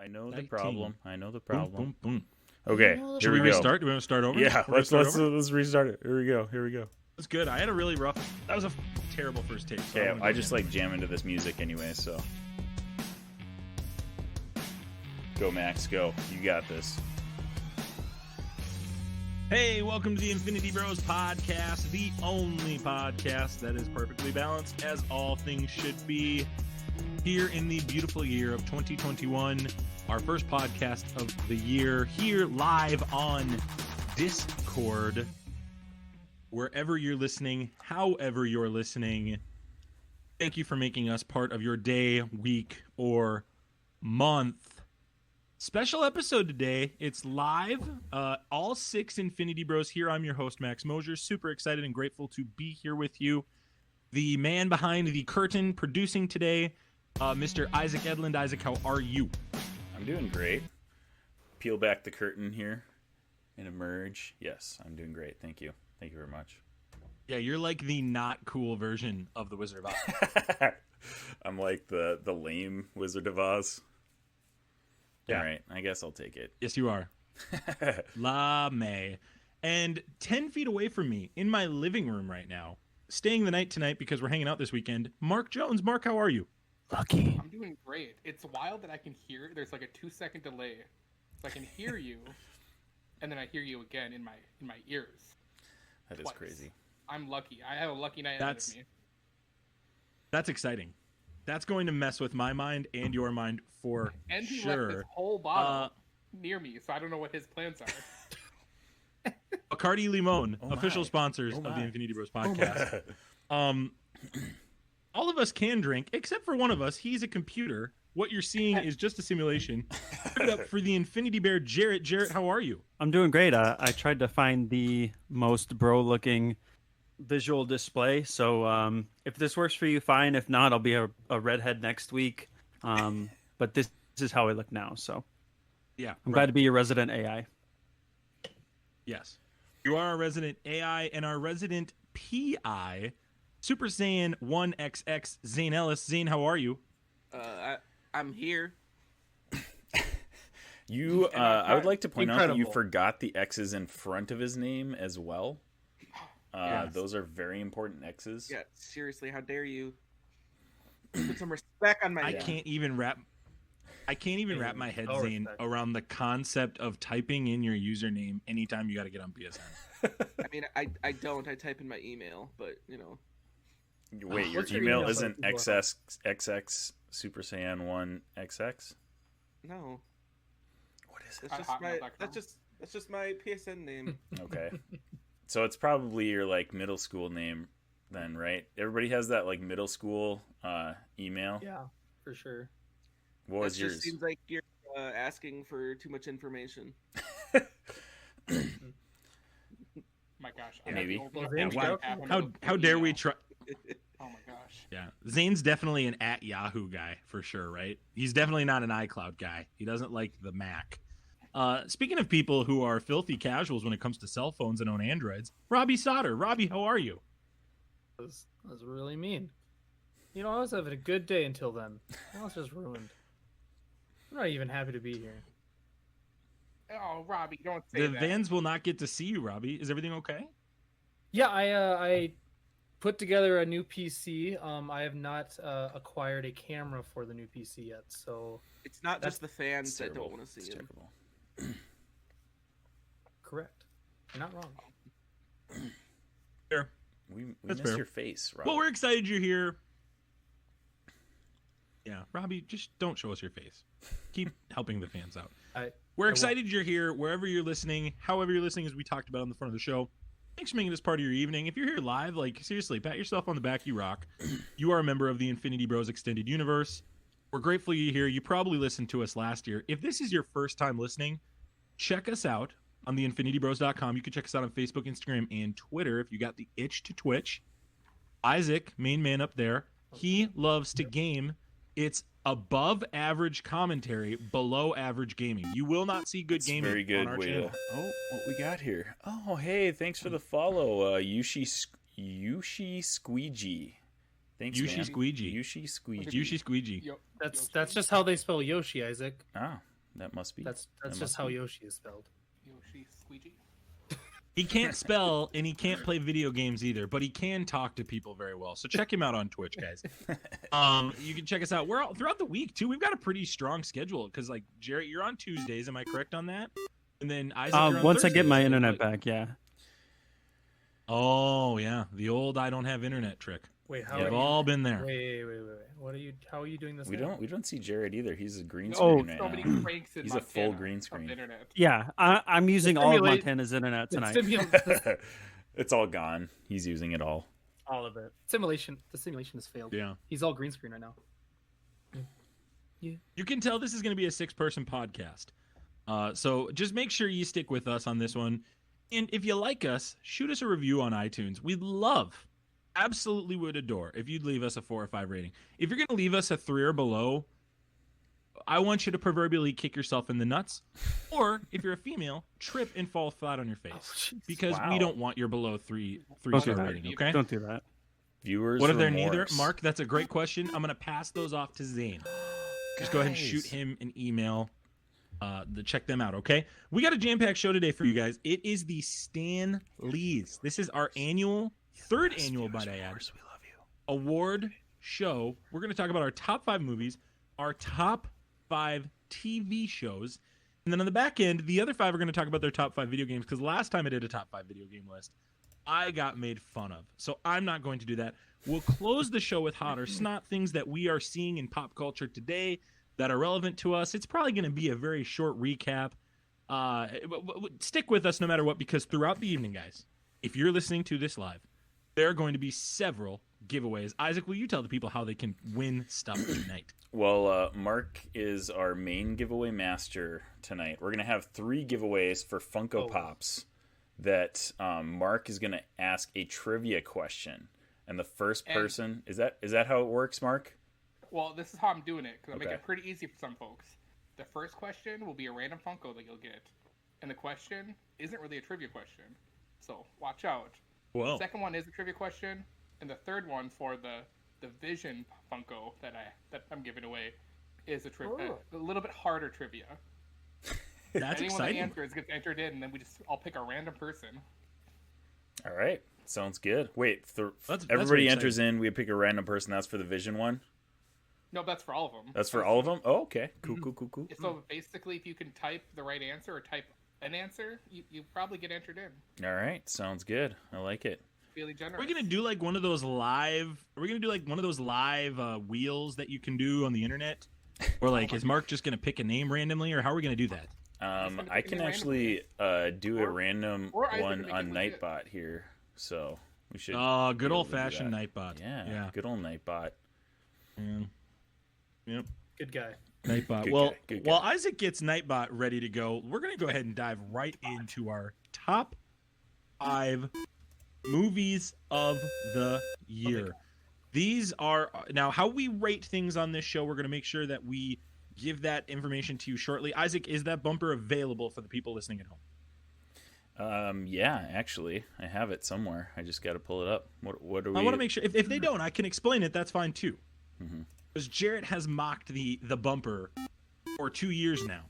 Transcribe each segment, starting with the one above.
I know the 19. problem. I know the Boom, problem. boom, boom. Okay, Should we here we go. restart? Do we want to start over? Yeah, Let's let's restart it. Here we go. That's good. I had a really rough. That was a terrible first take. So Okay, I just like jam into this music anyway, so. Go, Max, go. You got this. Hey, welcome to the Infinity Bros podcast, the only podcast that is perfectly balanced, as all things should be. Here in the beautiful year of 2021, our first podcast of the year, here live on Discord. Wherever you're listening, however you're listening, thank you for making us part of your day, week, or month. Special episode today. It's live. All 6 Infinity Bros here. I'm your host, Max Mosier. Super excited and grateful to be here with you. The man behind the curtain producing today, Mr. Isaac Edlund. Isaac, how are you? I'm doing great. Peel back the curtain here and emerge. Yes, I'm doing great. Thank you. Thank you very much. Yeah, you're like the not cool version of the Wizard of Oz. I'm like the lame Wizard of Oz. Yeah. All right, I guess I'll take it. Yes, you are. La May. And 10 feet away from me, in my living room right now, staying the night tonight because we're hanging out this weekend, Mark Jones. Mark, how are you? Lucky. I'm doing great. It's wild that I can hear. There's like a 2-second delay, so I can hear you, and then I hear you again in my ears. That is Twice. Crazy. I'm lucky. I have a lucky night ahead of me. That's exciting. That's going to mess with my mind and your mind for And he sure. left this whole bottle near me, so I don't know what his plans are. Bacardi Limon, Oh my. official sponsors Oh of the my. Infinity Bros podcast. All of us can drink, except for one of us. He's a computer. What you're seeing is just a simulation. Give it up for the Infinity Bear, Jarrett. Jarrett, how are you? I'm doing great. I tried to find the most bro-looking visual display. So if this works for you, fine. If not, I'll be a redhead next week. But this is how I look now. So Yeah, I'm glad to be your resident AI. Yes. You are our resident AI and our resident PI, Super Saiyan 1XX, Zane Ellis. Zane, how are you? I'm here. You, I would like to point out that you Incredible. forgot the X's in front of his name as well. Yes. Those are very important X's. Yeah, seriously, how dare you? Put some respect on my I name. can't even wrap my head, No Zane, respect. around the concept of typing in your username anytime you got to get on PSN. I mean, I don't. I type in my email, but you know. Wait, your What's your email email isn't so people XX Super Saiyan 1 XX? No, What is that's At just my hotmail.com. that's just my PSN name. Okay. So it's probably your like middle school name then, right? Everybody has that like middle school email. Yeah, for sure. What That was just yours? seems like you're asking for too much information. My gosh. Maybe. I Well, wow. have How dare we try? Oh my gosh. Yeah, Zane's definitely an at Yahoo guy for sure, right? He's definitely not an iCloud guy. He doesn't like the Mac. Speaking of people who are filthy casuals when it comes to cell phones and own Androids, Robbie Sauter. Robbie, how are you? That was really mean. You know, I was having a good day until then. Now it's just ruined. I'm not even happy to be here. Oh, Robbie, don't say The that. Vans will not get to see you, Robbie. Is everything okay? Yeah, I put together a new PC. I have not acquired a camera for the new PC yet, so It's not That's- just the fans It's that terrible. don't want to see It's him. terrible. correct. You're not wrong. Fair. We That's miss fair. your face, Rob. Well, we're excited you're here. Yeah, Robbie, just don't show us your face. Keep helping the fans out. We're I excited you're here, wherever you're listening, however you're listening, as we talked about on the front of the show. Thanks for making this part of your evening. If you're here live, like, seriously, pat yourself on the back. You rock. You are a member of the Infinity Bros Extended Universe. We're grateful you're here. You probably listened to us last year. If this is your first time listening, check us out on the infinitybros.com. You can check us out on Facebook, Instagram, and Twitter if you got the itch to Twitch. Isaac, main man up there, he loves to game. It's above average commentary, below average gaming. You will not see good It's gaming very good on our way channel. to... Oh, what we got here? Oh, hey, thanks for the follow, Yushi Squeegee. Thanks, Yushi man. Squeegee. Yushi Squeegee. Yushi Squeegee. Yo- That's Yoshi? that's just how they spell Yoshi, Isaac. Ah, That must be. That's that just must how be. Yoshi is spelled. Yoshi Squeegee. He can't spell and he can't play video games either, but he can talk to people very well. So check him out on Twitch, guys. You can check us out. We're all throughout the week too. We've got a pretty strong schedule because, like, Jarrett, you're on Tuesdays. Am I correct on that? And then Isaac, you're on Once I get my Thursdays. internet back, yeah. Oh yeah, the old I don't have internet trick. Wait, how We've are you? all been there. Wait. What are you? How are you doing this? We now? don't see Jared either. He's a green Oh, screen right So now. many pranks in He's a full Montana green from screen. the internet. Yeah, I'm using all of Simulate- Montana's internet The tonight. It's all gone. He's using it all. all of it. Simulation. The simulation has failed. Yeah. He's all green screen right now. You can tell this is going to be a 6-person podcast. So just make sure you stick with us on this one. And if you like us, shoot us a review on iTunes. We'd love, absolutely would adore if you'd leave us a 4 or 5 rating. If you're going to leave us a 3 or below, I want you to proverbially kick yourself in the nuts. Or if you're a female, trip and fall flat on your face. Because we Wow. don't want your below three do star that. rating, okay? Don't do that. Viewers. What if they're remorse. neither? Mark, that's a great question. I'm going to pass those off to Zane. Just go ahead and Guys. shoot him an email to check them out, okay? We got a jam-packed show today for you guys. It is the StanLees. This is our third annual, might I add, We love you. award show. We're going to talk about our top 5 movies, our top 5 TV shows, and then on the back end, the other 5 are going to talk about their top 5 video games, because last time I did a top 5 video game list, I got made fun of. So I'm not going to do that. We'll close the show with hot or snot, things that we are seeing in pop culture today that are relevant to us. It's probably going to be a very short recap. Stick with us no matter what, because throughout the evening, guys, if you're listening to this live, there are going to be several giveaways. Isaac, will you tell the people how they can win stuff tonight? Well, Mark is our main giveaway master tonight. We're gonna have 3 giveaways for Funko Pops that Mark is gonna ask a trivia question, and the first person is that how it works, Mark? Well, this is how I'm doing it, because I make Okay. it pretty easy for some folks. The first question will be a random Funko that you'll get. And the question isn't really a trivia question. So watch out. Whoa. The second one is a trivia question. And the third one for the Vision Funko that I'm giving away is a little bit harder trivia. That's Anyone exciting. that answers gets entered in, and then I'll pick a random person. All right, sounds good. Wait, That's everybody very enters in. We pick a random person. That's for the Vision one. No, that's for all of them. That's for all of them. Oh, okay. Cool. So basically, if you can type the right answer or type an answer, you probably get entered in. All right, sounds good. I like it. Really generous. Are we gonna do like one of those live? Are we gonna do like one of those live wheels that you can do on the internet? Or like, is Mark just gonna pick a name randomly, or how are we gonna do that? I can actually do a random or Isaac one can make on it legit. Nightbot here, so we should. Oh, be good able old to do fashioned that. Nightbot. Yeah, good old Nightbot. Yeah. Yep. Good guy. Nightbot. Good Well, guy, good while guy. Isaac gets Nightbot ready to go, we're gonna go ahead and dive right into our top 5 movies of the year. These are now how we rate things on this show. We're gonna make sure that we give that information to you shortly. Isaac, is that bumper available for the people listening at home? Yeah, actually, I have it somewhere. I just got to pull it up. What do we? I want to make sure if they don't, I can explain it. That's fine too. Because Jarrett has mocked the bumper for 2 years now,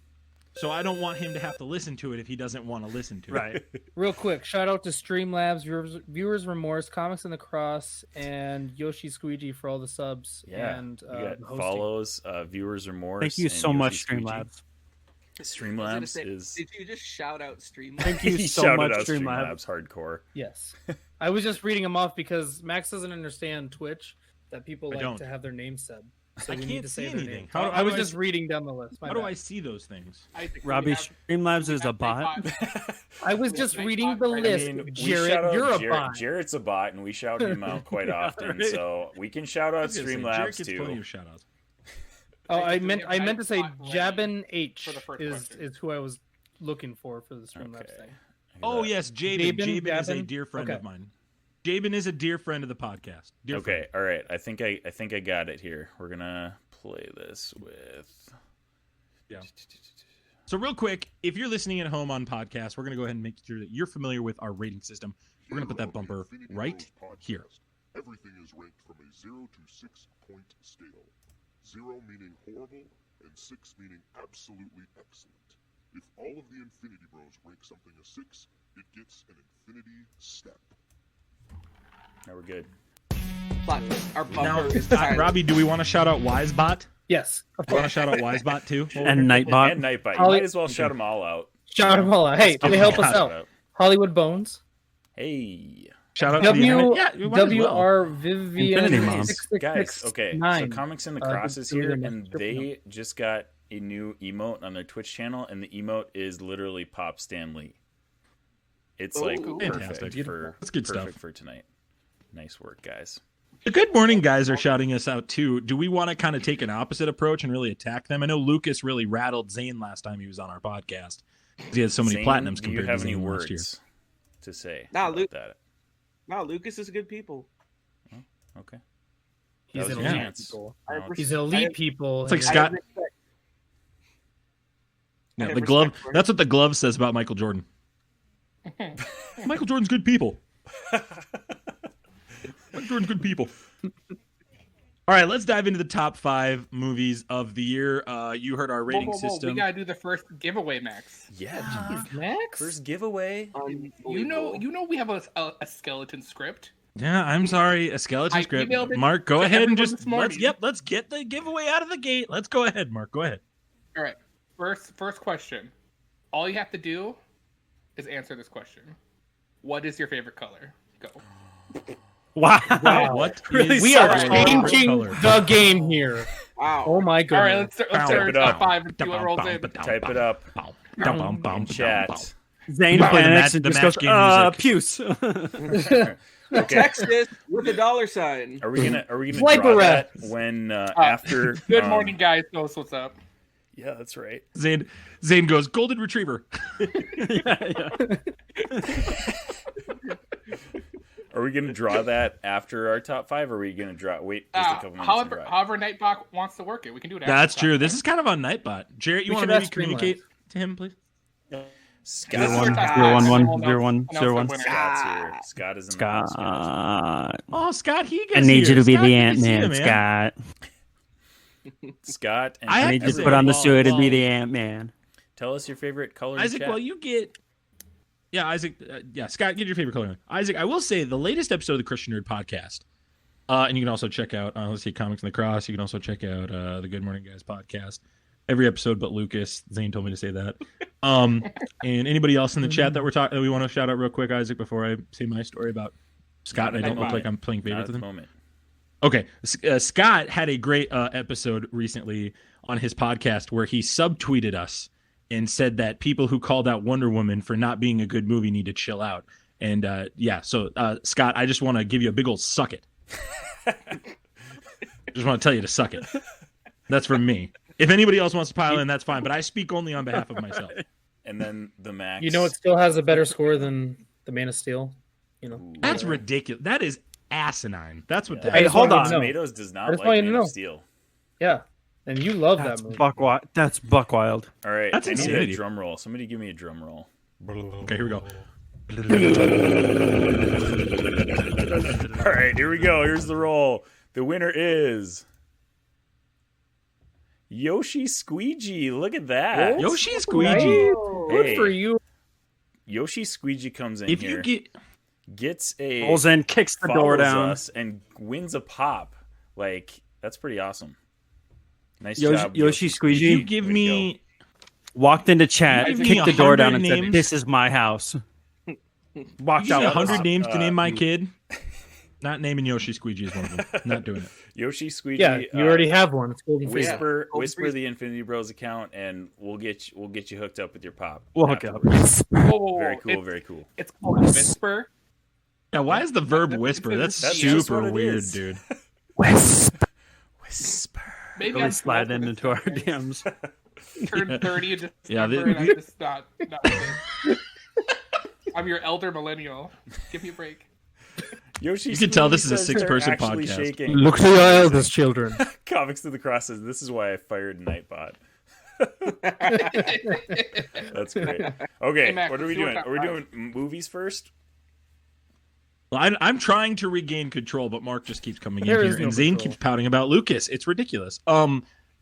so I don't want him to have to listen to it if he doesn't want to listen to it. Right. Real quick, shout out to Streamlabs, Viewers Remorse, Comics in the Cross, and Yoshi Squeegee for all the subs Yeah, and we got the hosting. follows, viewers remorse. Thank you and so Yoshi much, Squeegee. Streamlabs. I was gonna Streamlabs say, is. Did you just shout out Streamlabs? Thank you He so shouted much, out Streamlabs. hardcore. Yes. I was just reading them off because Max doesn't understand Twitch that people I like don't. to have their name said. So I we can't need to say see their anything. name. How do I was I just see- reading down the list. My How do bad. I see those things? Isaac, do Robbie, we have- Streamlabs do we is a have bot. Nightbot? I was just Nightbot, reading the right? list. I mean, we Jared, shout out you're a Jared. bot. Jared's a bot, and we shout him out quite often. right. So we can shout out I was gonna say, Jarrett Streamlabs gets plenty too. of shout-outs. Oh, I Isaac, do we meant have to say Nightbot ready Jabin H for the first is question? who I was looking for the Streamlabs Okay. thing. Oh yes, Jabin. Jabin, Jabin is a Gavin? dear friend Okay. of mine. Jabin is a dear friend of the podcast. Dear Okay, all right. I think I got it here. We're gonna play this with. Yeah. So real quick, if you're listening at home on podcast, we're going to go ahead and make sure that you're familiar with our rating system. We're going to put that bumper right here. Everything is ranked from a 0 to 6 point scale. 0 meaning horrible, and 6 meaning absolutely excellent. If all of the Infinity Bros rank something a 6, it gets an Infinity Step. Now we're good. But our Now, bumper is silent. Robbie, do we want to shout out Wisebot? Yes. Do you want to shout out Wisebot too? And Nightbot. And Nightbot. You Holly- might as well shout them all out. Shout them all out. Hey, Give they them help a us shout out. Hollywood Bones. Hey. Shout out to the W yeah, you might as well. WR Vivian Infinity Mom. 666 Guys, okay. So 9. Comics in the Uh, Cross is doing here, the and description. they just got a new emote on their Twitch channel, and the emote is literally Pop StanLee. It's like Ooh. perfect Fantastic. for That's good perfect stuff. for tonight. Nice work, guys. The Good Morning guys are shouting us out too. Do we want to kind of take an opposite approach and really attack them? I know Lucas really rattled Zane last time he was on our podcast. He had so many Zane, platinums do you compared have to any Zane last year. words to say Nah, about Luke- that? Wow, Lucas is good people. Okay. He's That an was your elite chance. people. I No, He's an elite people. It's like and- Scott- respect. Yeah, I have the glove. respect for him. That's what the glove says about Michael Jordan. Michael Jordan's good people. Michael Jordan's good people. All right, let's dive into the top 5 movies of the year. You heard our rating Whoa. system. We gotta do the first giveaway, Max. Yeah. Jeez, Max? First giveaway. You know, we have a skeleton script. Yeah, I'm sorry, a skeleton I script. emailed it Mark, go to ahead and everyone just this morning. let's get the giveaway out of the gate. Let's go ahead, Mark. Go ahead. All right. First question. All you have to do is answer this question. What is your favorite color? Go. Wow. Wow. What? Really is we your are favorite changing color? the game here. Wow. Oh my All right, goodness. let's start it top up. 5 and see what rolls in. Type it up in chat. Zane Play the panics match- and the just match goes, game music. puce. Okay. Texas with a $sign. Are we gonna Swipe draw a that rat. when after? Good morning, guys. Knows what's up. Yeah, that's right. Zane goes golden retriever. Are we gonna draw that after our top 5? Or are we gonna wait just a couple minutes? and draw it? However, Nightbot wants to work it. We can do it. After That's the true. top This five. is kind of on Nightbot. Jarrett, you We want should to maybe ask communicate to him, please? Scott, This is our top 0-1-1, five, and we'll 0-1, announce the 0-1. winner. Scott's here. Scott is in the house, guys. Scott. Oh, Scott, he I need you to be Scott, the good Ant see you, Man, man. Scott. Scott and I I need you to Isaac, put on the well, suit and be well- the Ant Man. tell us your favorite color. in Isaac, chat. well, you get. Yeah, Isaac. Yeah, Scott, get your favorite color. Isaac, I will say the latest episode of the Christian Nerd podcast. And you can also check out, let's see, Comics in the Cross. You can also check out the Good Morning Guys podcast. Every episode but Lucas. Zane told me to say that. And anybody else in the chat that we want to shout out real quick, Isaac, before I say my story about Scott. And I don't look like I'm playing Not favorites at with the him. moment. Okay, Scott had a great episode recently on his podcast where he subtweeted us and said that people who called out Wonder Woman for not being a good movie need to chill out. And so Scott, I just want to give you a big old suck it. Just want to tell you to suck it. That's from me. If anybody else wants to pile in, that's fine. But I speak only on behalf of myself. And then the Max. You know, it still has a better score than the Man of Steel. You know, That's ridiculous. That is asinine. That's what that Hey, is. hold on. Tomatoes does I not just like want you to Man of know. Steel. yeah, and you love That's that movie. That's buck wild. All right, That's I need insanity. a drum roll. Somebody give me a drum roll. Okay, here we go. All right, here we go. Here's the roll. The winner is Yoshi Squeegee. Look at that. Yoshi Squeegee. Nice. Good Hey. for you. Yoshi Squeegee comes in If here, you get gets a Rolls in, kicks the door follows down. us, and wins a pop. Like, that's pretty awesome. Nice Yoshi, job, Yoshi if Squeegee you give Way to me walked into chat, Give me kicked the door down, 100 and said, names. "This is my house." Walked You out. got Shout 100 out, names to name my me. kid. Not naming Yoshi Squeegee is one of them. Not doing it. Yoshi Squeegee. Yeah, you already have one. It's Golden Freezer. Whisper, Golden whisper Freezer. the Infinity Bros account, and we'll get you hooked up with your pop. We'll hook up. afterwards. Whoa, Very cool. It's, Very cool. it's called Whisper. Yeah, why is the verb whisper? That's That's just super what it weird, is. dude. Whisper. Maybe Really I'm slide broke in with into our this guy. DMs. Turned 30 in Yeah, December, and I'm just not I'm your elder millennial. Give me a break. Yoshi. You can tell this Squeegee is a says they're 6-person actually podcast. shaking. Look to your eldest children. Comics to the Cross says, "This is why I fired Nightbot." That's great. Okay, Hey, Mac, what are we let's do doing? our top Are we five. doing movies first? Well, I'm trying to regain control, but Mark just keeps coming There in is here, no and Zane control. keeps pouting about Lucas. It's ridiculous.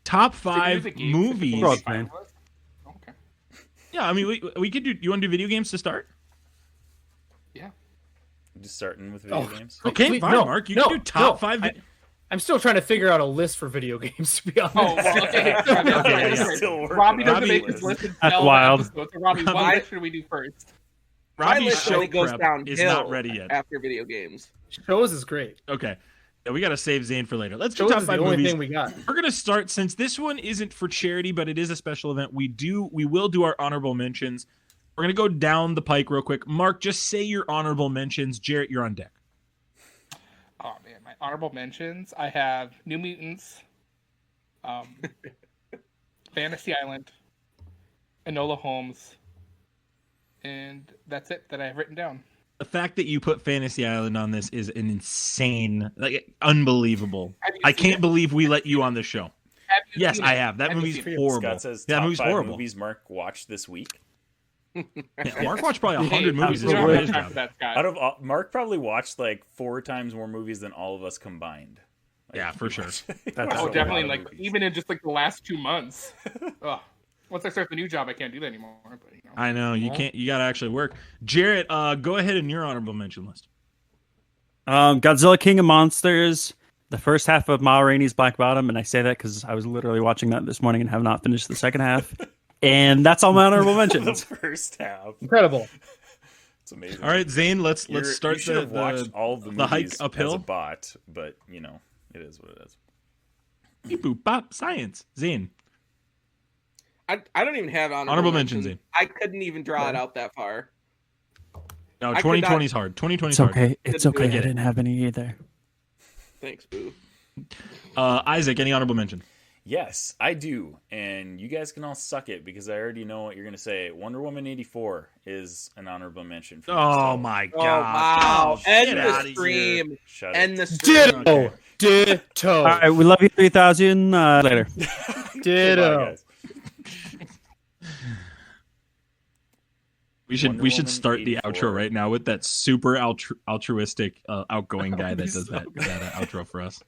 top So we can do 5 the games movies. before we Bro, man. finalize? Okay. Yeah, I mean, we could do. You want to do video games to start? Yeah. Just starting with video Oh. games. Okay, Please, fine, no, Mark. You no, can do top no. 5. I'm still trying to figure out a list for video games, to be honest. Oh, well, okay. yeah. Still working Robbie on doesn't the make his list. list That's until wild. the episode. So Robbie, what Robbie- list should we do first? My Robbie's list really show goes prep downhill is not ready yet. after video games. Shows is great. Okay. Yeah, we got to save Zane for later. Let's do Shows top is the 5 only movies. thing we got. We're gonna start, since this one isn't for charity, but it is a special event. We will do our honorable mentions. We're gonna go down the pike real quick. Mark, just say your honorable mentions. Jarrett, you're on deck. Oh man, my honorable mentions. I have New Mutants, Fantasy Island, Enola Holmes, and that's it that I have written down. The fact that you put Fantasy Island on this is an insane, unbelievable. Have you I seen can't it? believe we let you on the show. Have you Yes, seen I it? have. That Have you movie's seen it? horrible. Scott says Yeah, that top movie's 5 horrible. movies Mark watched this week. Yeah, Mark watched probably Hey, 100 movies. we This don't year. have His time job. for that, Scott. Out of all, Mark probably watched like 4 times more movies than all of us combined. Like, Yeah, for he sure. watched- That's watched Oh, a definitely. lot of Like movies. even in just like the last 2 months. Ugh. Once I start the new job, I can't do that anymore. But you know. I know you Yeah. can't. You gotta actually work. Jarrett, go ahead in your honorable mention list. Godzilla King of Monsters, the first half of Ma Rainey's Black Bottom, and I say that because I was literally watching that this morning and have not finished the second half. And that's all my honorable the mentions. first half. Incredible. It's amazing. All right, Zane, let's You start should have watched the all of the the hike movies uphill. as a bot, but you know it is what it is. beep boop bop science. Zane, I don't even have Honorable mentions, Zane. I couldn't even draw it out that far. no, I could 2020 is hard. 2020 is It's hard. okay. It's Didn't do okay. it. I didn't have any either. Thanks, Boo. Isaac, any honorable mention? Yes, I do, and you guys can all suck it because I already know what you're gonna say. Wonder Woman 84 is an honorable mention. For me, Oh so my Oh, god! wow. Get End outta the here. stream. shut End it. the stream. Ditto. Ditto. All right, we love you 3000. Later. Ditto. Goodbye, guys. We should Wonder we should Woman start the 84. outro right now with that super altruistic, outgoing guy that does that outro for us.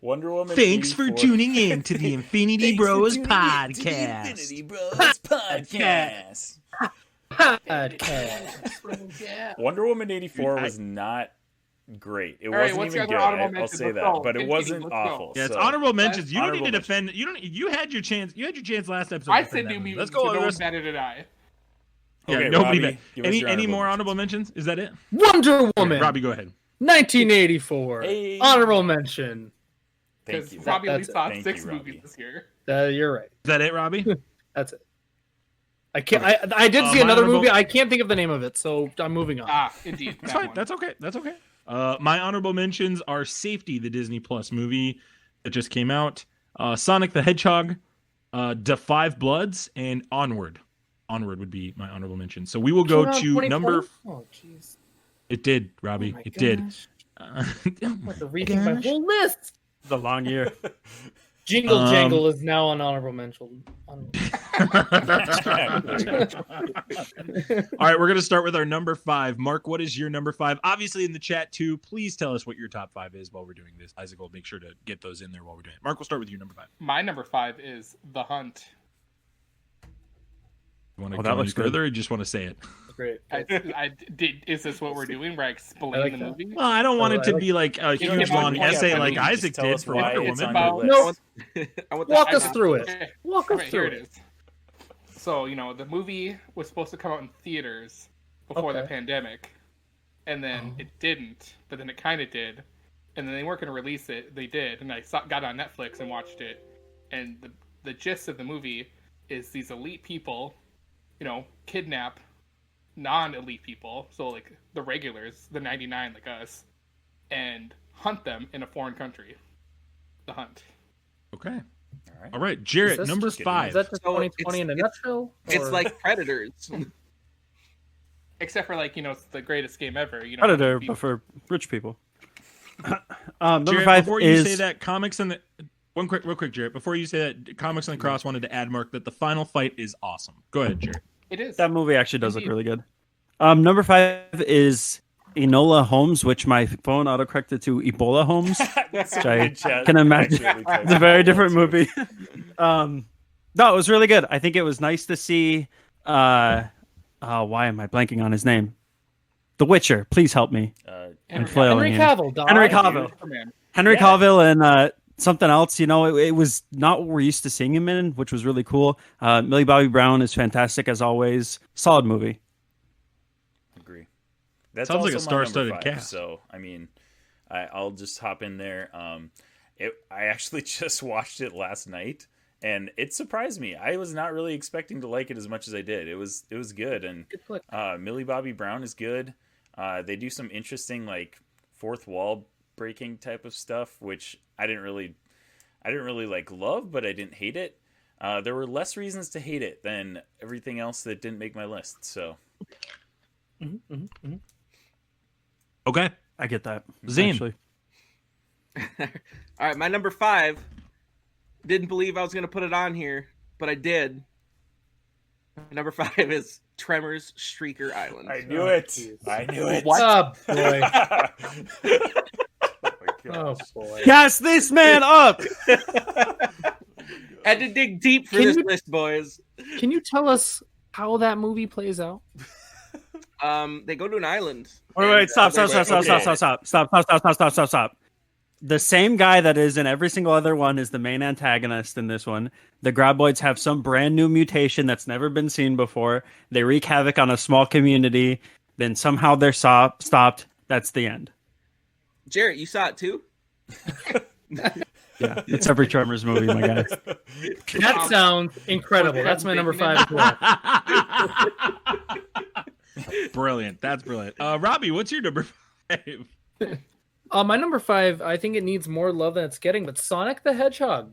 Wonder Woman. Thanks for 84. tuning in to the Infinity Thanks for Bros tuning in to the podcast. Infinity Bros podcast. Podcast. Wonder Woman 84 Dude, was not great. It All right, wasn't what's even your good. other honorable I'll mention? say Let's that, go. but it Continue, wasn't let's go. awful. Yeah, it's so- honorable mentions. You don't need to honorable defend. You don't. You had your chance. You had your chance last episode. I to defend said that New movie. Mutants. Let's go. So no one Let's- batted an eye. Yeah, Okay, nobody. Robbie, give us any your any honorable more mentions. honorable mentions? Is that it? Wonder Woman. Robbie, go ahead. 1984. Hey. Honorable mention. Thank Because you. Robbie only That's it. saw Thank 6 you, movies Robbie. this year. You're right. Is that it, Robbie? That's it. I can't. I did see my another honorable- movie. I can't think of the name of it, so I'm moving on. Ah, indeed. That's that fine. one. That's okay. That's okay. My honorable mentions are Safety, the Disney Plus movie that just came out, Sonic the Hedgehog, Da Five Bloods, and Onward. Onward would be my honorable mention. So we will go Came out in to 2020? number. Oh, jeez. It did, Robbie. Oh my it did. gosh. I'm about to rethink my whole list. It's a long year. Jingle Jangle is now an honorable mention. All right, we're gonna start with our number 5. Mark, what is your number 5? Obviously, in the chat too. Please tell us what your top 5 is while we're doing this. Isaac will make sure to get those in there while we're doing it. Mark, we'll start with your number 5. My number 5 is The Hunt. You want to Oh, go that any looks good. further, or you just want to say it? Great. Is this what we're doing? Where I explain I like the that. movie? Well, I don't want Oh, it to I like- be like a You don't huge have to long do that. essay I like mean, just Isaac tell did us for why Wonder it's Woman. on your No. list. I want Walk that- us through it. Okay. Walk us Okay, through here it. it is. So, the movie was supposed to come out in theaters before the Okay. pandemic, and then it didn't, but then it kind of did, and then they weren't going to release it. They did, and I got it on Netflix and watched it, and the gist of the movie is these elite people, kidnap non-elite people, so like the regulars, the 99 like us, and hunt them in a foreign country. The Hunt. Okay. All right. All right, Jarrett, this number just- Is 5. Is that just So 2020 in a nutshell? It's or- like Predators. Except for it's the greatest game ever. Predator, Be- but for rich people. Number Jarrett, 5 before is you say that, real quick, Jarrett. Before you say that, Comics on the Cross wanted to add, Mark, that the final fight is awesome. Go ahead, Jarrett. It is. that movie actually does look Indeed. really good. Number 5 is Enola Holmes, which my phone autocorrected to Ebola Holmes, That's which a I good chat. can imagine. Accurately typed. It's a very different movie. No, it was really good. I think it was nice to see. Why am I blanking on his name? The Witcher. Please help me. I'm flailing Henry here. Cavill. Dog. Henry Cavill. Superman. Henry Yeah. Cavill and something else. You know, it was not what we're used to seeing him in, which was really cool. Millie Bobby Brown is fantastic as always. Solid movie. Agree. That's Sounds like a also my number star-studded 5, cast. So I mean, I'll just hop in there. I actually just watched it last night, and it surprised me. I was not really expecting to like it as much as I did. It was good, and Good flick. Millie Bobby Brown is good. They do some interesting like fourth wall breaking type of stuff, which I didn't really like love, but I didn't hate it. There were less reasons to hate it than everything else that didn't make my list. So Okay. I get that. Zane. Actually. All right, my number 5. Didn't believe I was gonna put it on here, but I did. Number 5 is Tremors: Streaker Island. I knew it. geez. I knew it. What's up, boy? Oh Oh boy. Gas this man up. Had to dig deep for Can this you- list, boys. Can you tell us how that movie plays out? They go to an island. Wait, stop. The same guy that is in every single other one is the main antagonist in this one. The Graboids have some brand new mutation that's never been seen before. They wreak havoc on a small community. Then somehow they're stopped. That's the end. Jarrett, you saw it too? Yeah, it's every Tremors movie, my guy. That sounds incredible. That's my number 5 as well. Brilliant. That's brilliant. Robbie, what's your number 5? My number 5, I think it needs more love than it's getting, but Sonic the Hedgehog.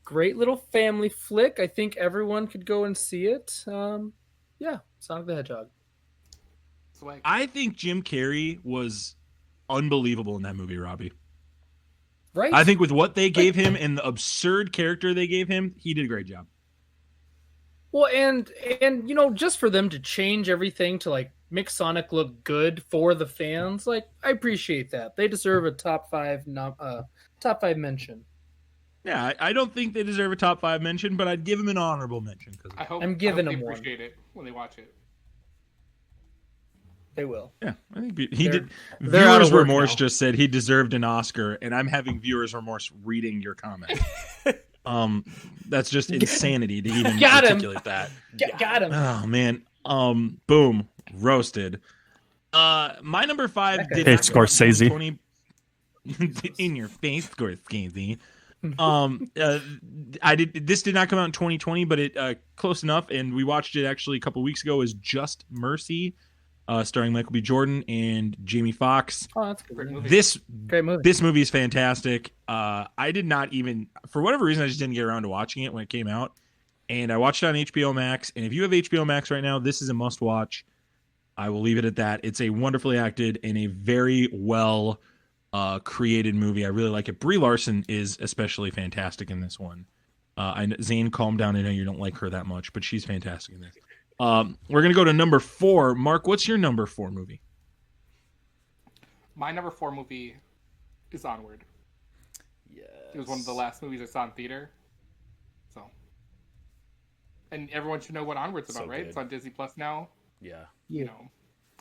Great little family flick. I think everyone could go and see it. Yeah, Sonic the Hedgehog. Swag. I think Jim Carrey was unbelievable in that movie, Robbie. Right? I think with what they gave him and the absurd character they gave him, he did a great job. Well, and you know, just for them to change everything to like make Sonic look good for the fans, like I appreciate that. They deserve a top 5 mention. Yeah, I don't think they deserve a top 5 mention, but I'd give him an honorable mention because I hope I'm giving they them one. appreciate it when they watch it. They will. yeah, I think he They're- did. they're out of Viewers work remorse now. just said he deserved an Oscar, and I'm having viewers remorse reading your comment. That's just insanity to even Got him. articulate that. Got him. Oh man. Boom. Roasted. My number 5 did Hey, not come out in Scorsese. 2020 in your face, Scorsese. This did not come out in 2020, but it close enough, and we watched it actually a couple weeks ago. Is Just Mercy, starring Michael B. Jordan and Jamie Foxx. Oh, that's a good. Great movie. movie. This Great movie. this movie is fantastic. I did not even, for whatever reason, I just didn't get around to watching it when it came out. And I watched it on HBO Max. And if you have HBO Max right now, this is a must watch. I will leave it at that. It's a wonderfully acted and a very well created movie. I really like it. Brie Larson is especially fantastic in this one. Zane, calm down. I know you don't like her that much, but she's fantastic in this. We're going to go to number 4. Mark, what's your number 4 movie? My number 4 movie is Onward. Yes. It was one of the last movies I saw in theater. So, and everyone should know what Onward's about, So right? good. It's on Disney Plus now. Yeah. You know,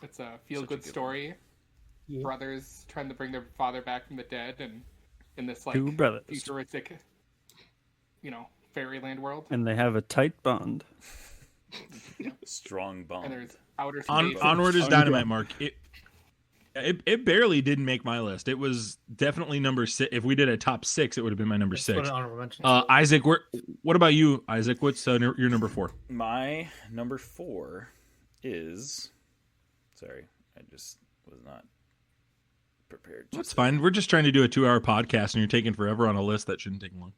it's a feel-good Such a good story. Yeah. Brothers trying to bring their father back from the dead, and in this like Two brothers. futuristic, you know, fairyland world. And they have a tight bond. Strong bond. And there's outer space. Onward is Oh, dynamite, Mark. It barely didn't make my list. It was definitely number 6. If we did a top 6, it would have been my number That's what 6. an honorable mention. Isaac, what about you, Isaac? What's your number 4? My number 4 is. Sorry, I just was not prepared. That's fine. We're just trying to do a 2-hour podcast, and you're taking forever on a list that shouldn't take long.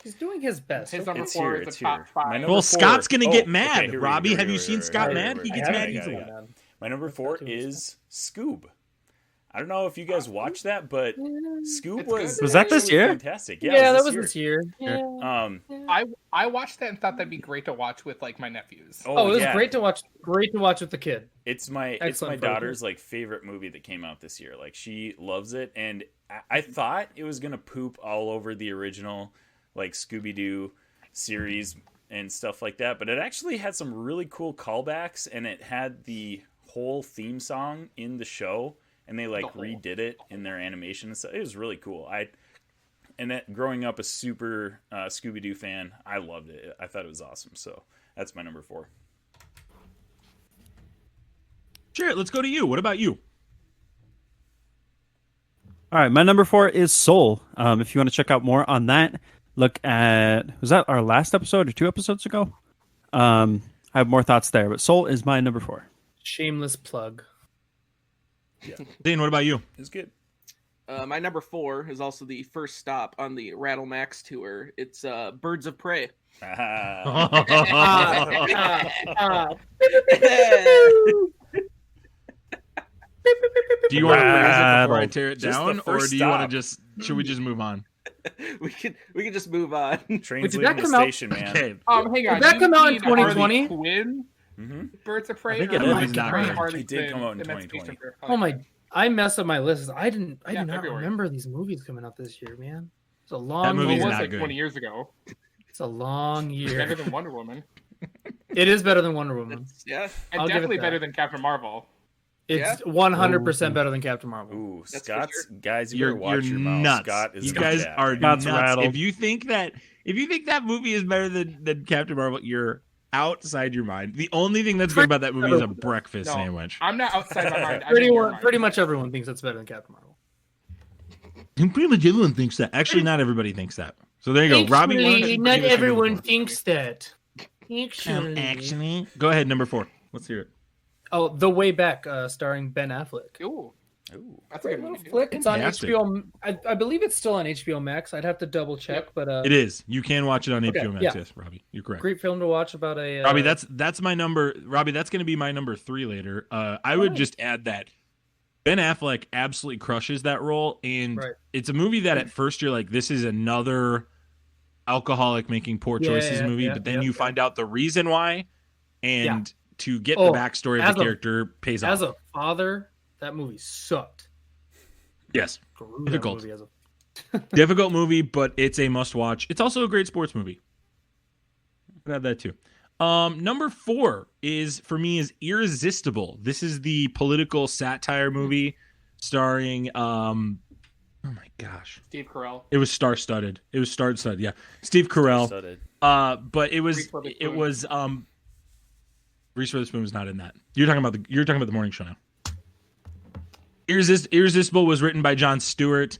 He's doing his best. His Okay. number It's 4 here, is it's a top here. 5. My number Well, 4 Scott's gonna oh, get okay, mad. here we go, Robbie, here we have go, you here seen we go, Scott here we mad? go, He here gets we go, mad here we easily. go. My number 4 is Scoob. I don't know if you guys watched that, but Scoob Was that this actually year? fantastic. Yeah, that was this year. Yeah. I watched that and thought that'd be great to watch with like my nephews. Oh, it was great to watch. Great to watch with the kid. It's my Excellent daughter's like favorite movie that came out this year. Like she loves it, and I thought it was gonna poop all over the original like Scooby Doo series and stuff like that, but it actually had some really cool callbacks, and it had the whole theme song in the show, and they like redid it in their animation and stuff. It was really cool. Growing up a super Scooby Doo fan, I loved it. I thought it was awesome. So that's my number 4. Jarrett, let's go to you. What about you? All right, my number 4 is Soul. If you want to check out more on that, look at, was that our last episode or 2 episodes ago? I have more thoughts there, but Soul is my number 4. Shameless plug. Yeah, Dane, what about you? it's good. My number 4 is also the first stop on the Rattle Max tour. It's Birds of Prey. Do you want to praise it before I Rattle. tear it Just the down, or first do you want stop. to just? Should we just move on? we can just move on. Train's did that leaving the come out- station, man. Okay. Hang on. Did that you come out in mean Harley 2020? Quinn? Mm-hmm. Birds of Prey. I think it or is. Harley It's not Quinn, good. Harley It did Quinn, come out in Emancipation 2020. for Oh Harley my! Quinn. I messed up my list. I do Yeah, not February. remember these movies coming out this year, man. It's a That long movie's Well, it year. was not like good. 20 years ago. It's a long Better year. than Wonder Woman. It is better than Wonder Woman. Yeah. And I'll give it definitely that. better than Captain Marvel. It's 100% better than Captain Marvel. Ooh, That's for Scott's sure. guys, you You're better watch your mouth. nuts. Scott is You gonna guys chat. are Scott's nuts. rattled. If you think that movie is better than Captain Marvel, you're outside your mind. The only thing that's good about that movie is a breakfast No. sandwich. I'm not outside my mind. I'm in your mind. Pretty much everyone thinks that's better than Captain Marvel. And pretty much everyone thinks that. Actually, not everybody thinks that. So there you go, Robbie. why don't you not give us your everyone number thinks that. four? Actually, go ahead. Number 4. Let's hear it. Oh, The Way Back, starring Ben Affleck. Ooh, Ooh. that's a good Little movie. too. flick. It's on Fantastic. HBO. I believe it's still on HBO Max. I'd have to double check, but It is. You can watch it on Okay, HBO Max. yeah. Yes, Robbie, you're correct. great film to watch about a. Robbie, that's my number. Robbie, that's going to be my number 3 later. I would just add that Ben Affleck absolutely crushes that role, and Right. it's a movie that at first you're like, this is another alcoholic making poor choices movie, but then you find out the reason why, and to get the Oh, backstory as of the a- character pays off. As a father, that movie sucked. Yes, Grew Difficult. That movie as a... difficult movie, but it's a must watch. It's also a great sports movie. I'd add that too. Number 4 is for me is Irresistible. This is the political satire movie starring oh my gosh. Steve Carell. It was star-studded. Yeah. Steve Carell. Studded. But it was Reese Witherspoon. Reese Witherspoon was not in that. You're talking about the morning show now. Irresistible was written by Jon Stewart.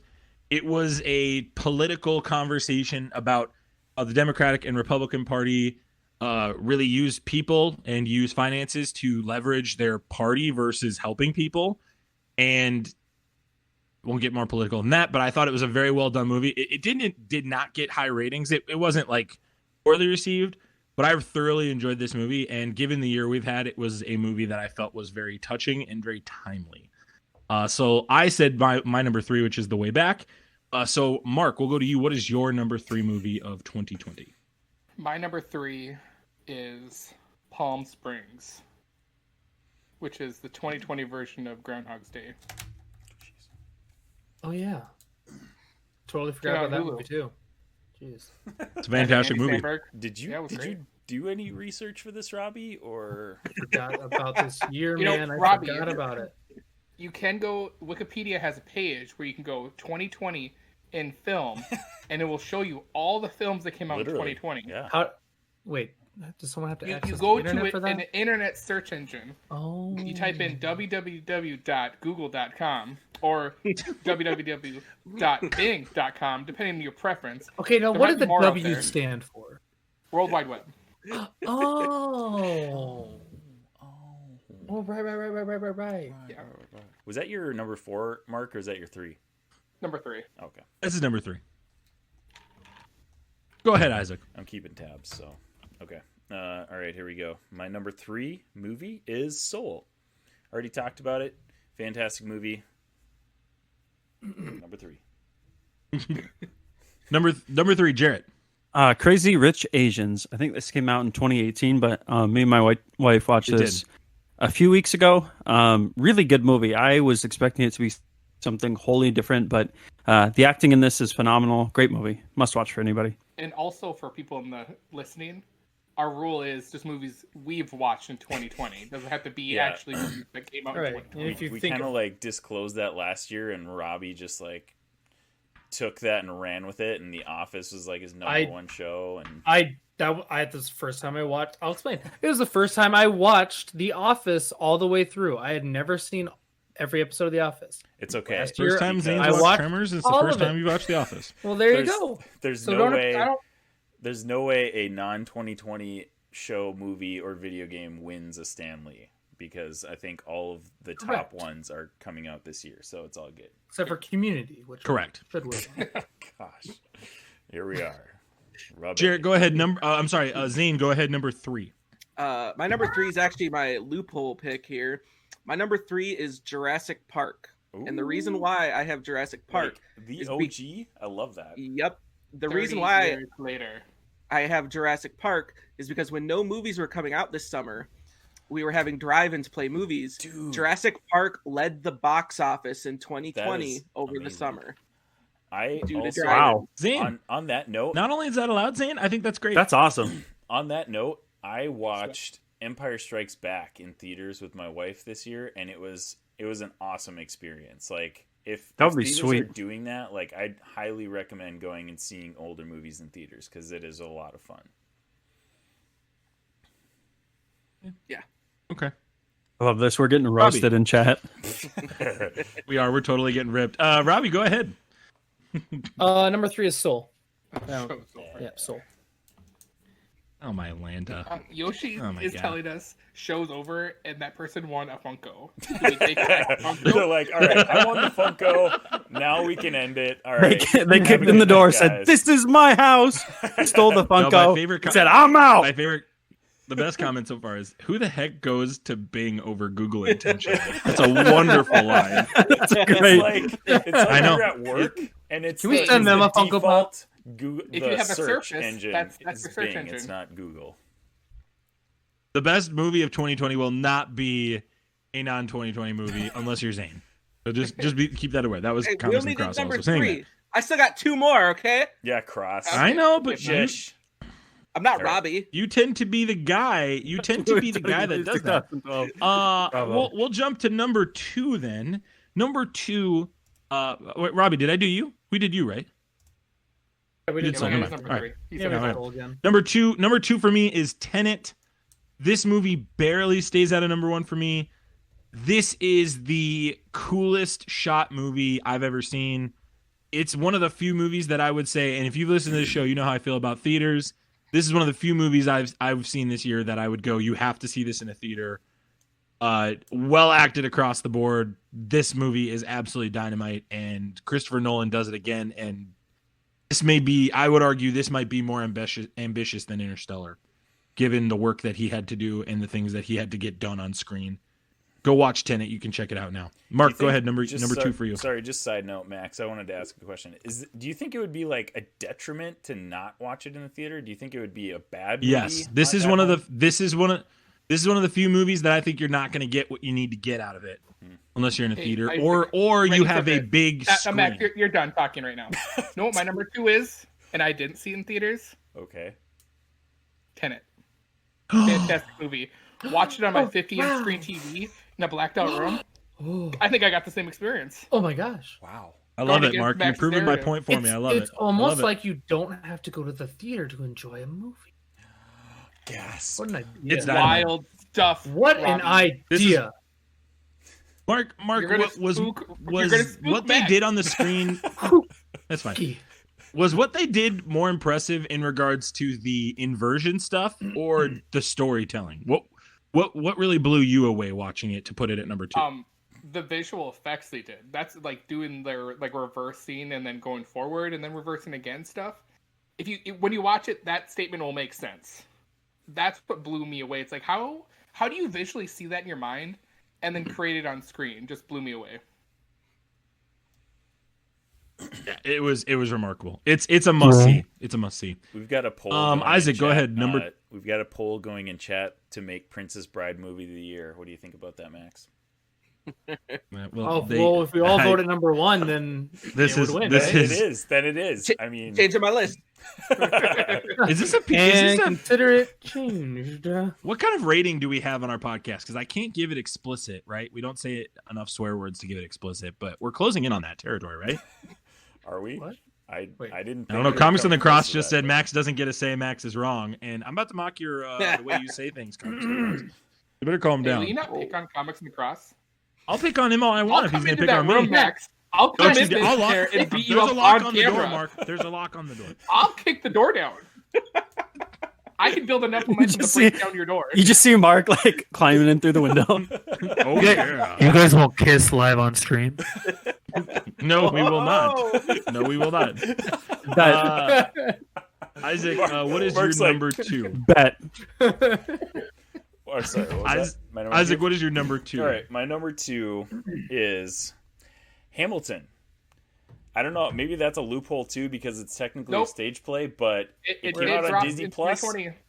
It was a political conversation about the Democratic and Republican Party really use people and use finances to leverage their party versus helping people. And won't get more political than that, but I thought it was a very well done movie. It did not get high ratings. It wasn't like poorly received, but I thoroughly enjoyed this movie. And given the year we've had, it was a movie that I felt was very touching and very timely. So I said my number 3, which is The Way Back. So Mark, we'll go to you. What is your number 3 movie of 2020? My number 3 is Palm Springs, which is the 2020 version of Groundhog's Day. Oh yeah, totally Get forgot on about that Hulu. movie too. Jeez. It's a fantastic Andy movie. Samberg. Did you Yeah, it was did great. you do any research for this, Robbie? Or Forgot about this year, You know, man. I Robbie, forgot about it. You can go. Wikipedia has a page where you can go 2020 in film, and it will show you all the films that came out literally? in 2020. Yeah. How? Wait, does someone have to You access go the to internet it for in that? an internet search engine. Oh. You type in www.google.com or www.bing.com, depending on your preference. Okay, now There what might does be the more out W there. stand for? World Wide Web. Oh. Oh, right. Yeah. Was that your number 4, Mark, or is that your 3? Number 3. Okay. This is number 3. Go ahead, Isaac. I'm keeping tabs, so okay. All right, here we go. My number 3 movie is Soul. Already talked about it. Fantastic movie. Number 3. Number 3, Jarrett. Crazy Rich Asians. I think this came out in 2018, but me and my wife watched this a few weeks ago. Really good movie. I was expecting it to be something wholly different, but the acting in this is phenomenal. Great movie. Must watch for anybody. And also for people in the listening, our rule is just movies we've watched in 2020. It doesn't have to be actually movies that came out in 2020. We kind of like disclosed that last year, and Robbie just like took that and ran with it, and The Office was like his number one show. And this is the first time I watched. I'll explain. It was the first time I watched The Office all the way through. I had never seen every episode of The Office. It's okay. First time Zane watched Tremors. It's the first time you watched The Office. Well, there you go. There's no way a non-2020 show, movie, or video game wins a StanLee, because I think all of the top ones are coming out this year, so it's all good. Except for Community, which correct should win. Gosh, here we are. Jarrett, go ahead. Zane, go ahead. Number 3. My number 3 is actually my loophole pick here. My number 3 is Jurassic Park. Ooh. And the reason why I have Jurassic Park, the OG, I love that. Yep. The reason why later I have Jurassic Park is because when no movies were coming out this summer, we were having drive-ins play movies. Dude. Jurassic Park led the box office in 2020 over the summer. Zane, on that note, not only is that allowed, Zane, I think that's great. That's awesome. On that note, I watched Empire Strikes Back in theaters with my wife this year, and it was an awesome experience. Like, if theaters are doing that, like, I'd highly recommend going and seeing older movies in theaters, because it is a lot of fun. Yeah. Okay. I love this. We're getting roasted in chat. We are. We're totally getting ripped. Robbie, go ahead. Number 3 is Soul. Soul. Oh, my Lanta. Yoshi is telling us show's over, and that person won a Funko. They're like, all right, I won the Funko. Now we can end it. All right. They kicked in the door, said, "This is my house." Stole the Funko. No, my favorite said, "I'm out." The best comment so far is, "Who the heck goes to Bing over Google intentionally?" That's a wonderful line. It's great. It's like I know. You're at work, and it's can we send them a Funko Pop? Google, if you have a search Surface, engine, that's your search Bing, engine. It's not Google. The best movie of 2020 will not be a non-2020 movie unless you're Zane. So just keep that aware. That was comments from Cross. Number also 3. I still got 2 more. Okay. Yeah, Cross. I know, but I'm not Robbie. You tend to be the guy. You tend to be the guy that does that. We'll jump to number 2 then. Number 2. Wait, Robbie, did I do you? We did you, right? Yeah, we did. Number 3. Number two for me is Tenet. This movie barely stays out of number 1 for me. This is the coolest shot movie I've ever seen. It's one of the few movies that I would say, and if you've listened to this show, you know how I feel about theaters. This is one of the few movies I've seen this year that I would go, you have to see this in a theater. Well acted across the board. This movie is absolutely dynamite, and Christopher Nolan does it again. And this may be, I would argue, this might be more ambitious than Interstellar, given the work that he had to do and the things that he had to get done on screen. Go watch Tenet. You can check it out now. Mark, go ahead. Number 2 for you. Sorry, just side note, Max. I wanted to ask a question. Do you think it would be like a detriment to not watch it in the theater? Do you think it would be a bad movie? Yes, this is one of the few movies that I think you're not going to get what you need to get out of it, unless you're in a theater or you have a big screen. Max, you're done talking right now. No, what my number 2 is, and I didn't see it in theaters. Okay. Tenet. Fantastic movie. Watched it on my 50-inch screen TV in a blacked out room. I think I got the same experience. Oh my gosh! Wow. I love it, Mark. You're proving my point for me. I love it. It's almost like you don't have to go to the theater to enjoy a movie. Yes. What an idea! It's wild stuff. What an idea! Mark, was what they did on the screen? That's fine. Was what they did more impressive in regards to the inversion stuff or the storytelling? What really blew you away watching it to put it at number 2? The visual effects they did. That's like doing their like reversing and then going forward and then reversing again stuff. When you watch it, that statement will make sense. That's what blew me away. It's like how do you visually see that in your mind and then create it on screen? Just blew me away. Yeah, it was remarkable. It's a must see. It's a must see. We've got a poll. Going Isaac, in go chat. ahead. We've got a poll going in chat to make Princess Bride movie of the year. What do you think about that, Max? Well, if we all voted number one, then this would is win. this Then is it is. Then it is. I mean, Changing my list. is this a consider it changed. What kind of rating do we have on our podcast? Because I can't give it explicit, right? We don't say enough swear words to give it explicit, but we're closing in on that territory, right? Are we? What? I didn't. I don't know. Comics on the Cross just said Max doesn't get to say Max is wrong, and I'm about to mock your the way you say things. Comics on the Cross. You better calm down. Will you not pick on Comics on the Cross? I'll pick on him all I want if he's going to pick on room, me. Max. I'll come in I'll lock, there and beat you there's up a lock on the camera. door, Mark. There's a lock on the door. I'll kick the door down. I can build enough momentum to break down your door. You just see Mark like climbing in through the window. Oh yeah. You guys won't kiss live on stream. No, we will not. No, we will not. Isaac, what is Mark's your like, number 2? Bet. Oh, sorry. What was that? My number Isaac, two? what is your number 2? All right, my number 2 is Hamilton. I don't know. Maybe that's a loophole too because it's technically a stage play, but it came out on Disney Plus,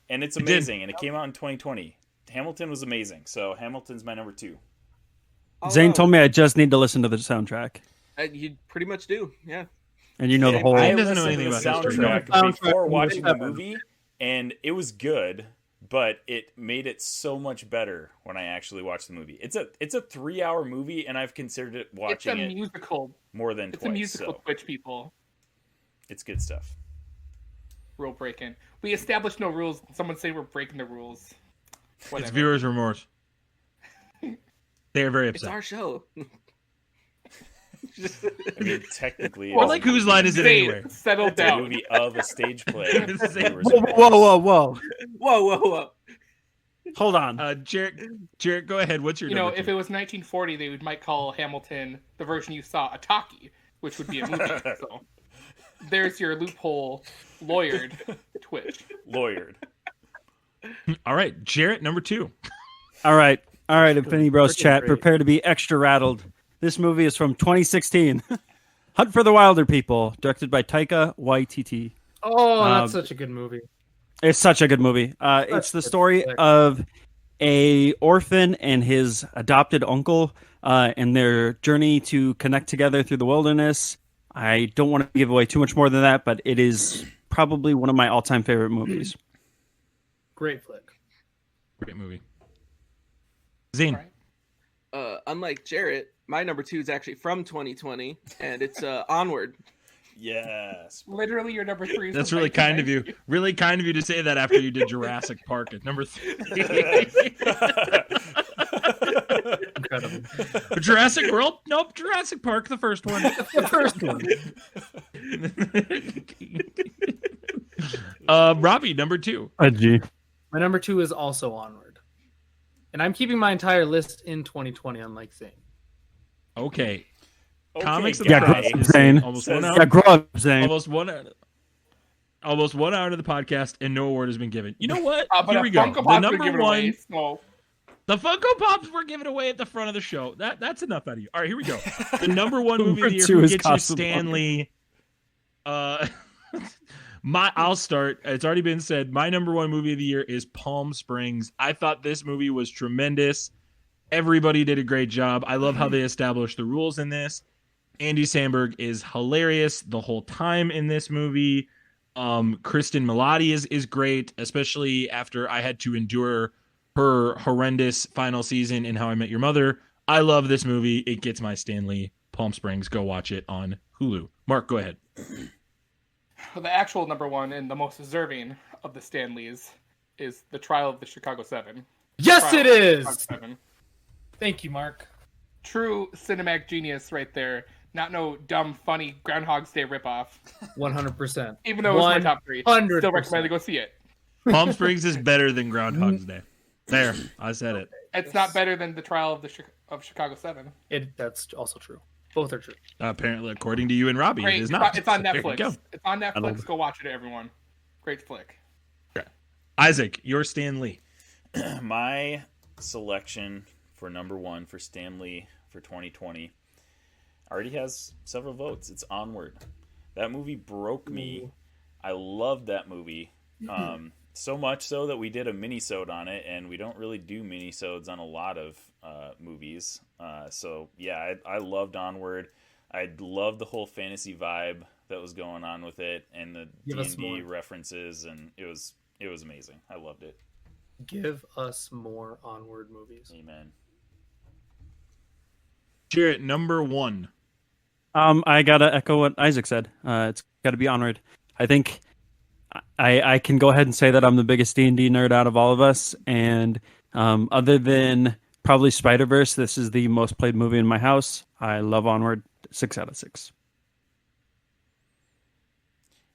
and it's amazing. And it came out in 2020. Hamilton was amazing, so Hamilton's my number 2. Zane told me I just need to listen to the soundtrack, You pretty much do, yeah. and you know the whole. I doesn't know listened anything to the about history. soundtrack before watching the movie, and it was good. But it made it so much better when I actually watched the movie. It's a 3-hour movie, and I've considered it watching it's a musical. more than It's twice. a musical, so Twitch people. it's good stuff. Rule breaking. We established no rules. Someone say we're breaking the rules. Whatever. It's viewers' remorse. They are very It's upset. our show. I mean, technically, Or like, whose line is it Zane, anyway? settle it's a down. movie of a stage play. Zane. Whoa! Whoa. Hold on. Jarrett, go ahead. What's your You know, number if 2? it was 1940, they might call Hamilton the version you saw a talkie, which would be a movie. So there's your loophole, lawyered Twitch. Lawyered. All right, Jarrett, number 2. All right, Infinity Bros chat. Prepare to be extra rattled. This movie is from 2016. Hunt for the Wilder People, directed by Taika Waititi. Oh, that's such a good movie. It's such a good movie. It's the story of a orphan and his adopted uncle and their journey to connect together through the wilderness. I don't want to give away too much more than that, but it is probably one of my all-time favorite movies. Great flick. Great movie. Zane. Unlike Jarrett, my number 2 is actually from 2020, and it's Onward. Yes. Literally, your number 3 is That's from really kind of you. 1990. Really kind of you to say that after you did Jurassic Park at number 3. Incredible. Jurassic World? Nope. Jurassic Park, the first one. The first one. Robbie, number 2. My number 2 is also Onward. And I'm keeping my entire list in 2020, unlike Zane. Okay. Okay, Comics of guy. the Cross is Zane. almost 1 Yeah, hour. grow up, Zane. Almost 1 hour to the podcast, and no award has been given. You know what? But Here a we go. Funko The Pop's been number given 1. away, so The Funko Pops were given away at the front of the show. That's enough out of you. All right, here we go. The number 1 movie of the year. Number 2 Who is gets you Casablanca. Stanley? I'll start. It's already been said. My number 1 movie of the year is Palm Springs. I thought this movie was tremendous. Everybody did a great job. I love how they established the rules in this. Andy Samberg is hilarious the whole time in this movie. Kristen Milioti is great, especially after I had to endure her horrendous final season in How I Met Your Mother. I love this movie. It gets my Stanley. Palm Springs. Go watch it on Hulu. Mark, go ahead. the actual number 1 and the most deserving of the Stanleys is The Trial of the Chicago 7. Yes, Trial it of the is. Chicago 7. Thank you, Mark. True cinematic genius right there. Not no dumb, funny Groundhog's Day ripoff. 100%. Even though it was my top 3. 100%. Still recommend to go see it. Palm Springs is better than Groundhog's Day. There, I said it. It's not better than The Trial of Chicago 7. That's also true. Both are true. Apparently, according to you and Robbie, Great. it is not. It's on There you Netflix. go. It's on Netflix. Go watch it, everyone. Great flick. Isaac, your Stanley. My selection for number 1 for Stan Lee for 2020. already has several votes. It's Onward. That movie broke me. I loved that movie. So much so that we did a mini-sode on it, and we don't really do mini-sodes on a lot of movies. So yeah, I loved Onward. I loved the whole fantasy vibe that was going on with it, and the D&D references, and it was amazing. I loved it. Give us more Onward movies. Amen. Jarrett, number 1. I gotta echo what Isaac said. It's got to be Onward. I think I can go ahead and say that I'm the biggest D&D nerd out of all of us, and other than probably Spider-Verse, this is the most played movie in my house. I love Onward. 6 out of 6.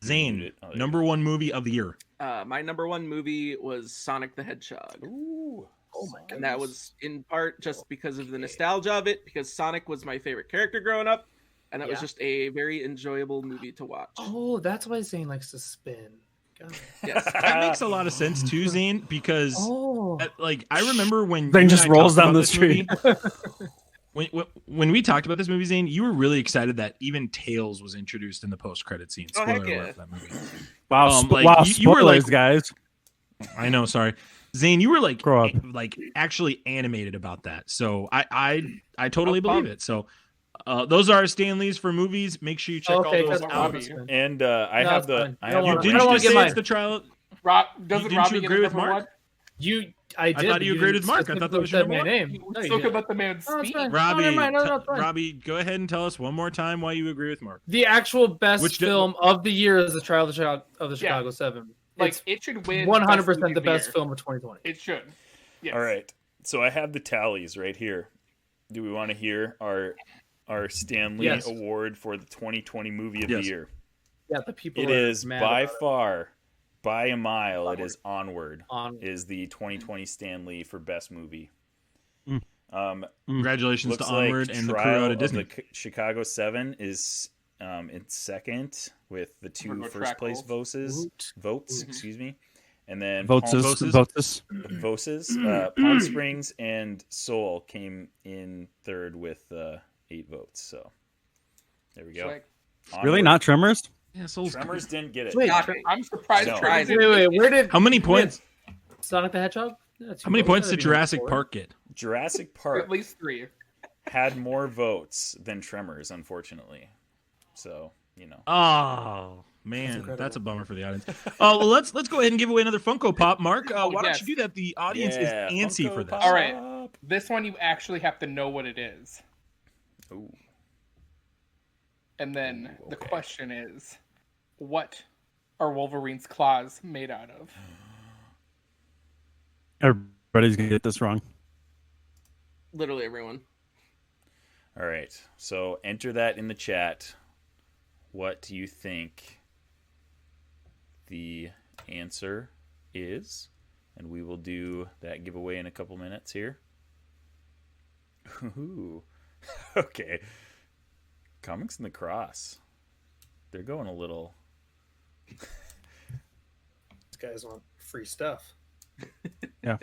Zane, number 1 movie of the year. My number 1 movie was Sonic the Hedgehog. Ooh. Oh my goodness. And that was in part just because of the nostalgia of it, because Sonic was my favorite character growing up, and that was just a very enjoyable movie to watch. Oh, that's why Zane likes to spin. Yes. That makes a lot of sense too, Zane, because I remember when Zane you just and I rolls talked down about the this street. movie, when we talked about this movie, Zane, you were really excited that even Tails was introduced in the post-credit scene. Oh, Spoiler heck yeah. alert for that movie. Wow, you were spoilers, like, guys. I know, sorry. Zane, you were like Grow up. actually animated about that. So I totally believe it. So those are our StanLees for movies. Make sure you check all those out. Robbie. And I have the. I don't You wanna- didn't I don't wanna just get say mine. it's the trial. Doesn't Didn't Robbie you get agree a with number Mark? 1? I did. thought you agreed with Mark. I thought that was your said my number name. You No, you spoke didn't. about the man's No, it's speed. fine. Robbie, never mind. No, it's fine. Robbie, go ahead and tell us one more time why you agree with Mark. The actual best Which film of the year is The Trial of the Chicago 7. Like, It's it should win 100% the movie best year. film of 2020. It should. Yes. All right. So I have the tallies right here. Do we want to hear our StanLee Yes. Award for the 2020 movie of Yes. the year? Yeah, the people It are is mad by about it. far, by a mile, it is Onward. Onward. Is the 2020 StanLee for best movie. Congratulations Looks to Onward like and the crew Trial out of of Disney. the Chicago 7 is in second with the We're 2 gonna first track place votes. votes, excuse me. And then Votes. Palm Springs and Seoul came in third with 8 votes. So there we go. Like, Really, Onward. not Tremors? Yeah, Soul's Tremors didn't get it. Wait, I'm surprised. No. Tremors Wait, didn't get where did How many points? Sonic the Hedgehog? How many points did Jurassic Park get? Jurassic it. Park At least 3. had more votes than Tremors, unfortunately. So, you know. Oh man, that's a bummer for the audience. Well, let's go ahead and give away another Funko Pop. Mark, why yes. don't you do that? The audience Yeah, is antsy Funko for this. Pop. All right. This one you actually have to know what it is. Ooh. And then the okay. question is, what are Wolverine's claws made out of? Everybody's gonna get this wrong. Literally everyone. All right. So enter that in the chat. What do you think the answer is? And we will do that giveaway in a couple minutes here. Ooh. Okay. Comics in the Cross. They're going a little. These guys want free stuff. Yeah.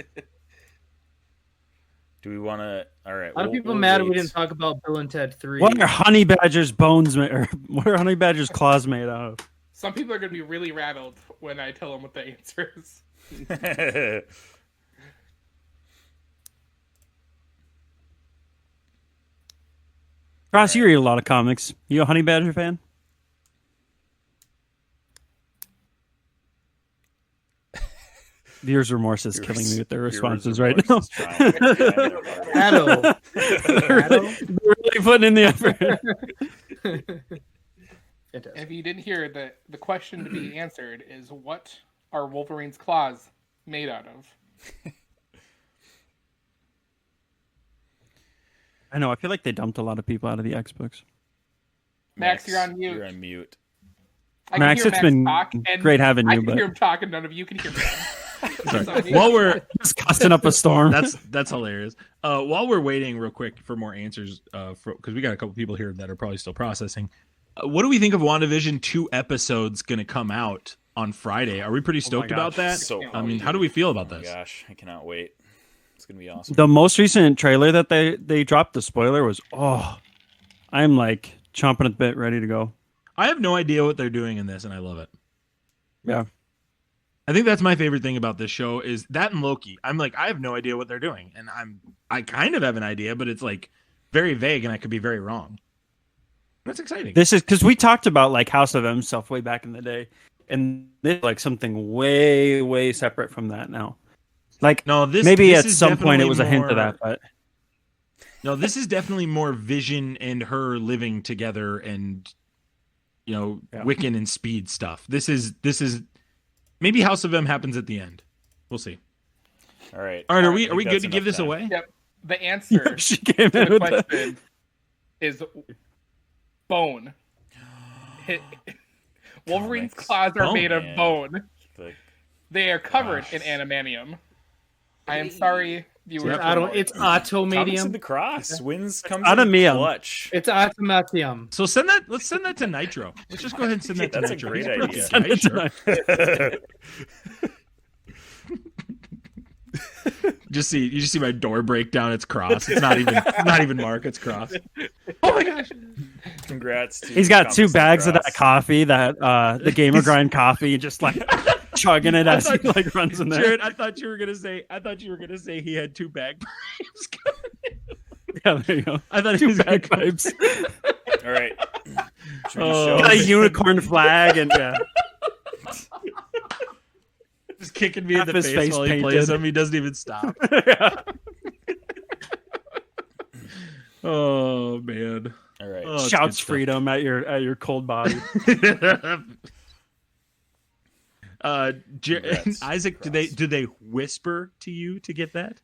Do we want to? All right. A lot of people we'll mad wait. we didn't talk about Bill and Ted 3. What are Honey Badger's bones made? Or what are Honey Badger's claws made out of? Some people are going to be really rattled when I tell them what the answer is. Ross, you read a lot of comics. You a Honey Badger fan? Viewers' remorse is killing me with their responses right now. Addo. They're really putting in the effort. Fantastic. If you didn't hear, the question to be answered is, what are Wolverine's claws made out of? I know. I feel like they dumped a lot of people out of the X books. Max, you're on mute. You're on mute. I can Max, hear it's been talk, and great having I you, can but hear him talk, and none of you can hear me. Sorry. While we're just cussing up a storm. that's hilarious. While we're waiting, real quick for more answers, because we got a couple people here that are probably still processing. What do we think of WandaVision 2 episodes going to come out on Friday? Are we pretty stoked about that? So I mean, how do we feel about Oh my this? gosh, I cannot wait. It's gonna be awesome. The most recent trailer that they dropped, the spoiler was, I'm like chomping at the bit, ready to go. I have no idea what they're doing in this, and I love it. Yeah. I think that's my favorite thing about this show is that and Loki. I'm like, I have no idea what they're doing, and I kind of have an idea, but it's like very vague, and I could be very wrong. That's exciting. This is because we talked about like House of M stuff way back in the day, and this is like something way, way separate from that now. Like, no, maybe this at is some point it was a hint more, of that, but no, this is definitely more Vision and her living together, and Wiccan and Speed stuff. This is maybe House of M happens at the end. We'll see. All right. Are we good to give this time. away? Yep. The answer she came to in the with that. question is bone. Wolverine's Comics. claws are Oh, made of man. bone. Like, They are covered Gosh. in animanium. I am sorry, viewers. It's Comics in automedium. the Cross wins comes Atomium. in clutch. It's automatium. So let's send that to Nitro. Let's just go ahead and send that to That's a Nitro. great He's pretty idea. good, right? Sure. You just see my door break down. It's cross. It's not even Mark. It's cross. Oh my gosh! Congrats. To He's got Comics 2 in the bags of that Cross. coffee, that the Gamer Grind coffee, just like chugging it as he like runs in there. Jared, I thought you were gonna say he had 2 bagpipes. Yeah, there you go. I thought he 2 was gonna go- bagpipes, All right. Should we Oh. show a them? unicorn flag, and yeah. just kicking me in Half the his face face while he painted. plays him. He doesn't even stop. Oh man! All right. Oh, it's Shouts good stuff. freedom at your cold body. Congrats, Isaac, Cross. do they whisper to you to get that?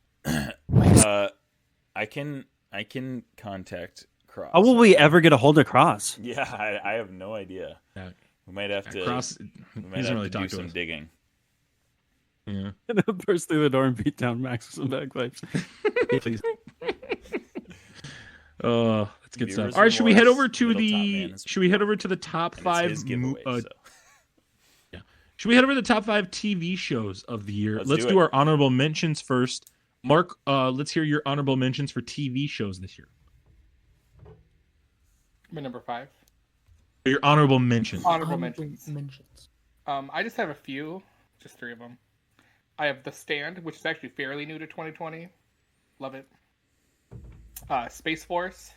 I can contact Cross. How will we ever get a hold of Cross? Yeah, I have no idea. Yeah. We might have to. Cross, we he might doesn't have really to do talk to some us. digging. Yeah. Burst through the door and beat down Max with some bagpipes. Please. Oh, that's good Viewers stuff. All right, should we head remorse, over to middle top the? man is- Should we head over to the top And it's 5? his giveaway, so. Should we head over to the top 5 TV shows of the year? Let's do do it. our honorable mentions first. Mark, let's hear your honorable mentions for TV shows this year. My number 5. Your honorable mentions. Honorable mentions. I just have a few, just 3 of them. I have The Stand, which is actually fairly new to 2020. Love it. Space Force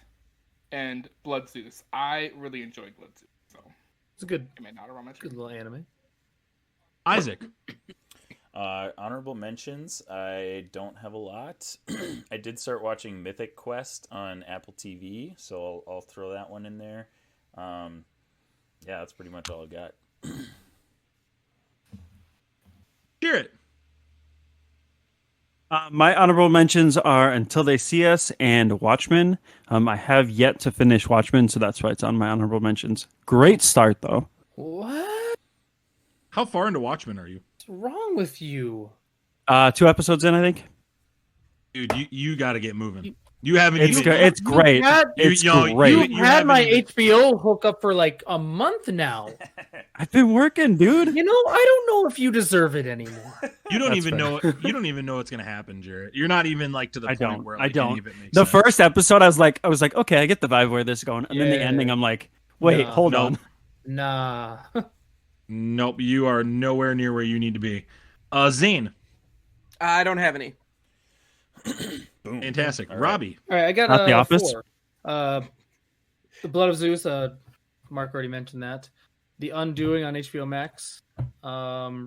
and Blood Zeus. I really enjoyed Blood Zeus, so It's a good I made an honorable mention. little anime. Isaac. Honorable mentions. I don't have a lot. I did start watching Mythic Quest on Apple TV, so I'll throw that one in there. Yeah, that's pretty much all I got. Hear it. My honorable mentions are Until They See Us and Watchmen. I have yet to finish Watchmen, so that's why it's on my honorable mentions. Great start, though. What's How far into Watchmen are you? wrong with you? 2 episodes in, I think. Dude, you got to get moving. You haven't It's even. It's great. had- It's you know, great. You you had my haven't even- HBO hookup for like a month now. I've been working, dude. You know, I don't know if you deserve it anymore. You don't That's even fair. know. You don't even know what's gonna happen, Jarrett. You're not even like to the I point don't. where I like, don't. any of it makes The sense. first episode, I was like, okay, I get the vibe where this is going, and then the Yeah. ending, I'm like, wait, No. hold No. on. Nah. Nope, you are nowhere near where you need to be. Zane, I don't have any. Boom. fantastic. All right. Robbie, All right, I got Not The Office? 4. The Blood of Zeus. Mark already mentioned that. The Undoing on HBO Max.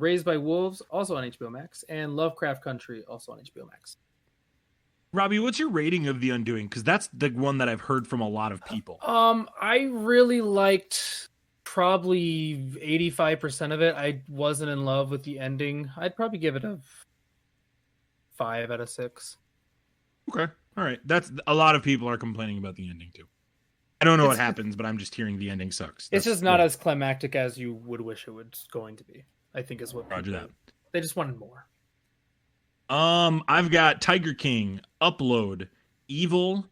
Raised by Wolves, also on HBO Max, and Lovecraft Country, also on HBO Max. Robbie, what's your rating of The Undoing? Because that's the one that I've heard from a lot of people. I really liked probably 85% of it. I wasn't in love with the ending. I'd probably give it a 5 out of 6. Okay, all right. That's a lot of people are complaining about the ending too. I don't know what It's- happens, but I'm just hearing the ending sucks. It's That's- just not yeah, as climactic as you would wish it was going to be. I think is what Roger people- that. They just wanted more. I've got Tiger King, Upload, Evil,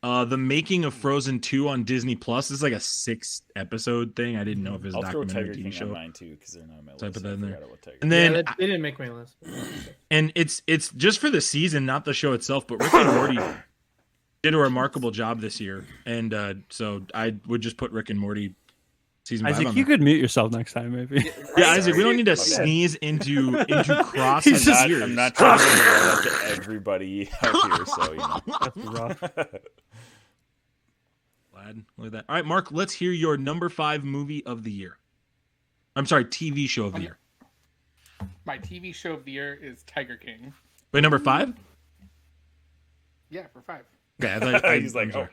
The Making of Frozen 2 on Disney Plus. This is like a 6-episode thing. I didn't know if it was a I'll throw documentary Tiger TV King show. on mine too because they're not on my So I list. put that in there. forgot about Tiger And Yeah, then they didn't make my list. and it's just for the season, not the show itself. But Rick and Morty, did a remarkable job this year, and so I would just put Rick and Morty season 5 Isaac, on you there. could mute yourself next time, maybe. Yeah, Isaac, we Sorry. don't need to Okay. sneeze into crosses ears. I'm not trying to give it up to everybody out here, so you know. That's rough. Glad. Look at that. All right, Mark, let's hear your number 5 movie of the year. I'm sorry, TV show of the year. My TV show of the year is Tiger King. Wait, number 5? Yeah, for 5. Okay, I thought He's like, I'm sorry.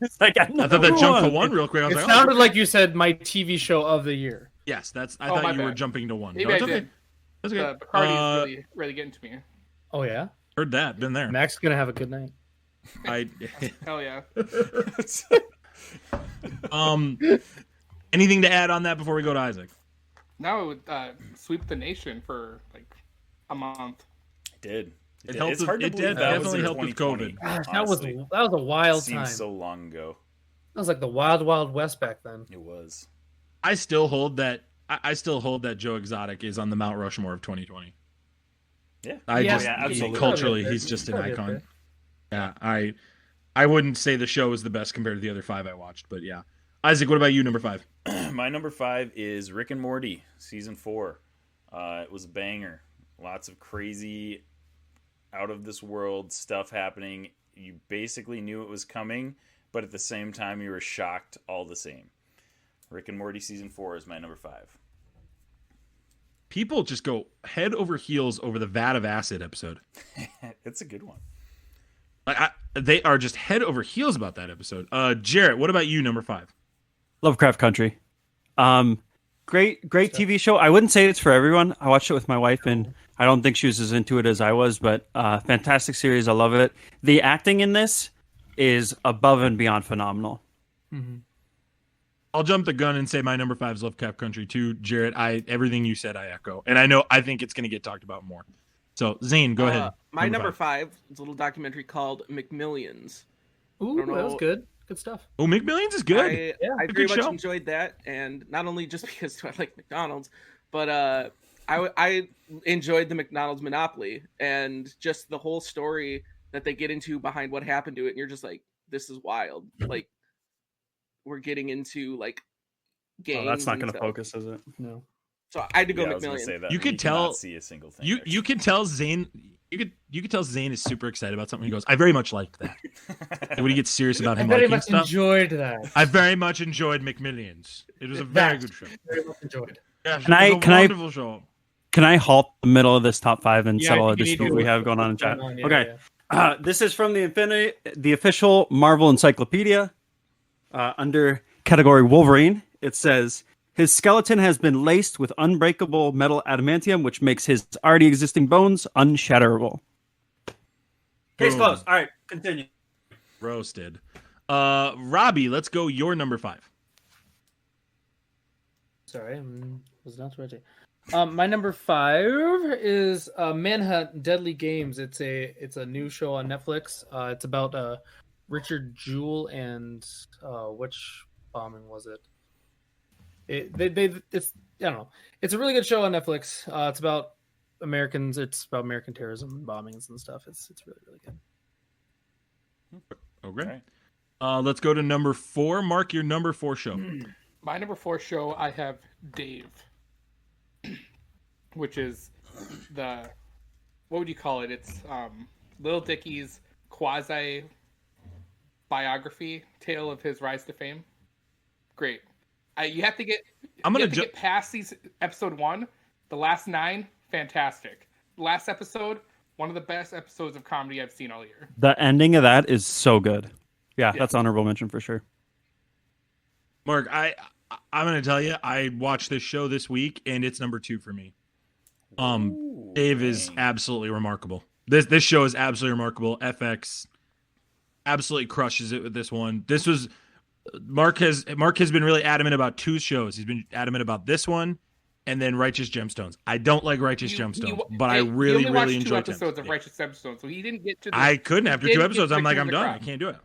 It's like, I thought that jumped to 1 real quick. I was It like, sounded like you said my TV show of the year. yes, that's. I Oh, my thought you were bad. jumping to 1. Maybe No, I it's okay. did. That's okay. Bacardi is really, really getting to me. Oh yeah, Heard that. Been there. Max is gonna have a good night. I. Hell yeah. Anything to add on that before we go to Isaac? Now it would sweep the nation for like a month. Did. It helped It's with- hard to it believe did that was definitely in helped with 2020, COVID. Gosh, honestly. that was a wild Seems time. so long ago. That was like the wild, wild west back then. It was. I still hold that. I still hold that Joe Exotic is on the Mount Rushmore of 2020. Yeah. Yeah, absolutely. Culturally, he's just an Probably up icon. there. Yeah, I wouldn't say the show is the best compared to the other 5 I watched, but yeah. Isaac, what about you? Number 5. My number 5 is Rick and Morty, season 4. It was a banger. Lots of crazy, out of this world stuff happening. You basically knew it was coming, but at the same time, you were shocked all the same. Rick and Morty season 4 is my number 5. People just go head over heels over the Vat of Acid episode. It's a good one. They are just head over heels about that episode. Jarrett, what about you? Number 5. Lovecraft Country. Great TV show. I wouldn't say it's for everyone. I watched it with my wife, and I don't think she was as into it as I was, but fantastic series. I love it. The acting in this is above and beyond phenomenal. Mm-hmm. I'll jump the gun and say my number 5 is Lovecraft Country too. Jarrett, everything you said, I echo. And I think it's going to get talked about more. So, Zane, go ahead. My number 5 is a little documentary called McMillions. Ooh, don't that was know. good. Good stuff. Oh, McMillions is good. I a very good much show. enjoyed that, and not only just because I like McDonald's, but I enjoyed the McDonald's monopoly and just the whole story that they get into behind what happened to it, and you're just like, this is wild. Like, we're getting into like gangs. Oh, that's not and going to stuff. focus, is it? No. So I had to go Yeah, I was gonna McMillions. say that. You could cannot tell- see a single thing. You can tell Zane. You could tell Zane is super excited about something. He goes, "I very much liked that." And when he gets serious about I him very liking much stuff, enjoyed that. I very much enjoyed McMillions. It was a very good show. Very much enjoyed. Yes, Can it was I- can I- wonderful show. Can I halt the middle of this top 5 and Yeah, settle I a think you need dispute to- we have going on in chat? Yeah, Okay. yeah. This is from the official Marvel Encyclopedia. Under category Wolverine, it says, his skeleton has been laced with unbreakable metal adamantium, which makes his already existing bones unshatterable. Case Boom. closed. All right, continue. Roasted. Robbie, let's go. Your number 5. Sorry, was not ready. My number 5 is Manhunt: Deadly Games. It's a new show on Netflix. It's about Richard Jewell and which bombing was it? It's I don't know. It's a really good show on Netflix. It's about Americans. It's about American terrorism and bombings and stuff. It's really really good. Okay. All right. Let's go to number 4. Mark, your number 4 show. My number 4 show, I have Dave, which is what would you call it? It's Lil Dicky's quasi biography tale of his rise to fame. Great. You have to get get past these episode 1. The last 9, fantastic. Last episode, one of the best episodes of comedy I've seen all year. The ending of that is so good. Yeah, that's honorable mention for sure. Mark, I'm going to tell you, I watched this show this week, and it's number 2 for me. Dave is absolutely remarkable. This show is absolutely remarkable. FX absolutely crushes it with this one. This was Mark has been really adamant about 2 shows. He's been adamant about this one and then Righteous Gemstones. I don't like Righteous Gemstones, but I really really enjoyed 2 episodes of Yeah. Righteous Gemstones, so he didn't get to. I couldn't after 2 didn't episodes. get I'm like, to I'm the done. crowd. I can't do it.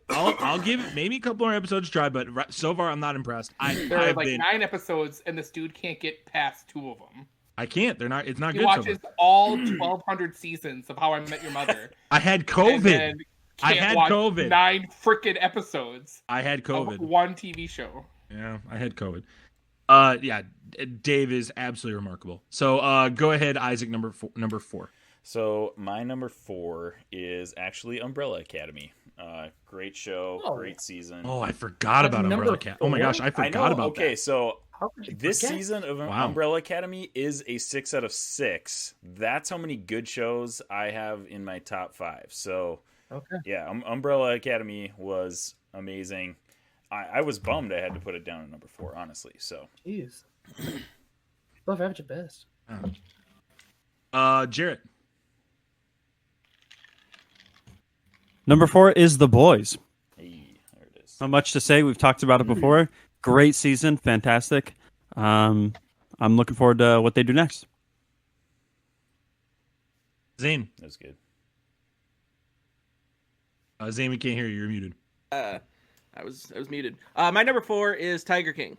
I'll give it maybe a couple more episodes to try, but so far I'm not impressed. There are like 9 episodes, and this dude can't get past 2 of them. I can't. They're not. It's not He good. watches all 1,200 seasons of How I Met Your Mother. I had COVID. I had COVID. 9 freaking episodes. I had COVID. Of one TV show. Yeah, I had COVID. Yeah, Dave is absolutely remarkable. So, go ahead, Isaac. Number 4. So my number 4 is actually Umbrella Academy. Great show, great season. Oh, I forgot about Umbrella Academy. Oh my gosh, I forgot about that. Okay, so this season of Umbrella Academy is a 6 out of 6. That's how many good shows I have in my top 5. So, yeah, Umbrella Academy was amazing. I was bummed I had to put it down at number 4, honestly. So, jeez, love average at best. Jarrett. Number 4 is The Boys. Hey, there it is. Not much to say. We've talked about it before. Great season, fantastic. I'm looking forward to what they do next. Zane. That was good. Zane, we can't hear you. You're muted. I was muted. My number 4 is Tiger King.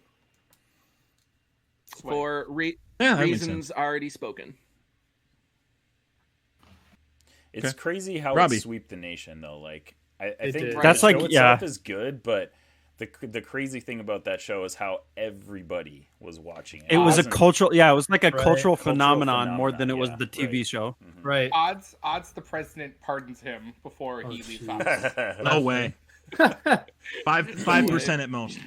For reasons already spoken. It's crazy how Robbie. it swept the nation, though. Like, I think That's the like, show itself is good, but the crazy thing about that show is how everybody was watching it. It was a cultural, it was like a Right. cultural phenomenon more than it was the TV right. show. Right. Odds the president pardons him before he leaves office. No way. 5% at most.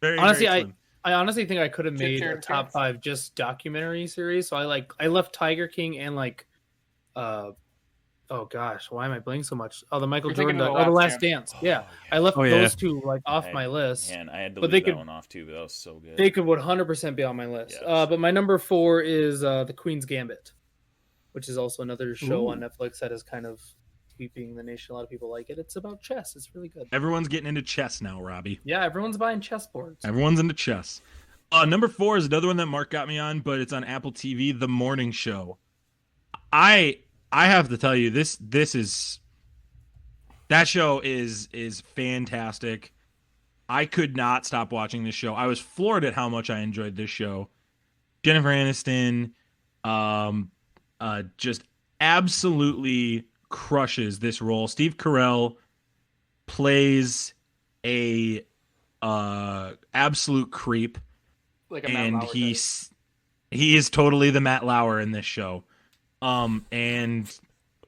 Very, Honestly, very slim. I honestly think I could have made a Jared top Prince. 5 just documentary series. So I left Tiger King and oh gosh, why am I blanking so much? Oh, the Michael You're Jordan, thinking of The The Last Last Dance. Yeah, I left yeah. those two off my list. And I had to But leave they that could- one off, too, but that was so good. They could 100% be on my list. Yes. But my number 4 is The Queen's Gambit, which is also another show on Netflix that is kind of sweeping the nation. A lot of people like it. It's about chess. It's really good. Everyone's getting into chess now, Robbie. Yeah, everyone's buying chessboards. Everyone's into chess. Number 4 is another one that Mark got me on, but it's on Apple TV, The Morning Show. I have to tell you, that show is fantastic. I could not stop watching this show. I was floored at how much I enjoyed this show. Jennifer Aniston, just absolutely crushes this role. Steve Carell plays a absolute creep. Like a Matt And Lauer he type. is totally the Matt Lauer in this show. And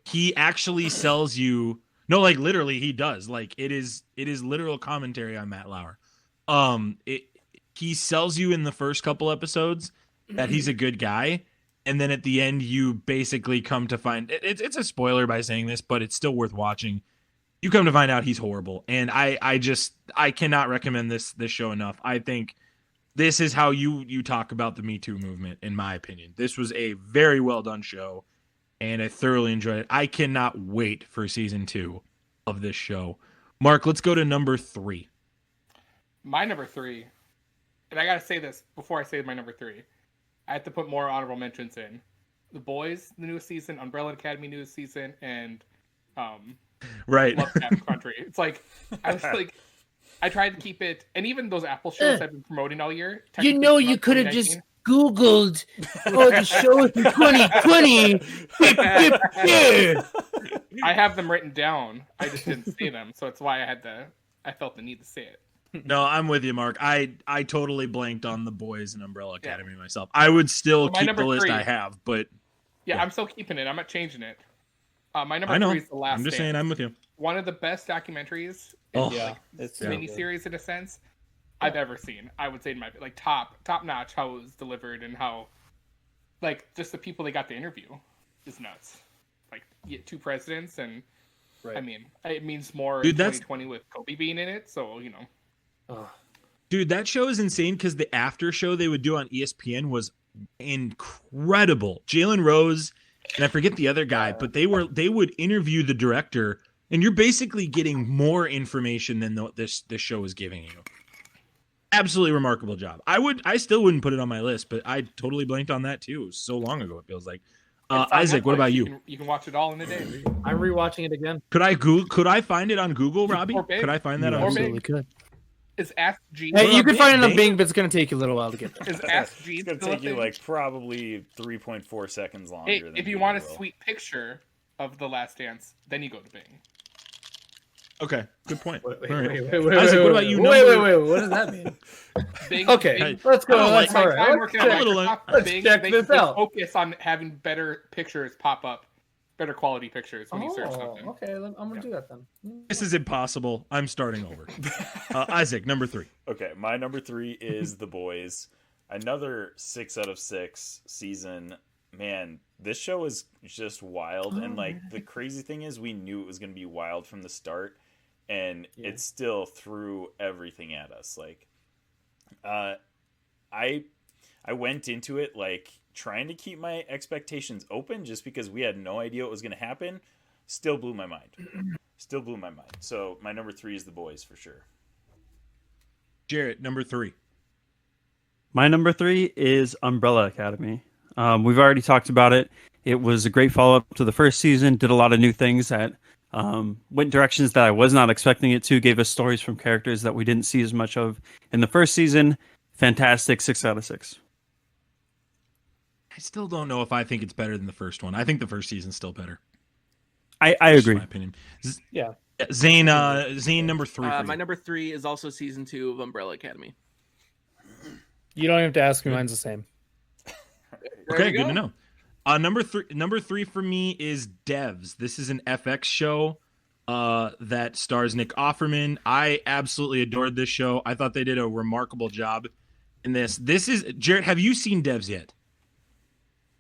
he actually sells you, no, like literally he does. Like it is literal commentary on Matt Lauer. He sells you in the first couple episodes that he's a good guy, and then at the end you basically come to find it's a spoiler by saying this, but it's still worth watching. You come to find out he's horrible, and I cannot recommend this show enough. I think this is how you talk about the Me Too movement, in my opinion. This was a very well done show, and I thoroughly enjoyed it. I cannot wait for season 2 of this show. Mark, let's go to number 3. My number 3, and I gotta say this before I say my number 3. I have to put more honorable mentions in. The Boys, the newest season, Umbrella Academy newest season, and Right. Lovecraft Country. It's like I was like, I tried to keep it, and even those Apple shows I've been promoting all year. You know, you could have just Googled the shows in 2020. I have them written down. I just didn't see them, so it's why I felt the need to say it. No, I'm with you, Mark. I totally blanked on The Boys and Umbrella Academy myself. I would still Well, my keep number the list 3. I have, but Yeah, I'm still keeping it. I'm not changing it. My number I know. 3 is The Last I'm just Stand. saying I'm with you. One of the best documentaries, Oh, it's miniseries in a sense, I've ever seen. I would say in my top notch how it was delivered and how just the people they got to interview is nuts. Like 2 presidents, and I mean it means more in 2020 with Kobe being in it. So Dude, that show is insane because the after show they would do on ESPN was incredible. Jalen Rose and I forget the other guy, but they would interview the director, and you're basically getting more information than this show is giving you. Absolutely remarkable job. I still wouldn't put it on my list, but I totally blanked on that too. It was so long ago, it feels like. Isaac, what about you? You can watch it all in a day. I'm rewatching it again. Could I find it on Google, Robbie? Could I find that on Absolutely could. Is Ask Gene? Hey, you can find it on Bing? Bing, but it's going to take you a little while to get there. Is Ask Gene It's gonna still a take you thing? like probably 3.4 seconds longer. Hey, than if you Google want a will. sweet picture of The Last Dance, then you go to Bing. Okay, good point. Wait, All right. wait, Isaac, what about you? Wait, what does that mean? Bing, Okay, Bing, let's go. I don't That's like- all my time right. working Let's at check- Microsoft, let's Bing, check they this out. focus on having better pictures pop up, better quality pictures when you search Oh, something. okay. I'm going to do that then. This is impossible. I'm starting over. Isaac, number 3. Okay, my number 3 is The Boys. Another 6 out of 6 season. Man, this show is just wild. And like the crazy thing is we knew it was going to be wild from the start. And it still threw everything at us. Like, I went into it like trying to keep my expectations open just because we had no idea what was going to happen. Still blew my mind. So my number 3 is The Boys for sure. Jarrett, number 3. My number 3 is Umbrella Academy. We've already talked about it. It was a great follow-up to the first season, did a lot of new things that went directions that I was not expecting it to, gave us stories from characters that we didn't see as much of in the first season. Fantastic, 6 out of 6. I still don't know if I think it's better than the first one. I think the first season's still better. I That's agree. my opinion. Yeah. Zane, number 3. for My you. number 3 is also season 2 of Umbrella Academy. You don't even have to ask me. Mine's the same. Okay, good to know. Number three for me is Devs. This is an FX show that stars Nick Offerman. I absolutely adored this show. I thought they did a remarkable job in this. This is Jared. Have you seen Devs yet?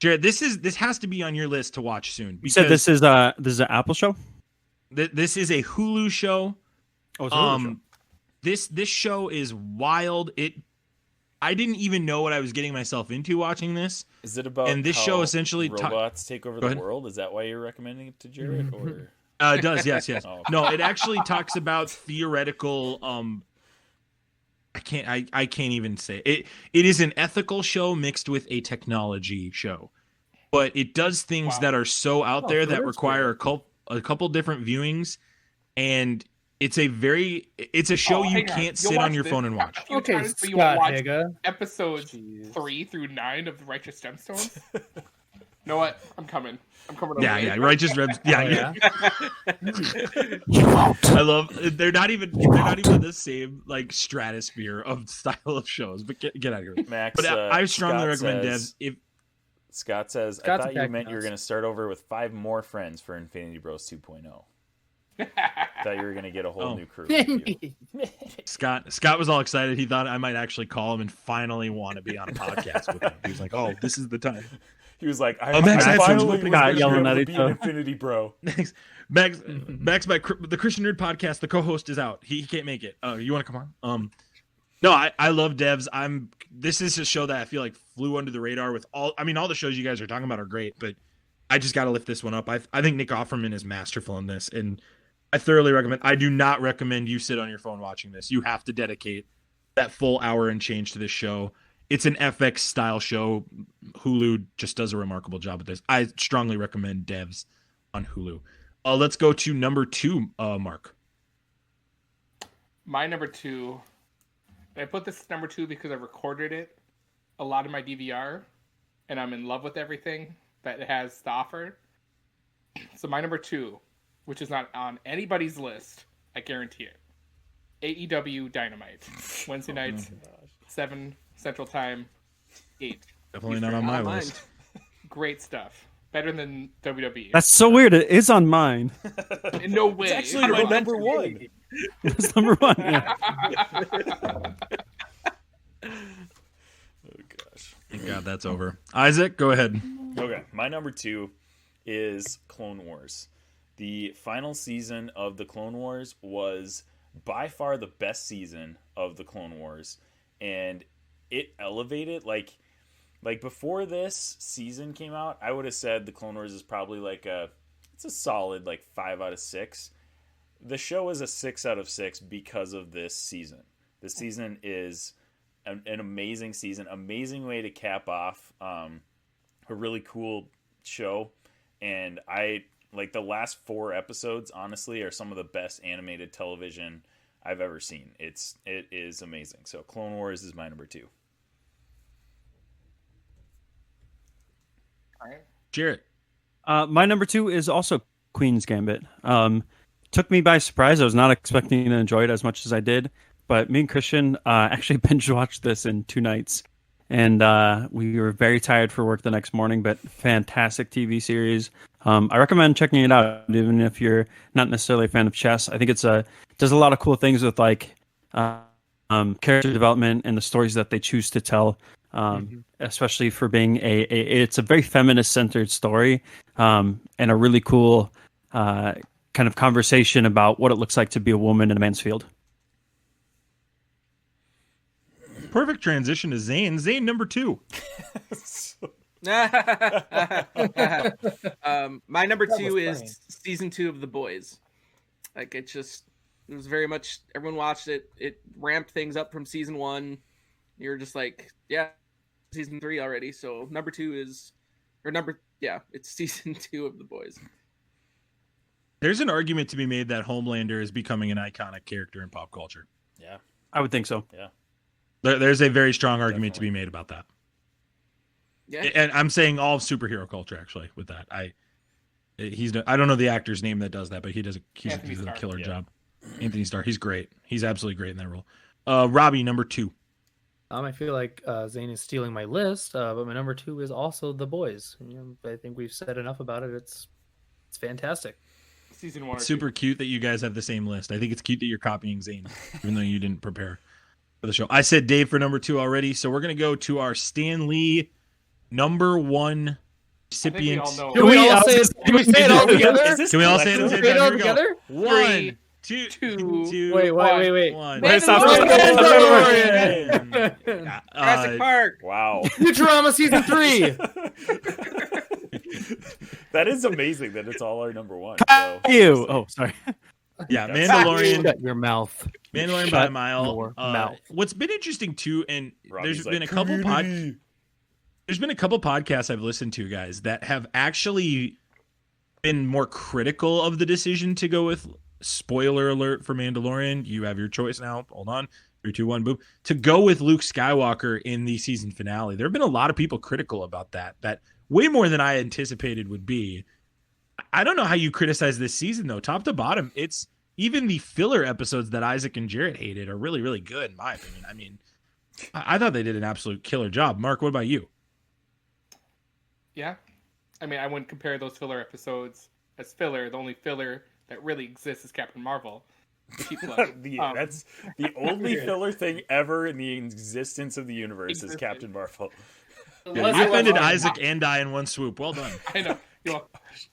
Jared, this has to be on your list to watch soon. You said this is an Apple show? This is a Hulu show. Oh, it's a Hulu show. This show is wild. I didn't even know what I was getting myself into watching this. Is it about and this how show essentially robots take over Go the ahead. world? Is that why you're recommending it to Jared? Or It does, yes. Oh. No, it actually talks about theoretical. I can't even say it. It is an ethical show mixed with a technology show, but it does things that are so out there that require a couple different viewings, and it's a show you hang on. can't You'll sit on watch your this phone and watch. a few Okay, times, but you Scott watch Haga. episodes 3 through 9 of the Righteous Gemstones. You know what? I'm coming over. Yeah, righteous rebs. Yeah. yeah. I love. They're not even the same like stratosphere of style of shows. But get out of here. Max, But I strongly Scott recommend says- Devs. If Scott says, Scott's I a thought you pack meant you were mouse. going to start over with 5 more friends for Infinity Bros 2.0. Thought you were going to get a whole new crew. with you. Scott was all excited. He thought I might actually call him and finally want to be on a podcast with him. He was like, "Oh, this is the time." He was like, I Max, I had some finally whipping was Scott gonna yelling be able at to each be an other. Infinity Bro. Max, the Christian Nerd podcast. The co-host is out. He can't make it. You want to come on? No, I love Devs. This is a show that I feel like flew under the radar with all. I mean, all the shows you guys are talking about are great, but I just got to lift this one up. I think Nick Offerman is masterful in this, and I thoroughly recommend. I do not recommend you sit on your phone watching this. You have to dedicate that full hour and change to this show. It's an FX style show. Hulu just does a remarkable job with this. I strongly recommend Devs on Hulu. Let's go to number 2, Mark. My number 2. I put this number 2 because I recorded it a lot in my DVR, and I'm in love with everything that it has to offer. So my number 2, which is not on anybody's list, I guarantee it. AEW Dynamite, Wednesday nights, 7 Central Time, 8. Definitely not on my list. Great stuff. Better than WWE. That's so weird. It is on mine. In no way. It's actually my number 1. It's number 1. Yeah. Oh, gosh. Thank God that's over. Isaac, go ahead. Okay, my number 2 is Clone Wars. The final season of the Clone Wars was by far the best season of the Clone Wars, and it elevated like before this season came out, I would have said the Clone Wars is probably it's a solid 5 out of 6. The show is a 6 out of 6 because of this season. This season is an amazing season, amazing way to cap off a really cool show, and I like the last 4 episodes honestly are some of the best animated television I've ever seen. It is amazing. So Clone Wars is my number 2. All right. Jarrett. My number 2 is also Queen's Gambit. Took me by surprise. I was not expecting to enjoy it as much as I did, but me and Christian actually binge watched this in 2 nights, and we were very tired for work the next morning. But fantastic TV series. I recommend checking it out, even if you're not necessarily a fan of chess. I think does a lot of cool things with like character development and the stories that they choose to tell. Especially for being it's a very feminist centered story, and a really cool kind of conversation about what it looks like to be a woman in a man's field. Perfect transition to Zane. Zane, number 2. My number That 2 was is funny. season 2 of The Boys. Like it was very much, everyone watched it. It ramped things up from season 1. You're just like, yeah, season 3 already. So number 2 is, it's season 2 of The Boys. There's an argument to be made that Homelander is becoming an iconic character in pop culture. Yeah. I would think so. Yeah. There's a very strong argument to be made about that. Yeah. And I'm saying all of superhero culture, actually, with that. I don't know the actor's name that does that, but he does a killer job. Anthony Starr. He's great. He's absolutely great in that role. Robbie, number 2. I feel like Zane is stealing my list, but my number 2 is also The Boys. I think we've said enough about it. It's fantastic. Season 1. It's super cute that you guys have the same list. I think it's cute that you're copying Zane, even though you didn't prepare for the show. I said Dave for number 2 already, so we're going to go to our StanLee number 1 recipient. Can we all say it all together? Can we all say it at the same time? Here we go. Together? 1, 2, 2. Wait. Jurassic Park. Wow. Futurama season 3. That is amazing that it's all our number 1. So. You. Oh, sorry. Yeah, Mandalorian. Shut your mouth. Mandalorian by a mile. your mouth. What's been interesting too, and Robbie's there's been a couple podcasts I've listened to, guys, that have actually been more critical of the decision to go with, spoiler alert for Mandalorian, you have your choice now. Hold on. 3, 2, 1, boom. To go with Luke Skywalker in the season finale. There have been a lot of people critical about that way more than I anticipated would be. I don't know how you criticize this season, though. Top to bottom, it's even the filler episodes that Isaac and Jarrett hated are really, really good, in my opinion. I mean, I thought they did an absolute killer job. Mark, what about you? Yeah. I mean, I wouldn't compare those filler episodes as filler. The only filler that really exists is Captain Marvel. People love it. That's the only filler thing ever in the existence of the universe is Captain Marvel. Yeah, you offended Isaac and I in one swoop. Well done. I know.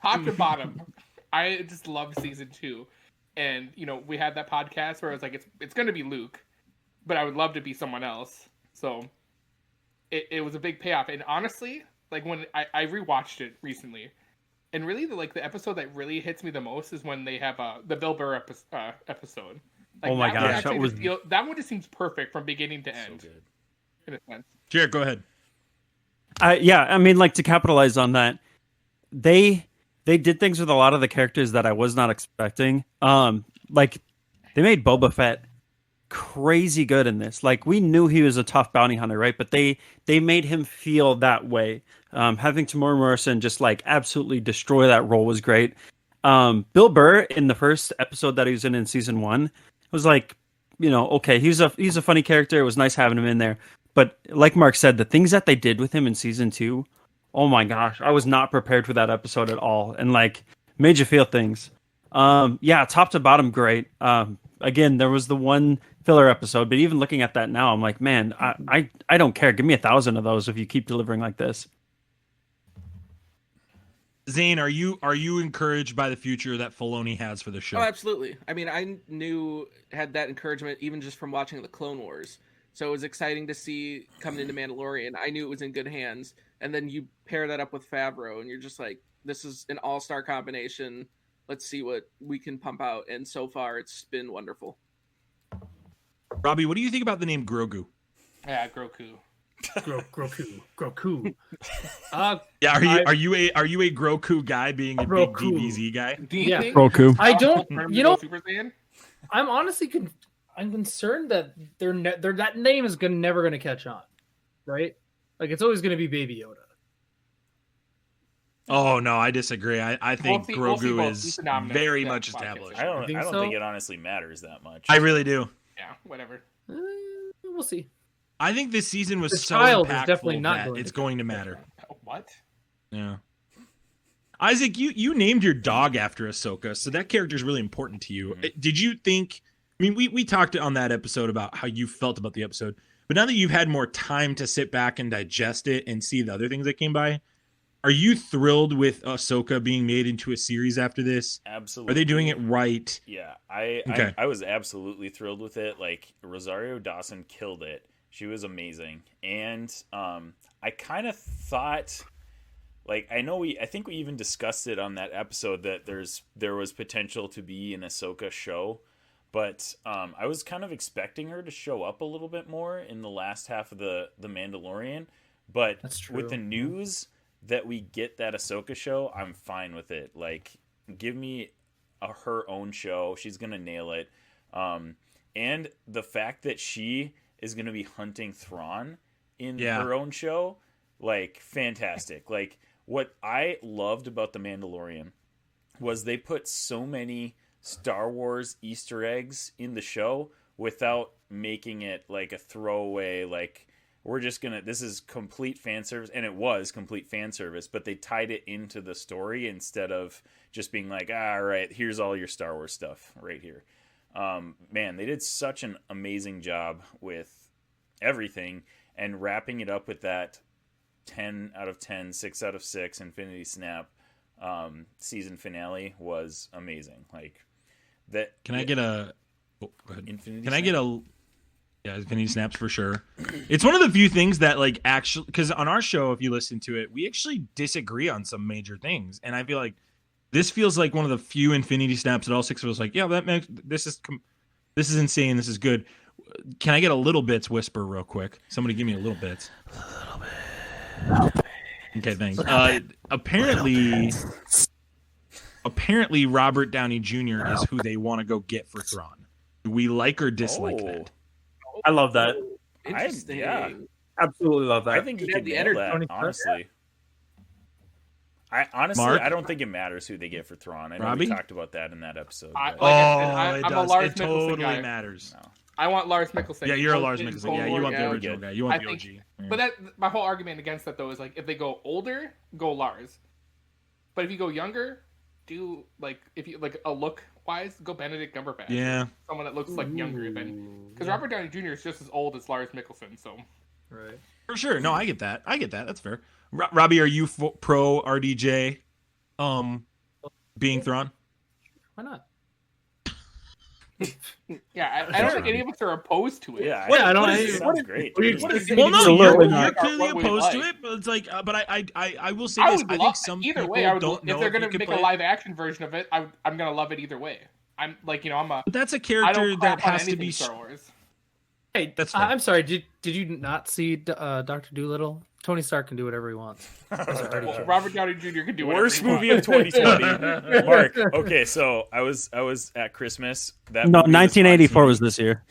Top to bottom, I just love season 2. And, we had that podcast where I was like, it's going to be Luke, but I would love to be someone else. So it was a big payoff. And honestly, like when I rewatched it recently, and really the episode that really hits me the most is when they have the Bill Burr episode. Like, oh my gosh, that one just seems perfect from beginning to end. So good. In a sense. Jared, go ahead. I mean, like, to capitalize on that, they did things with a lot of the characters that I was not expecting. Like, they made Boba Fett crazy good in this. Like, we knew he was a tough bounty hunter, right? But they made him feel that way. Having Tamora Morrison just like absolutely destroy that role was great. Bill Burr in the first episode that he was in season 1 was like, okay, he's a funny character. It was nice having him in there. But like Mark said, the things that they did with him in season 2, oh my gosh, I was not prepared for that episode at all. And like made you feel things. Top to bottom, great. Again, there was the one filler episode, but even looking at that now, I'm like, man, I don't care. Give me 1,000 of those if you keep delivering like this. Zane, are you encouraged by the future that Filoni has for the show? Oh, absolutely. I mean, I had that encouragement even just from watching the Clone Wars. So it was exciting to see coming into Mandalorian. I knew it was in good hands. And then you pair that up with Favreau, and you're just like, this is an all-star combination. Let's see what we can pump out. And so far, it's been wonderful. Robbie, what do you think about the name Grogu? Yeah, Grogu. Grogu. Yeah, are you a Grogu guy, being a Grogu. big DBZ guy? Do you Yeah. think Grogu. I don't. Super Saiyan? I'm honestly I'm concerned that that name is never gonna catch on, right? Like it's always gonna be Baby Yoda. Oh no, I disagree. I think We'll see Grogu both. is He's phenomenal. very Yeah, much fuck it. established. I don't think think so? it honestly matters that much. I really do. Yeah, whatever. We'll see. I think this season was The so child is impactful definitely not that going it's to going to matter. What? Yeah. Isaac, you named your dog after Ahsoka, so that character is really important to you. Mhm. Did you think? I mean, we talked on that episode about how you felt about the episode, but now that you've had more time to sit back and digest it and see the other things that came by, are you thrilled with Ahsoka being made into a series after this? Absolutely. Are they doing it right? Yeah, Okay. I was absolutely thrilled with it. Like Rosario Dawson killed it. She was amazing, and I kind of thought, like, I think we even discussed it on that episode that there was potential to be an Ahsoka show, but I was kind of expecting her to show up a little bit more in the last half of the Mandalorian, but That's true. with the news that we get that Ahsoka show, I'm fine with it. Like, give me her own show. She's gonna nail it. And the fact that she is gonna be hunting Thrawn in her own show, like, fantastic. Like, what I loved about the Mandalorian was they put so many Star Wars Easter eggs in the show without making it like a throwaway, like, we're just gonna, this is complete fan service, and it was complete fan service, but they tied it into the story instead of just being like, all right, here's all your Star Wars stuff right here. Man, they did such an amazing job with everything, and wrapping it up with that 10 out of 10, 6 out of 6 Infinity Snap season finale was amazing. Like that. Can I get a? Oh, go ahead. Infinity Can Snap? I get a? Yeah, Infinity Snaps for sure. It's one of the few things that, like, actually, because on our show, if you listen to it, we actually disagree on some major things, and I feel like this feels like one of the few Infinity Snaps that all six of us like. Yeah, that makes this is insane. This is good. Can I get a little bits whisper real quick? Somebody give me a little bits. A little bit. Okay, thanks. Apparently, Robert Downey Jr. is who they want to go get for Thrawn. Do we like or dislike that? I love that. Interesting. yeah. Absolutely love that. I think he You'd have could the nail energy. that, Tony honestly. Honestly, Mark? I don't think it matters who they get for Thrawn. I know Robbie? we talked about that in that episode. I- but- Like I said, it I'm a does. Lars It Mikkelsen totally guy. matters. No. I want Lars Mikkelsen. Yeah, you're a Lars Go Mikkelsen. Yeah, you Clone want the Wars, original good. guy. You want I the think- OG. Yeah. But that my whole argument against that though is like if they go older, go Lars. But if you go younger, do like if you like a look wise, go Benedict Cumberbatch. Yeah. Someone that looks like younger than because Robert Downey Jr. is just as old as Lars Mikkelsen. So Right. For sure. No, I get that. That's fair. Robbie, are you pro RDJ being Thrawn? Why not? yeah, I don't think any of us are opposed to it. Yeah, I don't- it sounds great. what is- Well, no, Absolutely you're not. clearly What we opposed to like. it, but it's like, but I will say I this. would I love think some either people way. I would don't know if they're they gonna could make play a it. live action version of it. I'm gonna love it either way. I'm like I'm a But that's a I character don't that crap on has to anything be. Star Wars. Hey, That's fair. I'm sorry. Did you not see Dr. Doolittle? Tony Stark can do whatever he wants. Well, Robert Downey Jr. can do whatever Worst he wants. movie of 2020. Mark. Okay, so I was at Christmas. That No, movie was on 1984 TV. was this year.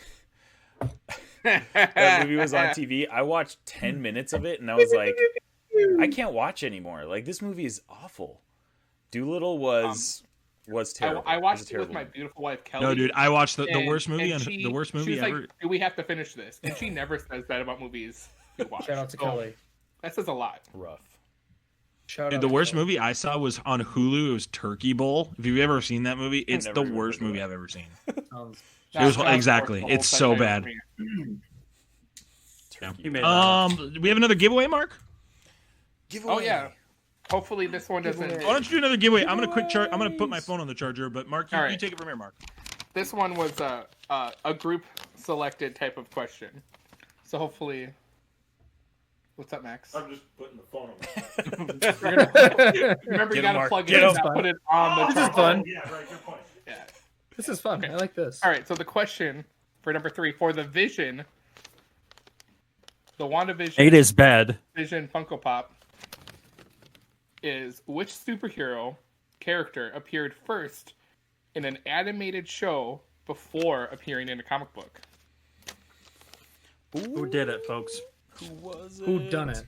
That movie was on TV. I watched 10 minutes of it and I was like, I can't watch anymore. Like, this movie is awful. Doolittle was terrible. I watched a it with terrible my movie. beautiful wife Kelly. No, dude, I watched the and- worst movie and on she- the worst she movie was ever. Like, do we have to finish this? And she never says that about movies we watch. Shout out to So, Kelly. That says a lot. Rough. Shout Dude, out the to worst Kelly. movie I saw was on Hulu. It was Turkey Bowl. If you've ever seen that movie, it's never the even worst heard of movie it. I've ever seen. Sounds- It was That's exactly. the whole It's so setback bad. for me. He made that up. We have another giveaway, Mark. Oh yeah. Hopefully this one doesn't. Why don't you do another giveaway? I'm gonna put my phone on the charger, but Mark, you, All you right. take it from here, Mark. This one was a group selected type of question. So hopefully. What's up, Max? I'm just putting the phone on. Remember, you Get him, gotta Mark. plug it Get in him. and put it on the This is charger. fun. Yeah, right. Good point. Yeah. This is fun. I like this. All right. So the question for number 3 for the Vision, the Wanda Vision. 8 is bad. Vision Funko Pop is which superhero character appeared first in an animated show before appearing in a comic book. Who did it, folks? Who was it? Who done it?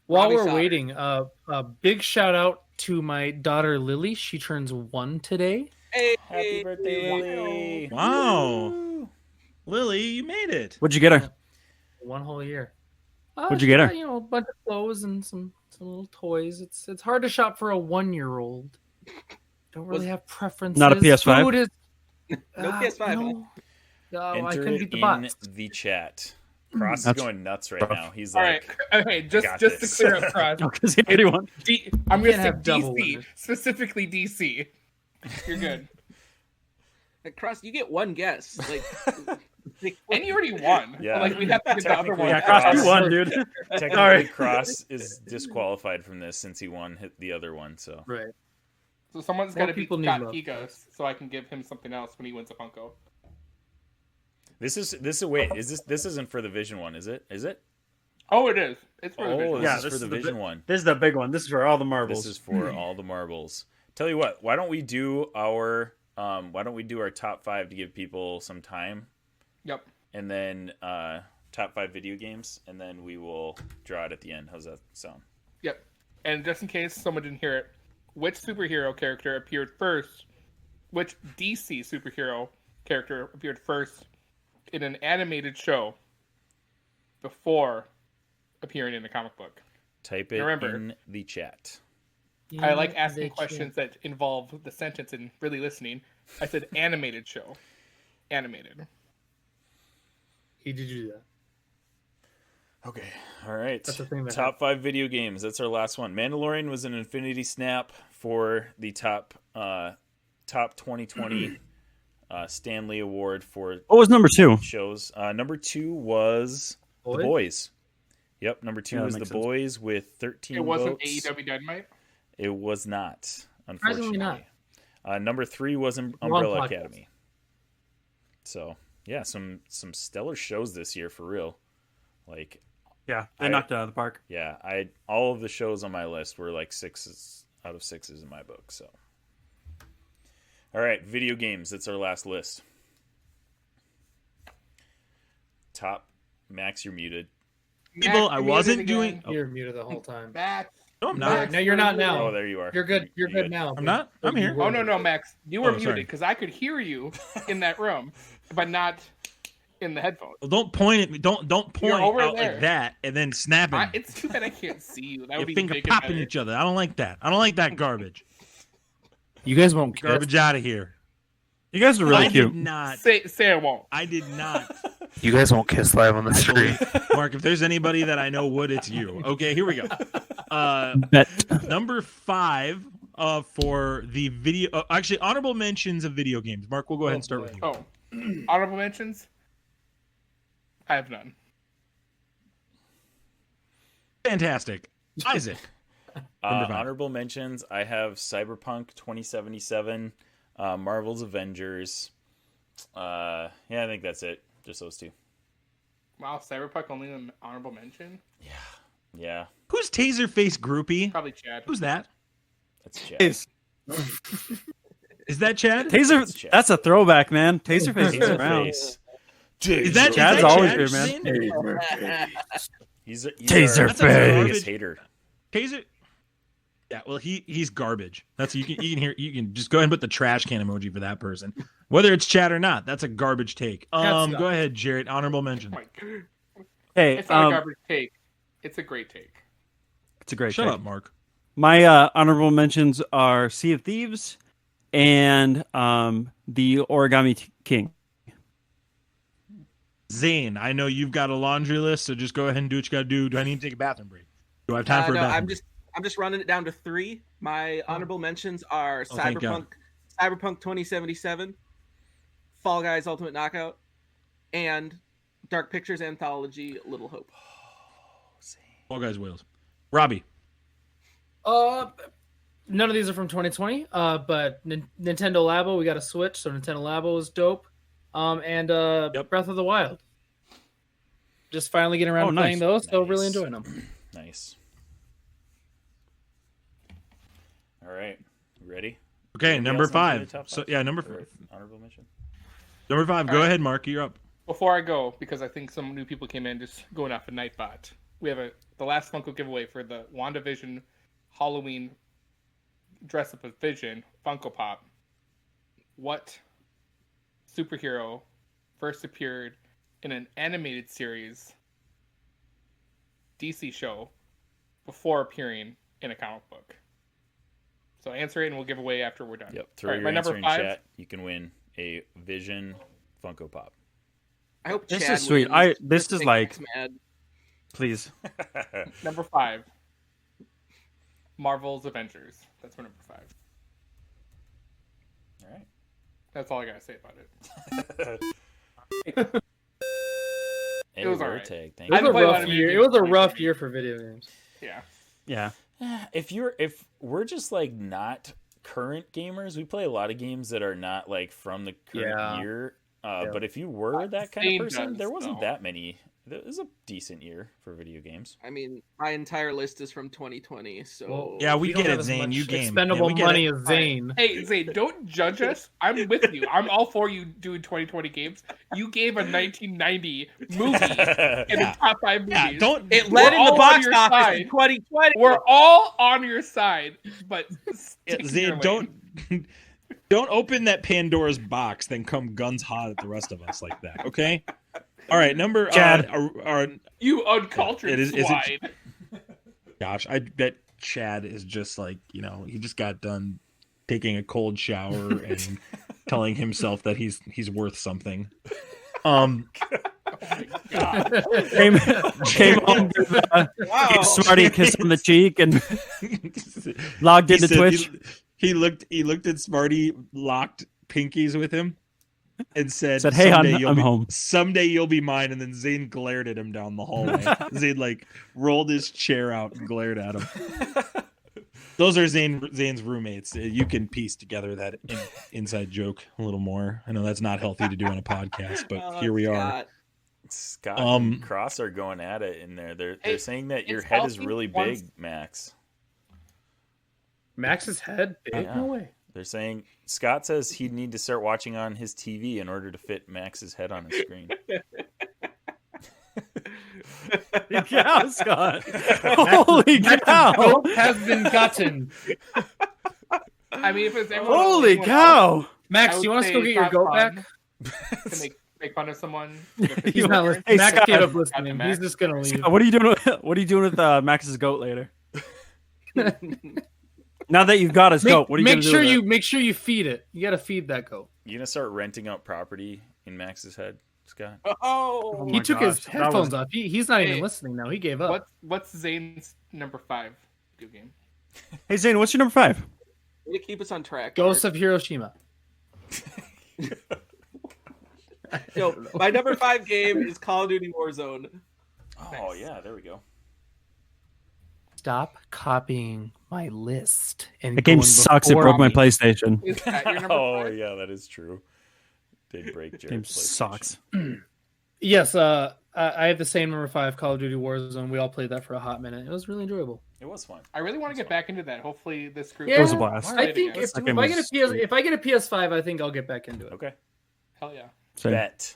While Robbie we're Sauter. waiting, a big shout out to my daughter Lily. She turns 1 today. Hey, Happy birthday, Lily! Wow. Lily, you made it. What'd you get her? 1 whole year. What'd you get her? She got, a bunch of clothes and some little toys. It's hard to shop for a 1-year-old. Don't really have preferences. Not a PS5? Food is No PS5, No. No, I Enter couldn't it beat the in bots. the chat. Cross is That's going nuts right now. He's All like, right. Okay. Just got to this. clear up, Cross. Because he already won. I'm You gonna can't say have double DC, winners. specifically DC. You're good. Like, Cross, you get one guess. Like, And you already won. Yeah. Like we have to get the other Technically, one. Yeah, Cross, you Cross. won, dude. technically, Sorry. Cross is disqualified from this since he won the other one. So Right. So someone's More got to be people need got love. egos, so I can give him something else when he wins a Funko. this is wait, is this isn't for the Vision one, is it? Is it? Oh, it is. It's for the Oh, vision. this Yeah, is this for the is the Vision bi- one. This is the big one. This is for all the marbles. This is for all the marbles. Tell you what, why don't we do our top 5 to give people some time, Yep. and then top 5 video games, and then we will draw it at the end. How's that sound? Yep. And just in case someone didn't hear it, which superhero character appeared first? Which DC superhero character appeared first in an animated show before appearing in a comic book? Type it Remember. in the chat. I like asking questions that involve the sentence and really listening. I said animated show. Animated. He did do that. Okay. All right. That's the thing that Top 5 video games. That's our last one. Mandalorian was an Infinity Snap for the top 2020 StanLee Award for What was number 2? shows. Number 2 was The Boys? Boys. Yep. Number 2 Yeah, that was The makes sense. Boys with 13 It wasn't votes. AEW Dynamite. It was not, Surprisingly unfortunately. not. Number 3 was Wrong Umbrella podcast. Academy. So yeah, some stellar shows this year for real. Like, Yeah, they I- knocked it out of the park. yeah, all of the shows on my list were like 6 out of 6s in my book. So, all right, video games. That's our last list. Top Max, you're muted. People, Max, I you're wasn't muted doing. again. Oh, You're muted the whole time. Max. no, I'm Max, not. No, you're not now. Oh, there you are. You're good. You're You good now. I'm not. I'm here. Oh no, Max, you were Oh, muted sorry. because I could hear you in that room, but not in the headphones. Well, don't point at me. Don't point over out there. like that and then snap at me. It's too bad I can't see you. That Your would be finger big and popping better. each other. I don't like that. I don't like that garbage. You guys won't kiss. Garbage out of here. You guys are really I cute. did not. Say I won't. I did not. You guys won't kiss live on the street. Mark, if there's anybody that I know would, it's you. Okay, here we go. Bet. Number 5 for the video. Actually, honorable mentions of video games. Mark, we'll go ahead and start with you. Oh, honorable mentions. I have none. Fantastic. Isaac. Number 5. Honorable mentions. I have Cyberpunk 2077, Marvel's Avengers. Yeah, I think that's it. Just those 2. Wow, Cyberpunk only an honorable mention. Yeah, Who's Taserface Groupie? Probably Chad. Who's that? that's Chad. Taser, Is that Chad? Chad. that's a throwback, man. Taserface is around. Taserface. Is that Chad's is that always Chad? here, man. He's Taserface. our biggest hater. Taser. Yeah, well, he's garbage. That's you can hear. You can just go ahead and put the trash can emoji for that person, whether it's Chad or not. That's a garbage take. That's Go ahead, Jarrett. Honorable mention. Oh my God. Hey, It's not a garbage take. It's a great take. it's a great Shut take. up, Mark. My honorable mentions are Sea of Thieves and the Origami King. Zane, I know you've got a laundry list, so just go ahead and do what you got to do. Do I need to take a bathroom break? Do I have time for a no, bathroom? I'm just running it down to 3. My honorable mentions are Oh, thank God. Cyberpunk 2077, Fall Guys Ultimate Knockout, and Dark Pictures Anthology Little Hope. All guys, whales. Robbie. None of these are from 2020. But Nintendo Labo, we got a Switch, so Nintendo Labo is dope. And Breath of the Wild. Just finally getting around to nice. playing those, so Nice. really enjoying them. Nice. All right, you ready? Okay, Anybody number else want to do 5. the top So 5? yeah, number Or 5. honorable mentions. Number 5. Go ahead, Mark. You're up. Before I go, because I think some new people came in just going off a Nightbot, we have the last Funko giveaway for the Wanda Vision Halloween dress up with Vision Funko Pop. What superhero first appeared in an animated series DC show before appearing in a comic book? So answer it and we'll give away after we're done. Yep. Throw your answer in chat. You can win a Vision Funko Pop. I hope This Chad is sweet. wins. This is Makes like, Max mad. please. Number 5. Marvel's Avengers. That's my number 5. All right. That's all I gotta say about it. Hey, It was Rare alright. Tag, thank It was you. a played a lot rough of year. video It was a games rough recently. year for video games. Yeah. Yeah. If we're just like not current gamers, we play a lot of games that are not like from the current Yeah. year. Yeah. But if you were that kind Zane of person, does, there wasn't though. that many. It was a decent year for video games. I mean, my entire list is from 2020, so Well, Yeah, we don't get have it, as Zane. much You game. expendable Yeah, we get money it. as Zane. Hey, Zane, don't judge us. I'm with you. I'm all for you doing 2020 games. You gave a 1990 movie in the top 5 movies. Yeah, don't. it We're led in the all box on your office side. in 2020. We're all on your side, but stick to Zane, your lane. don't open that Pandora's box, then come guns hot at the rest of us like that. Okay. All right. Number. Chad. You uncultured Is it- swine. Gosh, I bet Chad is just like, he just got done taking a cold shower and telling himself that he's worth something. God. Came home, gave Smarty a kiss on the cheek, and logged He into said- Twitch. He looked at Smarty, locked pinkies with him, and said, Said, "Hey, "Someday I'm home." Someday you'll be mine." And then Zane glared at him down the hallway. Zane like rolled his chair out and glared at him. Those are Zane's roommates. You can piece together that inside joke a little more. I know that's not healthy to do on a podcast, but here we are. Scott and Cross are going at it in there. They're Hey, saying that your it's head is healthy really once- big, Max. Max's head big? Yeah. No way. They're saying Scott says he'd need to start watching on his TV in order to fit Max's head on a screen. Yeah, Scott. Holy cow! Goat has been gotten. I mean, if it's everyone Holy everyone cow! else, Max, I would you want us to say go get your it's goat not back? fun to make fun of someone. He's not listening. Hey, Max Scott. gave up listening. Max. He's just gonna leave. What are you doing? What are you doing with Max's goat later? Now that you've got his goat, what are you make gonna sure do with you it? make sure you feed it. You gotta feed that goat. You gonna start renting out property in Max's head, Scott? Oh, my He took gosh, his that headphones was- off. He's not even Hey. listening now. He gave up. What's Zane's number 5 video game? Hey Zane, what's your number 5? way to keep us on track. Ghosts of Hiroshima. Yo, my number 5 game is Call of Duty Warzone. Oh yeah, there we go. Stop copying my list. And The game going sucks. It before broke my me. PlayStation. Is that your number Oh 5? yeah, that is true. Did break Jared's Game PlayStation. sucks. Yes, I have the same number 5, Call of Duty Warzone. We all played that for a hot minute. It was really enjoyable. It was fun. I really want to get back into that. Hopefully, this group. Yeah, It was a blast. I think Let's if do it. I get a if I get a PS5, I think I'll get back into it. Okay. Hell yeah. Same. Bet.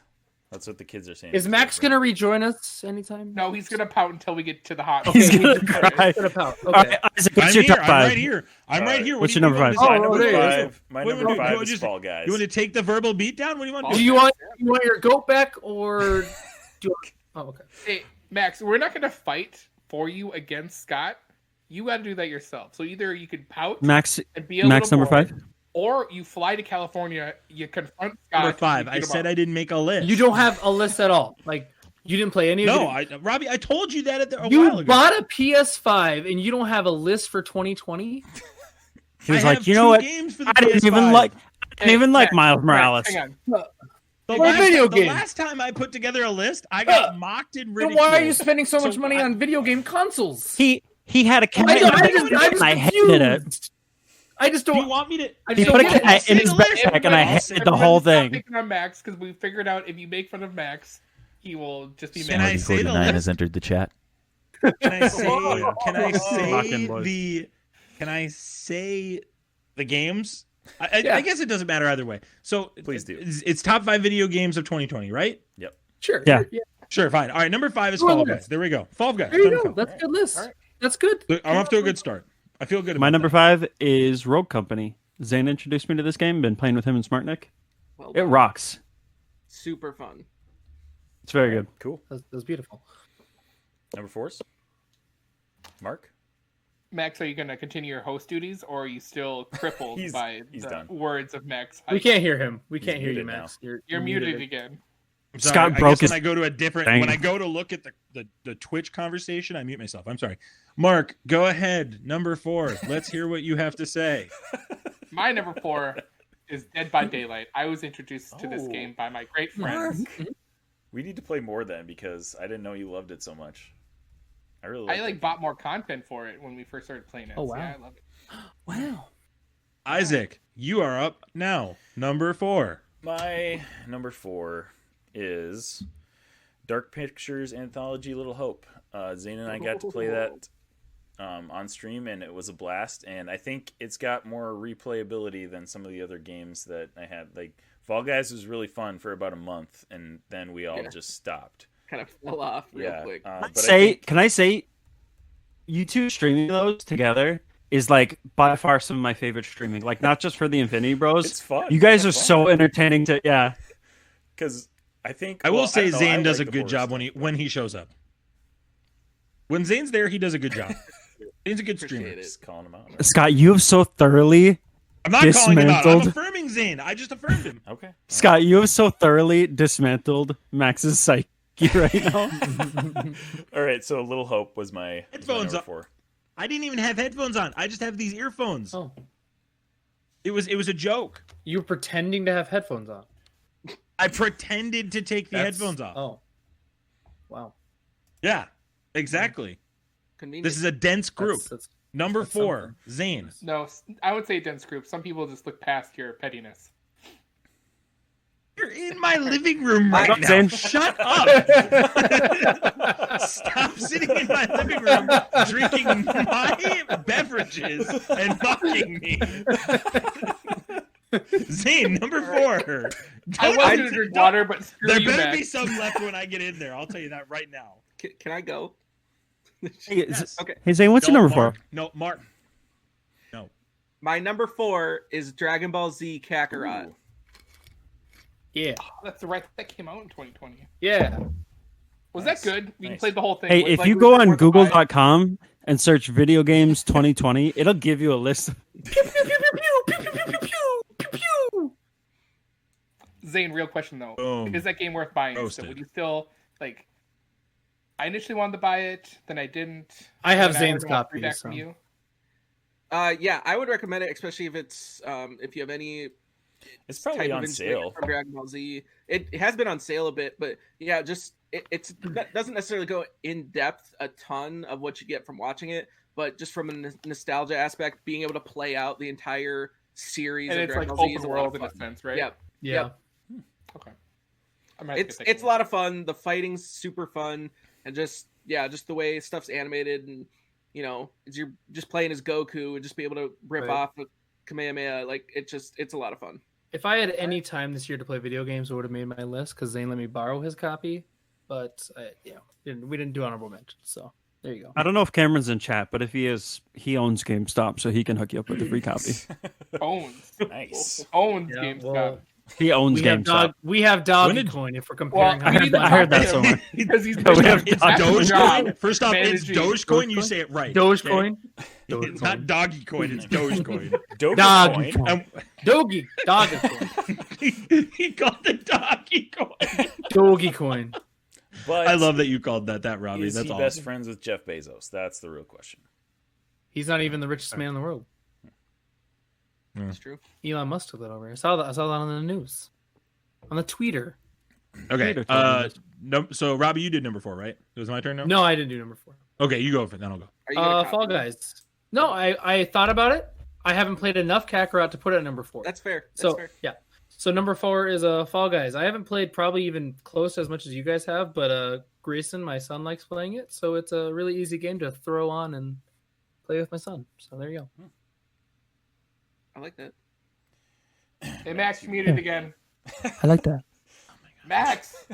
That's what the kids are saying. Is Max gonna rejoin us anytime? No, he's gonna pout until we get to the hot. He's Okay, gonna he's cry. gonna pout. All Okay. right, Isaac, I'm what's your here. top I'm 5? right here. I'm right here. What's What your do you number want 5? me to My say? Oh, number there you go. 5. My Wait, number wait, 5 wait, is just- Fall Guys. You want to take the verbal beat down? What do you want? Oh, to Do do? you want your goat back or do? Oh, okay. Hey, Max, we're not gonna fight for you against Scott. You got to do that yourself. So either you could pout Max, and be a Max little number more, 5. or you fly to California. You confront Scott. Number 5. I said I didn't make a list. You don't have a list at all. Like you didn't play any of No, it. Robbie, I told you that a while You ago. bought a PS5 and you don't have a list for 2020. He was I like, have you know 2 what? games for the I didn't PS5. even like. I didn't even like Max, Miles Morales. Hang on. The Or video the games. last time I put together a list, I got mocked and Then ridiculed. why are you spending so much So money I- on video game consoles? He had a cat I in don't- his I just- backpack I'm and I just hated it. confused. I just Do you don't. want me to? I He just put a don't get cat it. in his Say the list. backpack and I Everybody- hated the whole everybody thing. Stop picking on Max because we figured out if you make fun of Max, he will just be Can mad. I say the list? has entered the chat. Can I say? Can I Lock in, say boys. the? Can I say the games I guess it doesn't matter either way. So Please do. It's top 5 video games of 2020, right? Yep. Sure. Yeah. Sure, fine. All right, number 5 is Go on Fall the Guys. list. There we go. Fall Guys. There you Number go. 5. That's a good list. All right. That's good. Look, I'm off to a good start. I feel good about My number that. 5 is Rogue Company. Zane introduced me to this game. Been playing with him and SmartNick. Well It done. rocks. Super fun. It's very good. Cool. That's beautiful. Number 4's Mark. Max, are you going to continue your host duties, or are you still crippled He's by the done. words of Max? We can't hear him. We He's can't hear you, muted Max. You're You're muted again. I'm sorry. Scott I broke guess his when I go to a different thing. when I go to look at the Twitch conversation, I mute myself. I'm sorry. Mark, go ahead. Number 4. Let's hear what you have to say. My number 4 is Dead by Daylight. I was introduced to this Oh. game by my great friends. We need to play more then because I didn't know you loved it so much. I really I liked it. bought more content for it when we first started playing it. Oh, So, wow. yeah, I love it. Wow. Isaac, you are up now. Number 4. My number 4 is Dark Pictures Anthology Little Hope. Zane and I got to play that on stream, and it was a blast. And I think it's got more replayability than some of the other games that I had. Like Fall Guys was really fun for about a month, and then we all just stopped. Kind of fell off real quick. But I think- Can I say, you two streaming those together is like by far some of my favorite streaming. Like not just for the Infinity Bros. It's fun. You guys are It's fun. so entertaining to. Yeah. Because I think I will say don't know, Zane I does like a the good horror job stuff. when he shows up. When Zane's there, he does a good job. Zane's a good Appreciate streamer. it. Just calling him out. Scott, you have so thoroughly I'm not calling him out. I'm Dismantled. affirming Zane. I just affirmed him. Okay. Scott, you have so thoroughly dismantled Max's psyche right now. All right. So Little Hope was my Headphones number up. 4. I didn't even have headphones on. I just have these earphones. Oh, It was a joke. you were pretending to have headphones on. I pretended to take the That's- headphones off. Oh, wow. Yeah, exactly. Convenient. This is a dense group. That's Number that's 4, Zane. No, I would say dense group. Some people just look past your pettiness. You're in my living room right now. Zane. Shut up. Stop sitting in my living room drinking my beverages and mocking me. Zane, number 4. I was going to drink water, but screw There you, better Max. be some left when I get in there. I'll tell you that right now. Can I go? Hey, Okay. hey Zane, what's your No, number 4? Mark. No, Mark. No. My number 4 is Dragon Ball Z Kakarot. Yeah. That's right. That came out in 2020. Yeah. Was Nice. that good? We Nice. played the whole thing. Hey, Was, if like, you we go were on worth the buy. google.com and search video games 2020, it'll give you a list. Zane, real question though. Boom. Is that game worth buying? So Roasted. would you still like? I initially wanted to buy it, then I didn't. I have and Zane's heard about copy, feedback so. from you. Yeah, I would recommend it, especially if it's if you have any It's probably type of on inspiration sale. from Dragon Ball Z. It has been on sale a bit, but yeah, just it doesn't necessarily go in depth a ton of what you get from watching it, but just from a nostalgia aspect, being able to play out the entire series And of it's Dragon like Ball Z is open a lot of world in a fun. sense, right? Yep. Yeah. Yep. Okay. I might have to get that It's a game. lot of fun. The fighting's super fun, and just the way stuff's animated, and you're just playing as Goku and just be able to rip Right. off the Kamehameha. Like it's a lot of fun. If I had any time this year to play video games, I would have made my list because Zane let me borrow his copy. But we didn't do honorable mentions. So there you go. I don't know if Cameron's in chat, but if he is, he owns GameStop, so he can hook you up with a free copy. owns Nice. owns Yeah, GameStop. well, He owns GameStop. we have When Doggy did- Coin if we're Well, comparing. I heard- I heard that somewhere. because he's No, we have It's Dog- Dogecoin. First off, it's managing- Dogecoin. You say it right. Dogecoin. It's not Doggy Coin. It's Dogecoin. Doggy Dogecoin. Coin. And Doggy. Doggy Coin. he called it Doggy Coin. Doggy Coin. But I love that you called that, Robbie. is That's he awesome. best friends with Jeff Bezos? That's the real question. He's not even the richest man in the world. It's true. Elon Musk took that over. I saw that on the news. On the tweeter. Okay. Later, Tony. No. So Robbie, you did number 4, right? It was my turn now. No, I didn't do number 4. Okay, you go for it. Then I'll go. Are you gonna copy Fall that? Guys. No, I thought about it. I haven't played enough Kakarot to put it at number 4. That's fair. That's So fair. yeah. So number 4 is Fall Guys. I haven't played probably even close as much as you guys have, but Grayson, my son, likes playing it, so it's a really easy game to throw on and play with my son. So there you go. I like that. Hey, Max, you muted again. I like that. Max!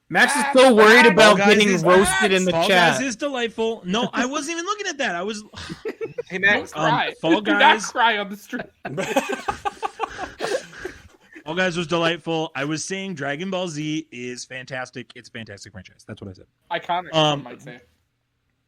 Max is so worried about Fall Guys getting is- roasted in the Fall chat. Guys is delightful. No, I wasn't even looking at that. I was. Hey Max, Cry. Fall Do not Guys. cry on the street. Fall Guys was delightful. I was saying Dragon Ball Z is fantastic. It's a fantastic franchise. That's what I said. Iconic, some might say.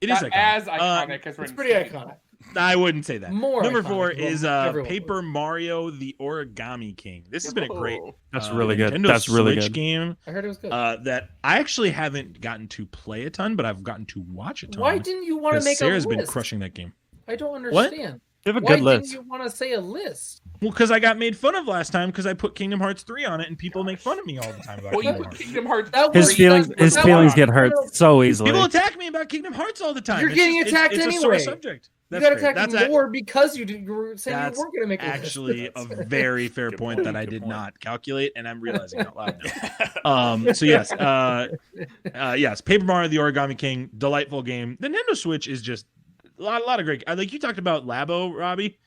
It is Not iconic. as iconic as It's Ren pretty and Stimpy. iconic. I wouldn't say that. More Number iconic 4 than is everyone Paper Mario: The Origami King. This has been a great. That's really good. Nintendo That's really Switch good. game I heard it was good. that I actually haven't gotten to play a ton, but I've gotten to watch a ton. Why didn't you want to because make Sarah's a been list? crushing that game. I don't understand. You have a Why good list. didn't you want to say a list? Well, because I got made fun of last time because I put Kingdom Hearts 3 on it, and people make fun of me all the time about Well, you Kingdom put Hearts. Kingdom Hearts. That His was- feelings, his that feelings was- get hurt so easily. People attack me about Kingdom Hearts all the time. You're It's getting just- attacked it's a anyway. sore subject. You That's got fair. attacked That's more because you were saying that's you weren't going to make a actually list. a very fair Good point point, that I good did point. not calculate, and I'm realizing out loud now. So yes, yes, Paper Mario: The Origami King, delightful game. The Nintendo Switch is just a lot of great. Like you talked about Labo, Robbie.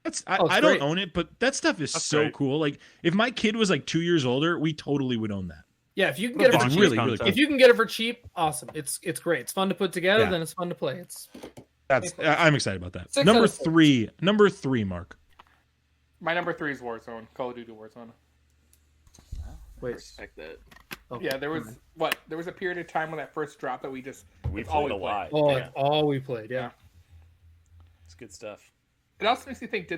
Oh, it's I don't great. own it, but that stuff is That's so great. cool. Like if my kid was like 2 years older, we totally would own that. Yeah, if you can get it for It's cheap, really, really cool. if you can get it for cheap, awesome. It's great. It's fun to put together, Yeah. then it's fun to play. It's I'm excited about that. 6 Number out of 6. three, Mark. My number 3 is Warzone. Call of Duty Warzone. wait. respect that. Okay. Yeah, there was a period of time when that first dropped that we just We it's all played a we played. lot. Oh, Yeah, it's all we played. Yeah. it's good stuff. It also makes me think,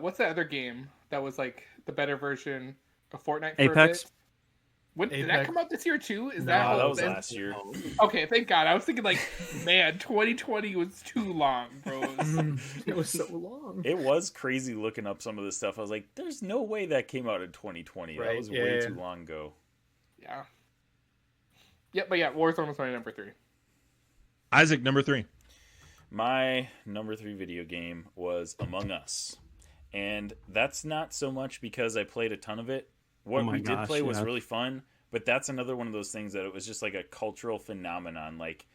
what's that other game that was like the better version of Fortnite? For Apex? A bit? When, did that Apex. come out this year too? Is No, that that was then- last year. Okay, thank God. I was thinking like, man, 2020 was too long, bro. It was so long. It was crazy looking up some of this stuff. I was like, "There's no way that came out in 2020. That Right, was way yeah. too long ago." Yeah. Yeah, but yeah, Warzone was my number 3. Isaac, number 3. My number 3 video game was Among Us, and that's not so much because I played a ton of it. What Oh my we did gosh, play was yeah. really fun, but that's another one of those things that it was just like a cultural phenomenon. Like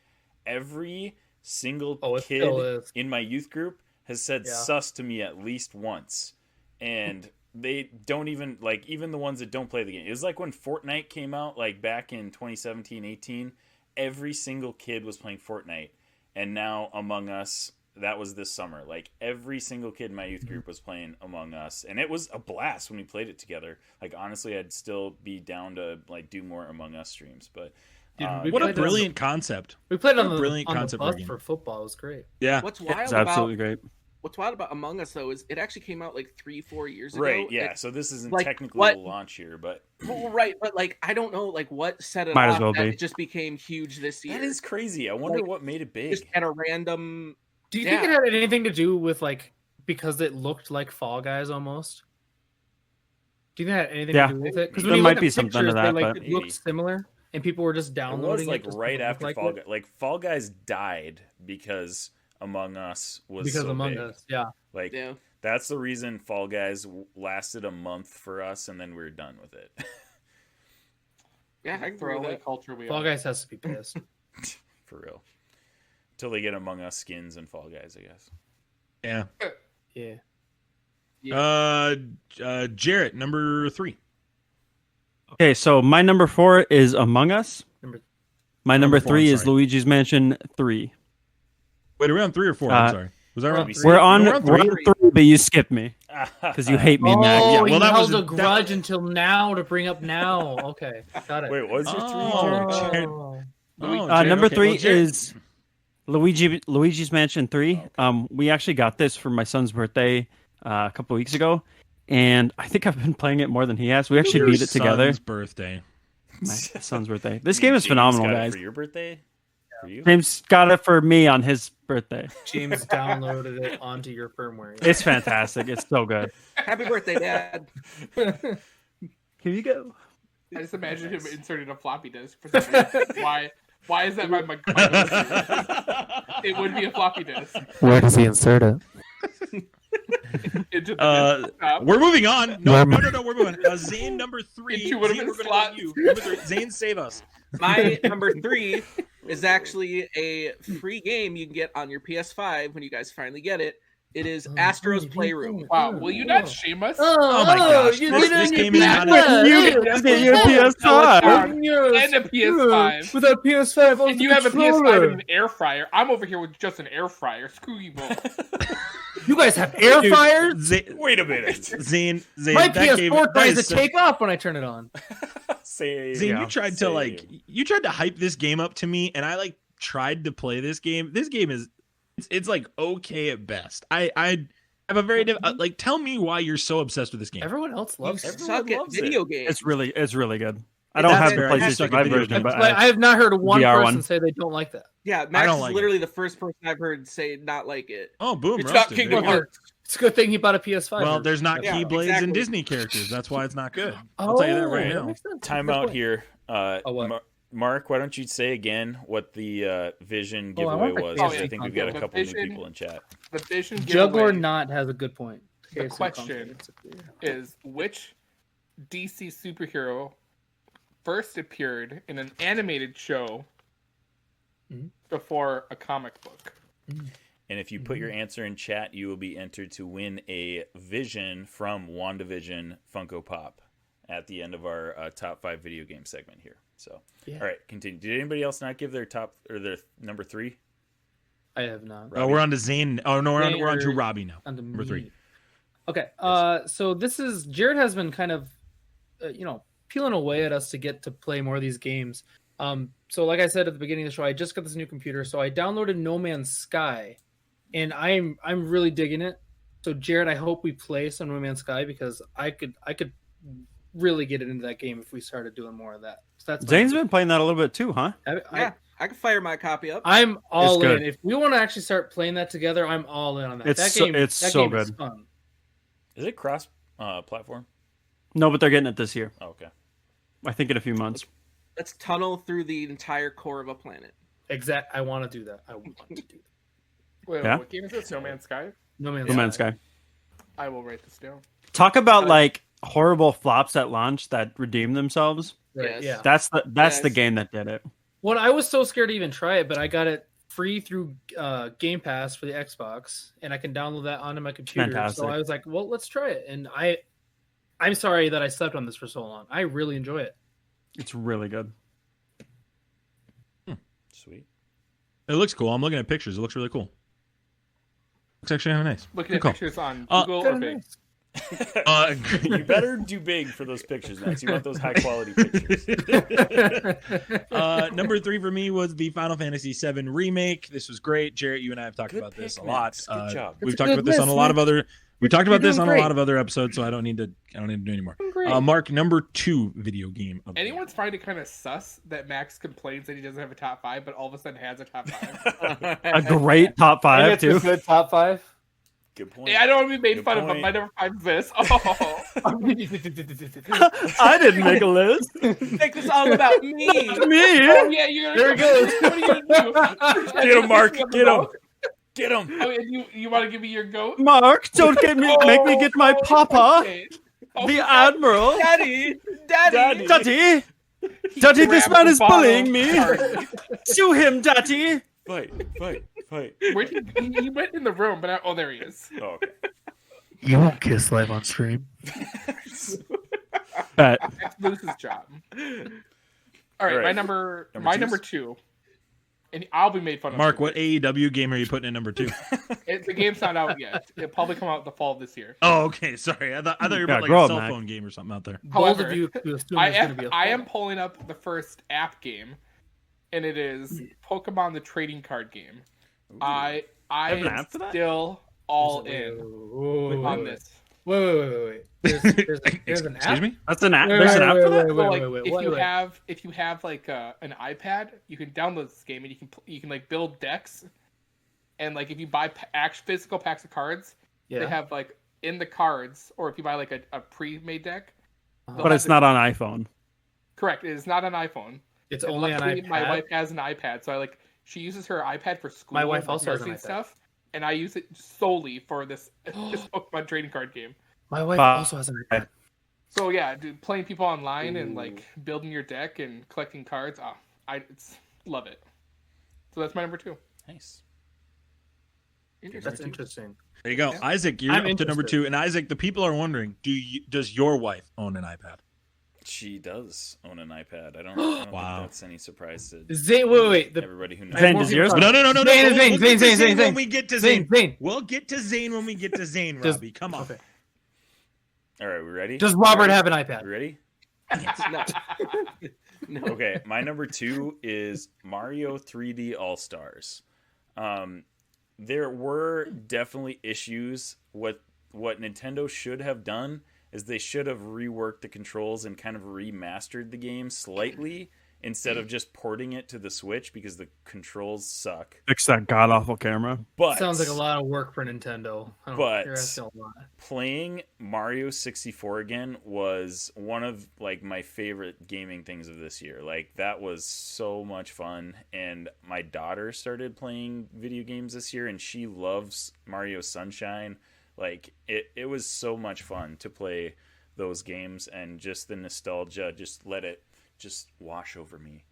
every single Oh, it still kid is. in my youth group has said Yeah. sus to me at least once, and they don't even like, even the ones that don't play the game. It was like when Fortnite came out, like back in 2017-18, every single kid was playing Fortnite, and now Among Us, that was this summer. Like every single kid in my youth group was playing Among Us, and it was a blast when we played it together. Like honestly, I'd still be down to like do more Among Us streams. But Dude, we What a played on brilliant concept. We played on What a the brilliant on the concept for a bus game. for football. It was great. Yeah. What's wild It's about absolutely great. What's wild about Among Us though is it actually came out like 3-4 years ago. right, yeah. It- So this isn't like, technically what- the launch year, but well, right, but like I don't know like what set it Might off as well that be. it just became huge this year. that is crazy. I wonder Like, what made it big. just at a random. Do you think Yeah. it had anything to do with like because it looked like Fall Guys almost? Do you think it had anything Yeah. to do with it? Because There when you might look at be something to pictures, that, they like but- it looked similar, and people were just It downloading was like just right to look after like Fall it. Guys. Like Fall Guys died because Among Us was because so Among big. Us, yeah. Like Yeah. that's the reason Fall Guys lasted a month for us, and then we were done with it. Yeah, I can agree with Throwaway that. culture we Fall are. Guys has to be pissed. For real. Till they get Among Us skins and Fall Guys, I guess. Yeah. Yeah. Jarrett, number 3. Okay, so my number 4 is Among Us. My number Number 4, 3 I'm is sorry. Luigi's Mansion 3. Wait, are we on 3 or 4? I'm Uh, sorry. Was that wrong? we We're on, We're on we're on three. 3, but you skipped me because you hate me, Mac. Oh, Yeah, well, you that held was a grudge until now to bring up now. Okay, got it. Wait, what was your 3? Oh, Jared? Jared. Oh. Oh, Number okay. 3 Well, Jarrett- is Luigi's Mansion 3. We actually got this for my son's birthday a couple weeks ago, and I think I've been playing it more than he has. We actually Your beat it together. son's birthday. My son's birthday. This game is James phenomenal, got it guys. For your birthday? For you? James got it for me on his birthday. James downloaded it onto your firmware. It's fantastic. It's so good. Happy birthday, Dad. Here you go. I just imagine him inserting a floppy disk for some reason. Why is that my It would be a floppy disk. Where does he insert it? Into the desktop. We're moving on. No, Where- we're moving. Zane, number 3. Into one of Zane, his we're gonna get slots. you. Number 3. Zane, save us. My number 3 is actually a free game you can get on your PS5 when you guys finally get it. It is Astro's Playroom. Wow, will you not shame us? Oh my gosh, this game is not Get your PS5. And a PS5. With a PS5, And you have a PS5 and an air fryer. I'm over here with just an air fryer. Screw you both. You guys have air fryers? Wait a minute. Zane, My that game, PS4 that tries is to take off when I turn it on. Same. Zane, you tried to Same. you tried to hype this game up to me, and I tried to play this game. This game is it's like okay at best. I have a very tell me why you're so obsessed with this game. Everyone else loves You it. suck at loves video games. It's really good. I don't have the fair. I just PlayStation suck at 5 video version, games. but I have not heard one VR person one. say they don't like that. Yeah, Max don't is like literally the first person I've heard say not like it. Oh, boom! It's roasted. not There Kingdom you go. Hearts. It's a good thing he bought a PS5. Well, there's not Yeah, Keyblades exactly. and Disney characters. That's why it's not good. I'll tell you that right now. Time out here. what? Mark, why don't you say again what the Vision Oh, I giveaway want the was? PS5 'Cause I think we've got a The couple new Vision- people in chat. The Vision Jug or giveaway not has a good point. The KSU question console. is which DC superhero first appeared in an animated show before a comic book? And if you put your answer in chat, you will be entered to win a Vision from Wanda Vision Funko Pop at the end of our top 5 video game segment here. So, Yeah. all right, continue. Did anybody else not give their top or their number 3? I have not. Oh, we're on to Zane. Oh no, we're on to Zane- Robbie now. On the Number 3. meat. Okay. So this is Jared has been kind of, peeling away at us to get to play more of these games. So like I said at the beginning of the show, I just got this new computer, so I downloaded No Man's Sky, and I'm really digging it. So Jared, I hope we play some No Man's Sky because I could really get into that game if we started doing more of that. So that's Zane's been playing that a little bit too, huh? Yeah, I can fire my copy up. I'm all It's good. in. If we want to actually start playing that together, I'm all in on that. It's that so- game, it's that so game is good. fun. Is it cross platform? No, but they're getting it this year. Oh, okay. I think in a few months. Let's tunnel through the entire core of a planet. I want to do that. I want to do that. Wait, Yeah? what game is this? No Man's Sky? No Man's No Man's Sky. I will write this down. Talk about like horrible flops at launch that redeem themselves. Right, Yes. yeah. That's the Yes. game that did it. Well, I was so scared to even try it, but I got it free through Game Pass for the Xbox, and I can download that onto my computer. Fantastic. So I was like, well, let's try it. And I'm sorry that I slept on this for so long. I really enjoy it. It's really good. Sweet. It looks cool. I'm looking at pictures. It looks really cool. Looks actually kind of nice. Looking Good at call. pictures on Uh, Google or Kinda Bing. nice. You better do big for those pictures, Max. You want those high quality pictures. Number 3 for me was the Final Fantasy VII remake. This was great. Jarrett, you and I have talked Good about this pick, a lot. Max. Good job. We've It's a talked good about this on a list, lot of other. We talked about this doing on a great. lot of other episodes, so I don't need to do anymore. Great. Mark, number 2 video game. Of the year. Anyone find it kind of sus that Max complains that he doesn't have a top 5, but all of a sudden has a top 5? A great top 5 too. good top 5. Good point. Yeah, I don't want to be made Good fun of, but point. my number 5 is this. Oh, I didn't make a list. Like it's all about me. oh Me? yeah, you're There gonna it goes. What are you gonna do? Get him, Mark. Get him. Get him. Oh, and you want to give me your goat? Mark, don't make me get my papa, Okay. Oh, the God. admiral. Daddy. Daddy. Daddy, Daddy, this Grab man the is bottle. bullying me. Sorry. Sue him, Daddy. Fight. Where he went in the room, but oh, there he is. Oh, okay. You won't kiss live on stream. Bet. That's Luce's job. All right, All right. my number Number number twos? 2, and I'll be made fun of. Mark, for what this. AEW game are you putting in number 2? The game's not out yet. It'll probably come out the fall of this year. Oh, okay. Sorry, I thought you were Yeah, about like grow a up, cell Mac. phone game or something out there. Bold However, of you to assume I it's going to be am pulling up the first app game, and it is Pokemon the trading card game. I Have an am app for that? still all in on this. Wait. There's an Excuse app? me? That's an app. Wait, There's an wait, app wait, for that. wait, So, wait, like, wait, if wait, you wait. have like an iPad, you can download this game and you can like build decks, and like if you buy physical packs of cards, they Yeah. have like in the cards, or if you buy like a pre-made deck. they'll But have it's the- not on iPhone. correct. It is not an iPhone. It's And only on luckily, iPad. My wife has an iPad, so she uses her iPad for school. My wife and also has an nursing iPad. stuff, and I use it solely for this Pokemon trading card game. My wife Wow. also has an iPad. So yeah, dude, playing people online and like building your deck and collecting cards. Love it. So that's my number 2. Nice. That's interesting. There you go. Isaac, you're I'm up to number interested. 2. And Isaac, the people are wondering, does your wife own an iPad? She does own an iPad. I don't think Wow. that's any surprise to Zane, wait. everybody who knows. Zane, does yours? No. Zane, We'll get to Zane. when we get to Zane. Zane. We'll get to Zane when we get to Zane, Does- Robbie. Come on. Okay. All right, we ready? Does Robert have an We iPad? ready? No. No. Okay, my number 2 is Mario 3D All Stars. There were definitely issues. What Nintendo should have done is they should have reworked the controls and kind of remastered the game slightly instead of just porting it to the Switch because the controls suck. Fix that god awful camera. But Sounds like a lot of work for Nintendo. But- you're asking a lot. playing Mario 64 again was one of like my favorite gaming things of this year. Like that was so much fun, and my daughter started playing video games this year and she loves Mario Sunshine. Like it was so much fun to play those games, and just the nostalgia just let it just wash over me.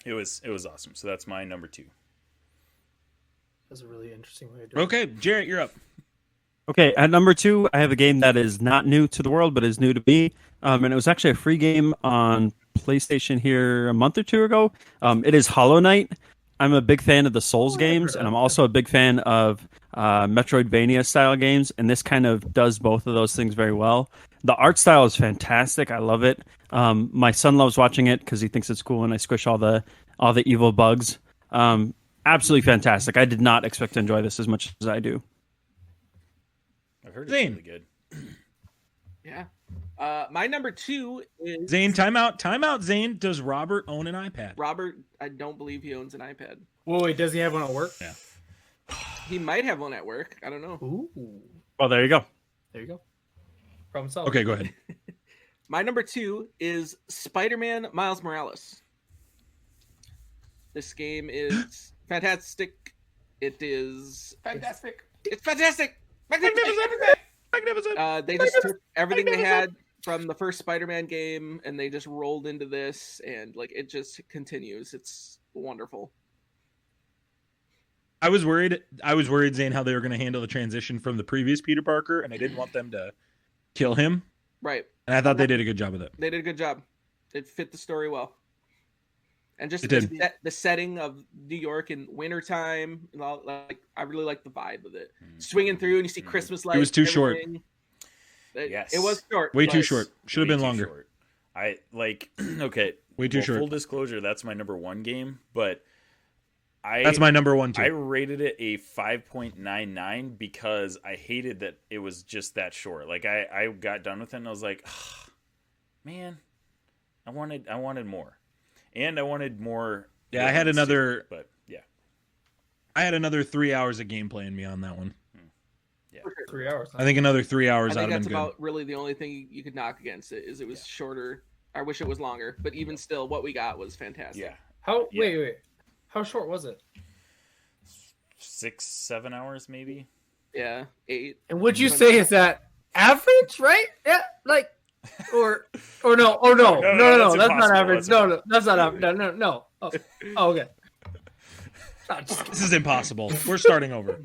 It was awesome. So that's my number 2. That's a really interesting way to do it. Okay, Jarrett, you're up. Okay, at number 2, I have a game that is not new to the world, but is new to me. And it was actually a free game on PlayStation here a month or 2 ago. It is Hollow Knight. I'm a big fan of the Souls games, and I'm also a big fan of Metroidvania style games, and this kind of does both of those things very well. The art style is fantastic. I love it. My son loves watching it because he thinks it's cool, and I squish all the evil bugs. Absolutely fantastic. I did not expect to enjoy this as much as I do. I've heard it's Zane. really good. Yeah. My number 2 is Zane, time out, Zane. Does Robert own an iPad? Robert. I don't believe he owns an iPad. Wait, does he have one at work? Yeah. He might have one at work. I don't know. Ooh, Well, there you go. there you go. Problem solved. Okay, go ahead. My number 2 is Spider-Man Miles Morales. This game is fantastic. It's fantastic. Magnificent. They just took everything they had from the first Spider-Man game and they just rolled into this, and like it just continues. It's wonderful. I was worried, Zane, how they were going to handle the transition from the previous Peter Parker, and I didn't want them to kill him. Right. And I thought they did a good job with it. They did a good job. It fit the story well. And just It did. the setting of New York in wintertime, and all, like I really like the vibe of it. Swinging through and you see Christmas lights. was too short. everything. Yes. It was short. Way too but- short. Should have Way been too longer. short. I like okay. Way too short. Full disclosure, that's my number 1 game, but That's my number 1 too. I rated it a 5.99 because I hated that it was just that short. Like I got done with it and I was like, man, I wanted more, and I wanted more. Yeah, I had another. but yeah, I had another 3 hours of gameplay in me on that one. 3 hours. I think another 3 hours I out think of that's been good. about really the only thing you could knock against it is it was shorter. I wish it was longer, but even still, what we got was fantastic. yeah, How? Yeah. Wait. How short was it? 6-7 hours maybe. Yeah, 8. And would you say is that average? Right? Yeah. Like, or no? Oh no! No, That's that's not impossible. average. No, that's not average. No. Oh, okay. No, just kidding. This is impossible. We're starting over.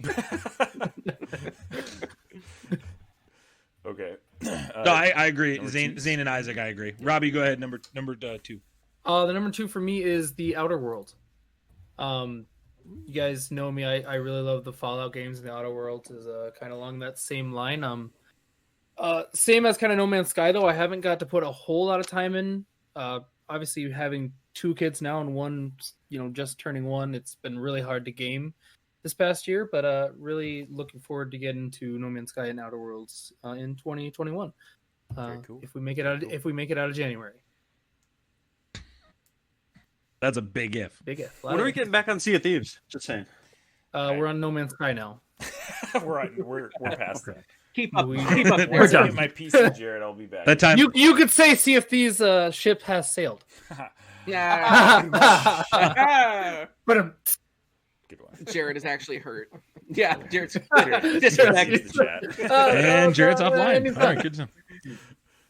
Okay. No, I agree. number Zane, 2. Zane and Isaac, I agree. Robbie, go ahead. Number 2. The number 2 for me is The Outer World. You guys know me. I really love the Fallout games, and The Outer Worlds is kind of along that same line. Same as kind of No Man's Sky, though. I haven't got to put a whole lot of time in. Obviously, having 2 kids now and one, just turning 1, it's been really hard to game this past year. But really looking forward to getting to No Man's Sky and Outer Worlds in 2021. Very cool. If we make it out of January. That's a big if. Big if. When are we getting back on Sea of Thieves? Just saying. We're on No Man's Sky now. we're past that. Keep up. We- Keep up. We're Once I done. get my PC, Jared, I'll be back. That time. You could say Sea of Thieves ship has sailed. Yeah. But Good one. Jared is actually hurt. Yeah, Jared's Jared, disconnected. the chat. And Jared's offline. anytime. All right, good to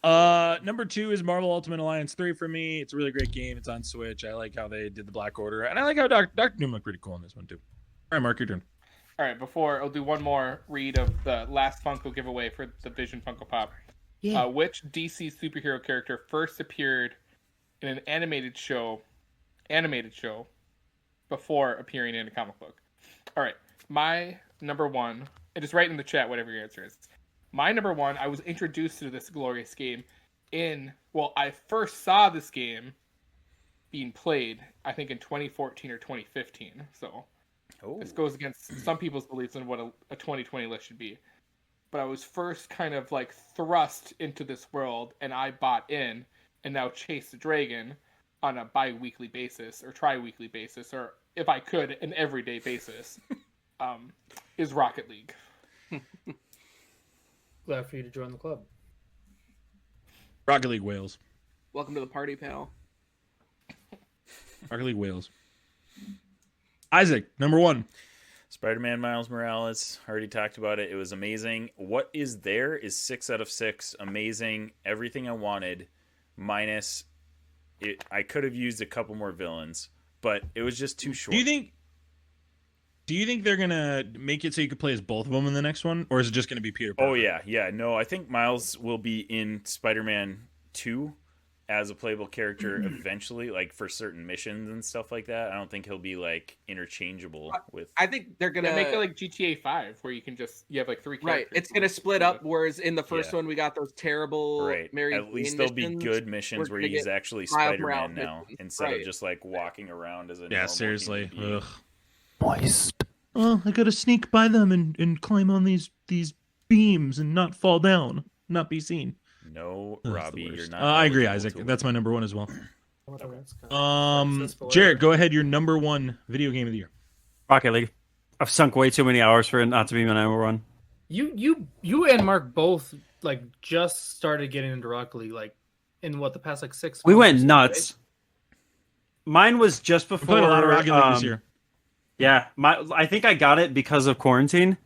know. Number 2 is Marvel Ultimate Alliance 3 for me. It's a really great game. It's on Switch. I like how they did the Black Order, and I like how Dr. Doom looked pretty cool in this one too. All right, Mark, your turn. All right, before I'll do one more read of the last Funko giveaway for the Vision Funko Pop. Yeah. Which DC superhero character first appeared in an animated show before appearing in a comic book? All right, my number one, and just write in the chat whatever your answer is. My number one, I was introduced to this glorious game I first saw this game being played, I think in 2014 or 2015. So this goes against some people's beliefs on what a 2020 list should be. But I was first kind of like thrust into this world, and I bought in, and now chase the dragon on a bi-weekly basis or tri-weekly basis, or if I could, an everyday basis, is Rocket League. Glad for you to join the club. Rocket League Wales. Welcome to the party, pal. Rocket League Wales. Isaac, number one. Spider-Man Miles Morales. Already talked about it. It was amazing. What is there is 6 out of 6. Amazing. Everything I wanted. Minus it. I could have used a couple more villains, but it was just too short. Do you think they're gonna make it so you could play as both of them in the next one, or is it just gonna be Peter Parker? Oh yeah. No, I think Miles will be in Spider-Man 2 as a playable character eventually, like for certain missions and stuff like that. I don't think he'll be like interchangeable with. I think they're gonna make it like GTA 5, where you have like 3 characters. Right, it's gonna split up. Whereas in the first one, we got those terrible. Mary At least there'll be good missions where he's actually Spider-Man now, instead of just like walking around as a normal seriously. human being. Moist. Oh, I gotta sneak by them and climb on these beams and not fall down, not be seen. No, Robbie, you're not. I agree, Isaac. That's my number one as well. Jared, Jared, go ahead. Your number one video game of the year. Rocket League. I've sunk way too many hours for it not to be my number one. You and Mark both like just started getting into Rocket League like in the past like 6 months. We went nuts. Right? Mine was just We before played a lot of Rocket League this year. Yeah, I think I got it because of quarantine.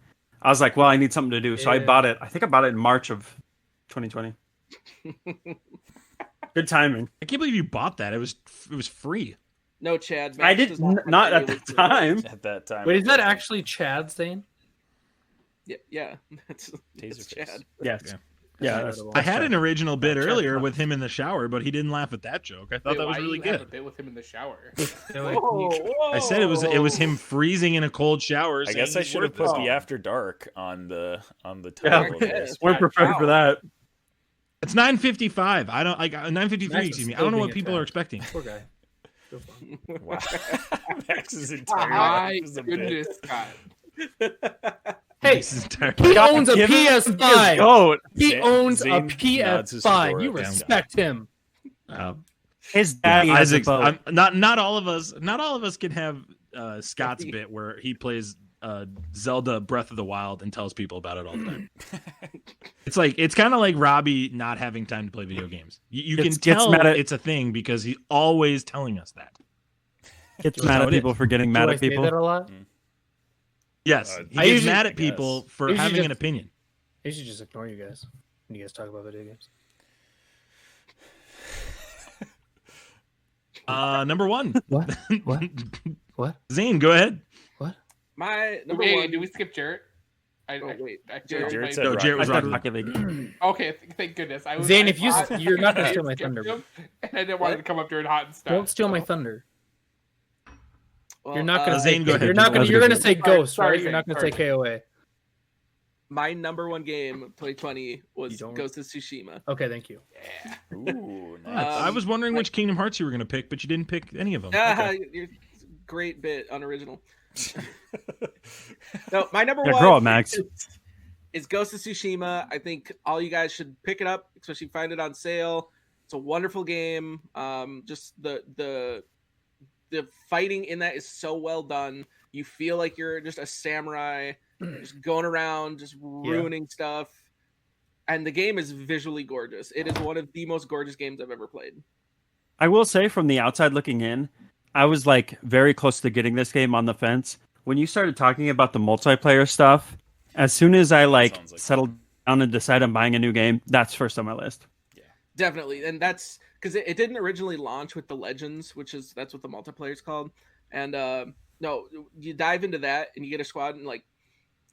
I was like, well, I need something to do, so I bought it. I think I bought it in March of 2020. Good timing. I can't believe you bought that. It was free. No, Chad. I did not at the time. At that time. Wait, is that actually Chad's thing? Yeah. That's Chad. Yes. Yeah. I had an original bit earlier with him in the shower, but he didn't laugh at that joke. I thought that was really good. Have a bit with him in the shower. I said it was him freezing in a cold shower. I guess I should have put the After Dark on the title. Yeah, we're prepared for that. It's 9:55. I don't like 9:53. Excuse me. I don't know what people are expecting. Poor guy. Wow. Max's entire My life is a goodness, bit. God. Hey, he owns a PS5. He owns a Zane nods his PS5. score You down. respect him. His daddy has a Isaac, boat. not all of us can have Scott's bit where he plays Zelda Breath of the Wild and tells people about it all the time. It's kind of like Robbie not having time to play video games. You can tell it's a thing because he's always telling us that. Gets mad at people for getting mad at people. That a lot? Yes, he I gets usually- mad at people for having an opinion. I should just ignore you guys when you guys talk about video games. Number one. What? What? Zane, go ahead. my number Wait, one. did we skip Jarrett? Wait. Jared said No, Jared I was said Rocket Rocket League. Okay, thank goodness. Zane, I if you thought- you're not gonna I steal my skipped thunder. him, and I didn't want to come up during hot and stuff. Don't steal my thunder. Well, You're not gonna Zane, say go ahead. You're not gonna. You're gonna say Sorry, Ghost, sorry, right? You're not gonna Zane, say KOA. My number one game of 2020 You was don't- Ghost of Tsushima. Okay, thank you. Ooh, nice. I was wondering which Kingdom Hearts you were going to pick, but you didn't pick any of them. You're great bit, unoriginal. No, my number Yeah, one grow up, Max. is Ghost of Tsushima. I think all you guys should pick it up, especially find it on sale. It's a wonderful game. Just the fighting in that is so well done. You feel like you're just a samurai, just going around, just ruining stuff. And the game is visually gorgeous. It is one of the most gorgeous games I've ever played. I will say, from the outside looking in, I was like very close to getting this game on the fence. When you started talking about the multiplayer stuff, as soon as I Sounds like settled down and decide I'm buying a new game, that's first on my list. Definitely, and that's because it didn't originally launch with the Legends, that's what the multiplayer is called. And no, you dive into that and you get a squad, and like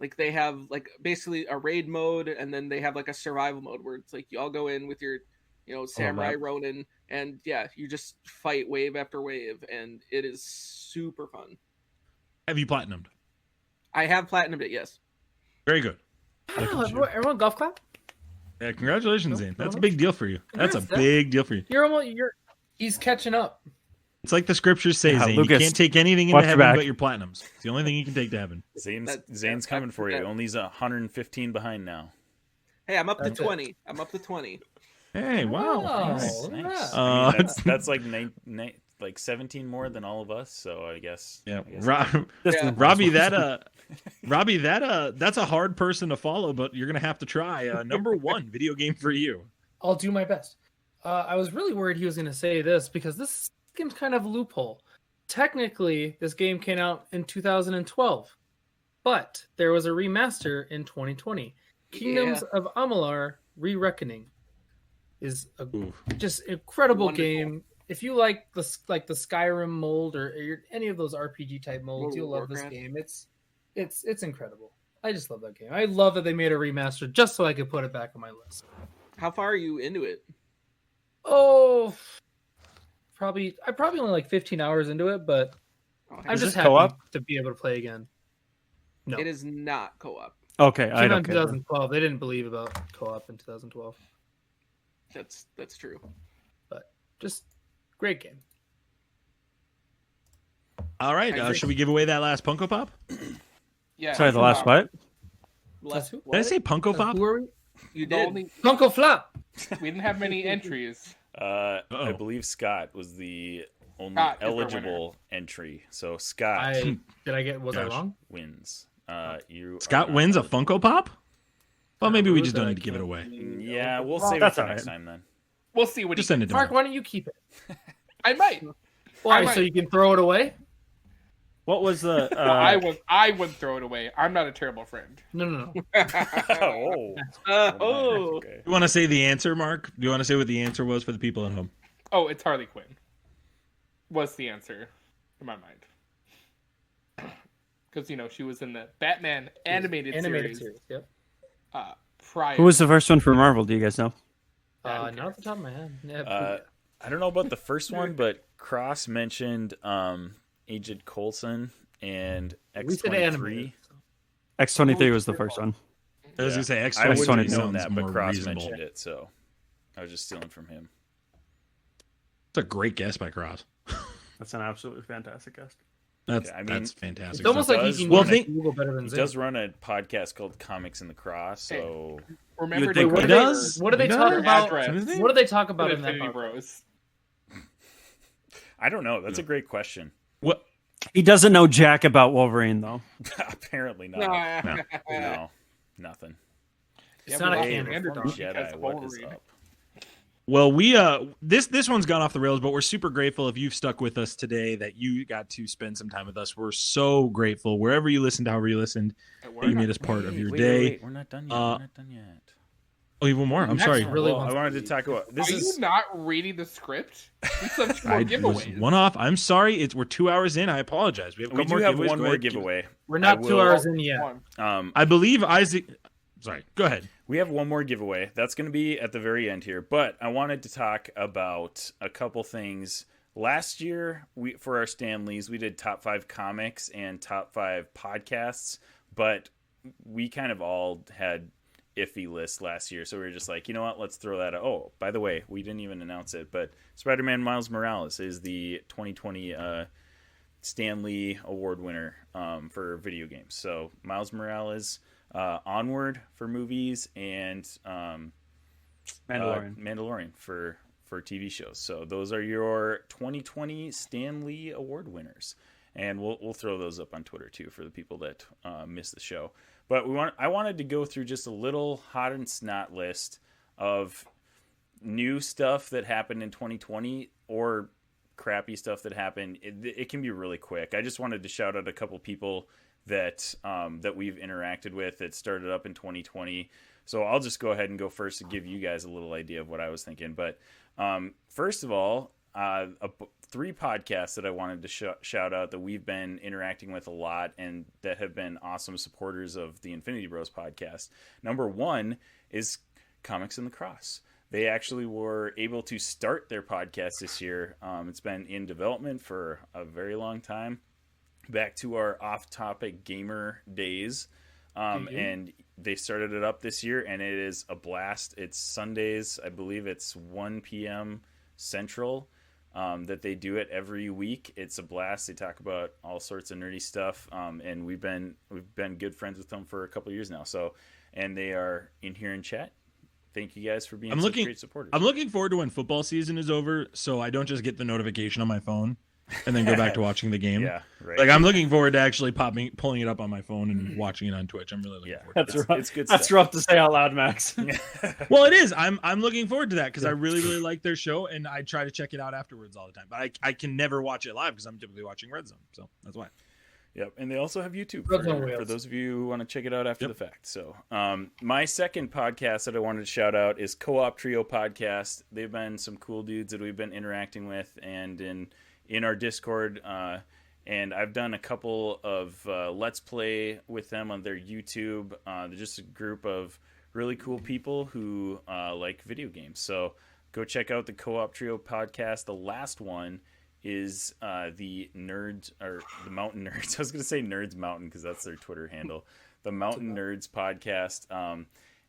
Like they have like basically a raid mode, and then they have like a survival mode where it's like you all go in with your, samurai Ronin, and yeah, you just fight wave after wave, and it is super fun. Have you platinumed? I have platinumed it, yes. Very good. Oh, everyone golf clap. Yeah, congratulations, Zane. That's a no. big deal for you. That's a big deal for you. He's catching up. It's like the scriptures say, Zane. Lucas, you can't take anything into heaven but your platinums. It's the only thing you can take to heaven. Zane's coming for you. Only he's 115 behind now. Hey, I'm up to 20. I'm up to 20. Hey, wow. Oh, Nice. yeah. I mean, that's like 17 more than all of us. So I guess. Yeah, Robbie, Robbie, that's a hard person to follow, but you're gonna have to try. Number one video game for you. I'll do my best. I was really worried he was going to say this because this game's kind of a loophole. Technically, this game came out in 2012, but there was a remaster in 2020. Kingdoms of Amalur: Re-Reckoning is a just incredible game. If you like the Skyrim mold or any of those RPG type molds, you'll love this game. It's incredible. I just love that game. I love that they made a remaster just so I could put it back on my list. How far are you into it? Oh, I probably only like 15 hours into it, but I'm just happy co-op? to be able to play again. No, It is not co-op. Okay, it I came out don't in care. 2012. They didn't believe about co-op in 2012, That's true. but just great game. All right, should we give away that last Punko Pop? Yeah. Sorry, the last what? Who? Did I say Punko Pop? Who are we? You The did. only- Uncle Flop. we didn't have many entries. I Uh-oh. believe Scott was the only Scott is the eligible entry. So Scott Was I Gosh. wrong? wins. You Scott are wins a eligible. Funko Pop? Well, maybe we Who just did don't I need to give it can't away. believe? Yeah, we'll Well, save it that's for all next right. time then. We'll see what Just he. send it to Mark, me. why don't you keep it? I might. Why? might. So you can throw it away? What was the? Well, I would throw it away. I'm not a terrible friend. No. Oh. Okay. You want to say the answer, Mark? Do you want to say what the answer was for the people at home? Oh, it's Harley Quinn. Was the answer in my mind? Because she was in the Batman animated series. Yep. Prior. Who was the first one for Marvel? Do you guys know? Not off the top of my head. I don't know about the first one, but Cross mentioned Agent Coulson and We said X-23. animated. X-23 was the first one. I was gonna say I X-23 wouldn't have known sounds that, but more Cross reasonable. mentioned it, so I was just stealing from him. It's a great guess by Cross. That's an absolutely fantastic guest. That's Yeah, I mean, that's fantastic. It's almost He like does he can Well, use think- Google better than He Zane. does run a podcast called Comics in the Cross, so Remember You'd to think What he do they- does? What do they He talk does? about? Address. What do they talk about in that Infinity podcast? Bros. I don't know. That's a great question. What? He doesn't know jack about Wolverine though. Apparently not. Nah. No, nothing. It's not a but canon. underdog because Jedi, of what is Wolverine. up? Well, we this one's gone off the rails, but we're super grateful if you've stuck with us today, that you got to spend some time with us. We're so grateful wherever you listened, however you listened, that you made us part of your day. Wait, we're not done yet. We're not done yet. Oh, even more. I'm Next sorry. one. Really Well, I wants wanted to talk about this. Are Is you not reading the script? We have more I was giveaways. one off. I'm sorry. We're 2 hours in. I apologize. We have a we couple do more have giveaways. one Go more ahead. giveaway. We're not I 2 will- hours in yet. One. I believe Isaac. Sorry. Go ahead. We have one more giveaway. That's going to be at the very end here. But I wanted to talk about a couple things. Last year, for our StanLees, we did top 5 comics and top 5 podcasts. But we kind of all had iffy lists last year. So we were just like, you know what? Let's throw that out. Oh, by the way, we didn't even announce it. But Spider-Man Miles Morales is the 2020 StanLee Award winner for video games. So Miles Morales... Onward for movies and Mandalorian for TV shows. So those are your 2020 StanLee Award winners, and we'll throw those up on Twitter too for the people that missed the show. But I wanted to go through just a little hot and snot list of new stuff that happened in 2020 or crappy stuff that happened. It can be really quick. I just wanted to shout out a couple people that we've interacted with that started up in 2020. So I'll just go ahead and go first to give you guys a little idea of what I was thinking. But first of all, three podcasts that I wanted to shout out that we've been interacting with a lot and that have been awesome supporters of the Infinity Bros podcast. Number one is Comics in the Cross. They actually were able to start their podcast this year. It's been in development for a very long time. Back to our off-topic gamer days. And they started it up this year, and it is a blast. It's Sundays. I believe it's 1 p.m. Central that they do it every week. It's a blast. They talk about all sorts of nerdy stuff, and we've been good friends with them for a couple of years now. So, and they are in here in chat. Thank you guys for being great supporters. I'm looking forward to when football season is over, so I don't just get the notification on my phone and then go back to watching the game. Yeah, right. Like I'm looking forward to actually pulling it up on my phone and watching it on Twitch. I'm really looking forward to it. It's good That's stuff. rough to say out loud, Max. Well, it is. I'm looking forward to that because I really, really like their show, and I try to check it out afterwards all the time. But I can never watch it live because I'm typically watching Red Zone, so that's why. Yep, and they also have YouTube Red Zone for Wheels. those of you who want to check it out after the fact. So, my second podcast that I wanted to shout out is Co-op Trio Podcast. They've been some cool dudes that we've been interacting with, and in our Discord, and I've done a couple of Let's Play with them on their YouTube. They're just a group of really cool people who like video games. So go check out the Co-op Trio Podcast. The last one is the Nerds, or the Mountain Nerds. I was going to say Nerds Mountain because that's their Twitter handle. The Mountain Nerds Podcast.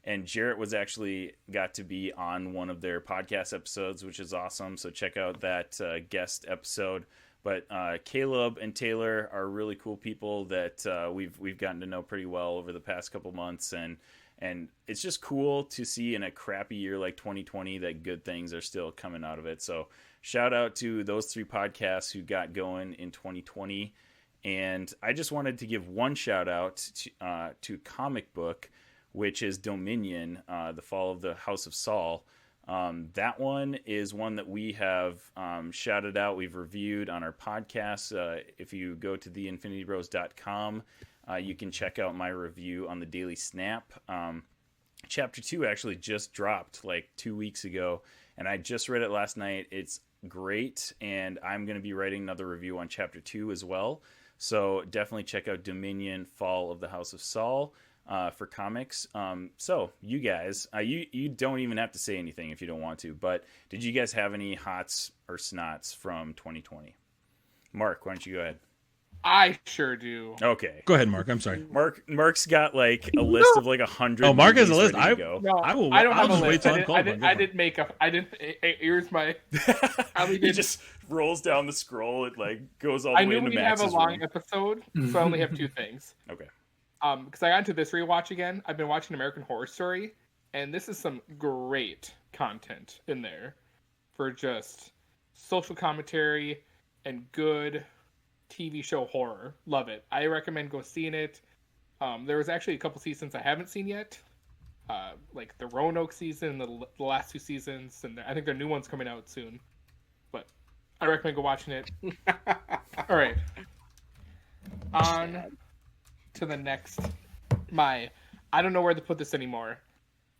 And Jarrett was actually got to be on one of their podcast episodes, which is awesome. So check out that guest episode. But Caleb and Taylor are really cool people that we've gotten to know pretty well over the past couple months, and it's just cool to see in a crappy year like 2020 that good things are still coming out of it. So shout out to those three podcasts who got going in 2020, and I just wanted to give one shout out to Comic Book, which is Dominion, the Fall of the House of Saul. That one is one that we have shouted out. We've reviewed on our podcast. If you go to theinfinitybros.com, you can check out my review on the Daily Snap. Chapter 2 actually just dropped like 2 weeks ago, and I just read it last night. It's great, and I'm going to be writing another review on Chapter 2 as well. So definitely check out Dominion, Fall of the House of Saul. For comics. So you guys, you don't even have to say anything if you don't want to, but did you guys have any hots or snots from 2020? Mark, why don't you go ahead? I sure do. Okay. Go ahead, Mark. I'm sorry. Mark's got like a list of like 100. Oh, Mark has a list. No, I don't have a list. I didn't make a. I didn't. Here's my. He just rolls down the scroll. It like goes all the I way knew into we'd have Max's a long room. episode, so I only have two things. Okay. Because I got into this rewatch again. I've been watching American Horror Story, and this is some great content in there for just social commentary and good TV show horror. Love it. I recommend go seeing it. There was actually a couple seasons I haven't seen yet, like the Roanoke season, the last two seasons, and I think their new one's coming out soon. But I recommend go watching it. All right. On to the next. I don't know where to put this anymore.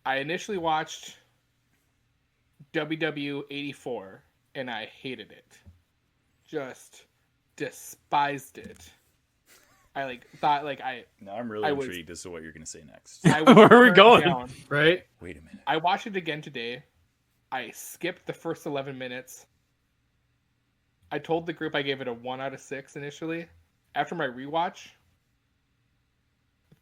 I initially watched WW84 and I hated it. Just despised it. I thought Now I'm really intrigued as to what you're going to say next. Where are we going? Down, right? Wait a minute. I watched it again today. I skipped the first 11 minutes. I told the group I gave it a 1 out of 6 initially. After my rewatch,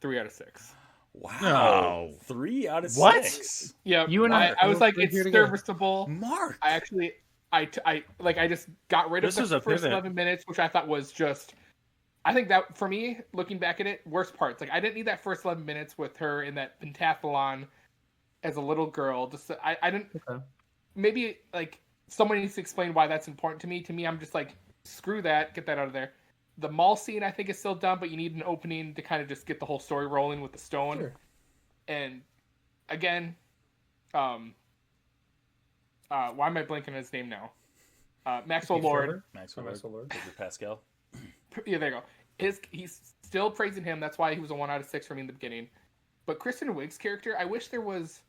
3 out of 6. Wow. 3 out of 6. What? Yeah, You and I was like, we're it's here together. serviceable. Mark. I actually, I just got rid of This was the a first pivot. 11 minutes, which I thought was just. I think that for me, looking back at it, worst parts. Like I didn't need that first 11 minutes with her in that pentathlon as a little girl. Just I didn't. Okay. Maybe like someone needs to explain why that's important to me. To me, I'm just like, screw that, get that out of there. The mall scene I think is still dumb, but you need an opening to kind of just get the whole story rolling with the stone. Sure. And again, why am I blanking on his name now? Maxwell Lord. Maxwell Maxwell Lord. Pedro Pascal. Yeah, there you go. He's still praising him. That's why he was a 1 out of 6 for me in the beginning. But Kristen Wiig's character, I wish there was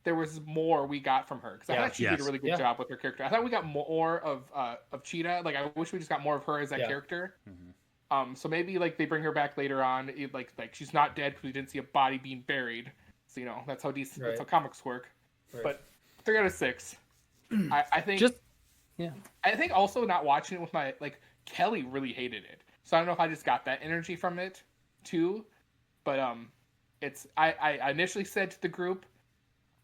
there was more we got from her because I thought she did a really good job with her character. I thought we got more of Cheetah. Like I wish we just got more of her as that character. So maybe like they bring her back later on. Like she's not dead because we didn't see a body being buried. So that's how that's how comics work. Right. But 3 out of 6. I think I think also not watching it with my Kelly really hated it. So I don't know if I just got that energy from it too. But I initially said to the group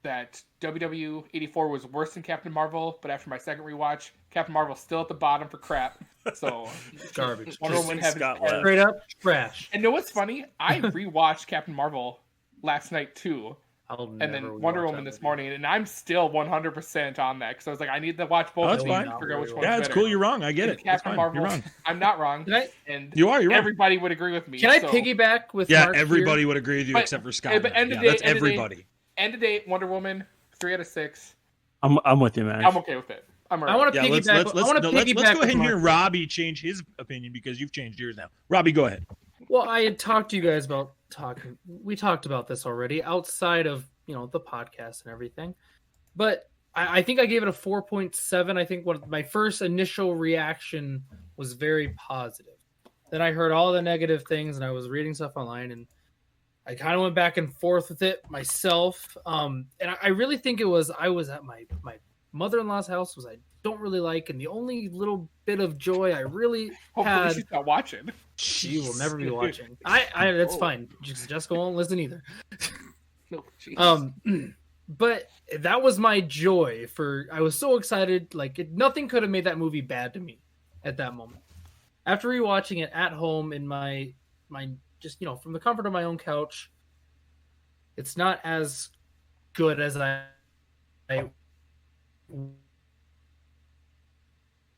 that WW84 was worse than Captain Marvel, but after my second rewatch, Captain Marvel's still at the bottom for crap. So garbage. Wonder Woman straight up trash. And know what's funny? I rewatched Captain Marvel last night too. And then Wonder Woman this morning, and I'm still 100% on that because I was like, I need to watch both. That's fine. Figure out which one's it's better. cool. You're wrong. I get it. Captain Marvel. You're wrong. I'm not wrong. And you are. You're wrong. Everybody would agree with me. Can I piggyback with? Yeah, Mark everybody here? would agree with you except for Scott. But end of that's everybody. End of day, Wonder Woman, 3 out of 6. I'm with you, man. I'm okay with it. I'm alright. I want to piggyback. Let's go ahead and hear Robbie change his opinion because you've changed yours now. Robbie, go ahead. Well, I had talked to you guys about we talked about this already outside of the podcast and everything, but I think I gave it a 4.7. I think my first initial reaction was very positive. Then I heard all the negative things, and I was reading stuff online, and I kind of went back and forth with it myself. And I really think I was at my mother-in-law's house, was I don't really like, and the only little bit of joy I really Hopefully she's not watching. She will never be watching. I that's fine. Jessica won't listen either. No, geez. But that was my joy I was so excited. Nothing could have made that movie bad to me at that moment. After rewatching it at home in my just from the comfort of my own couch, it's not as good as I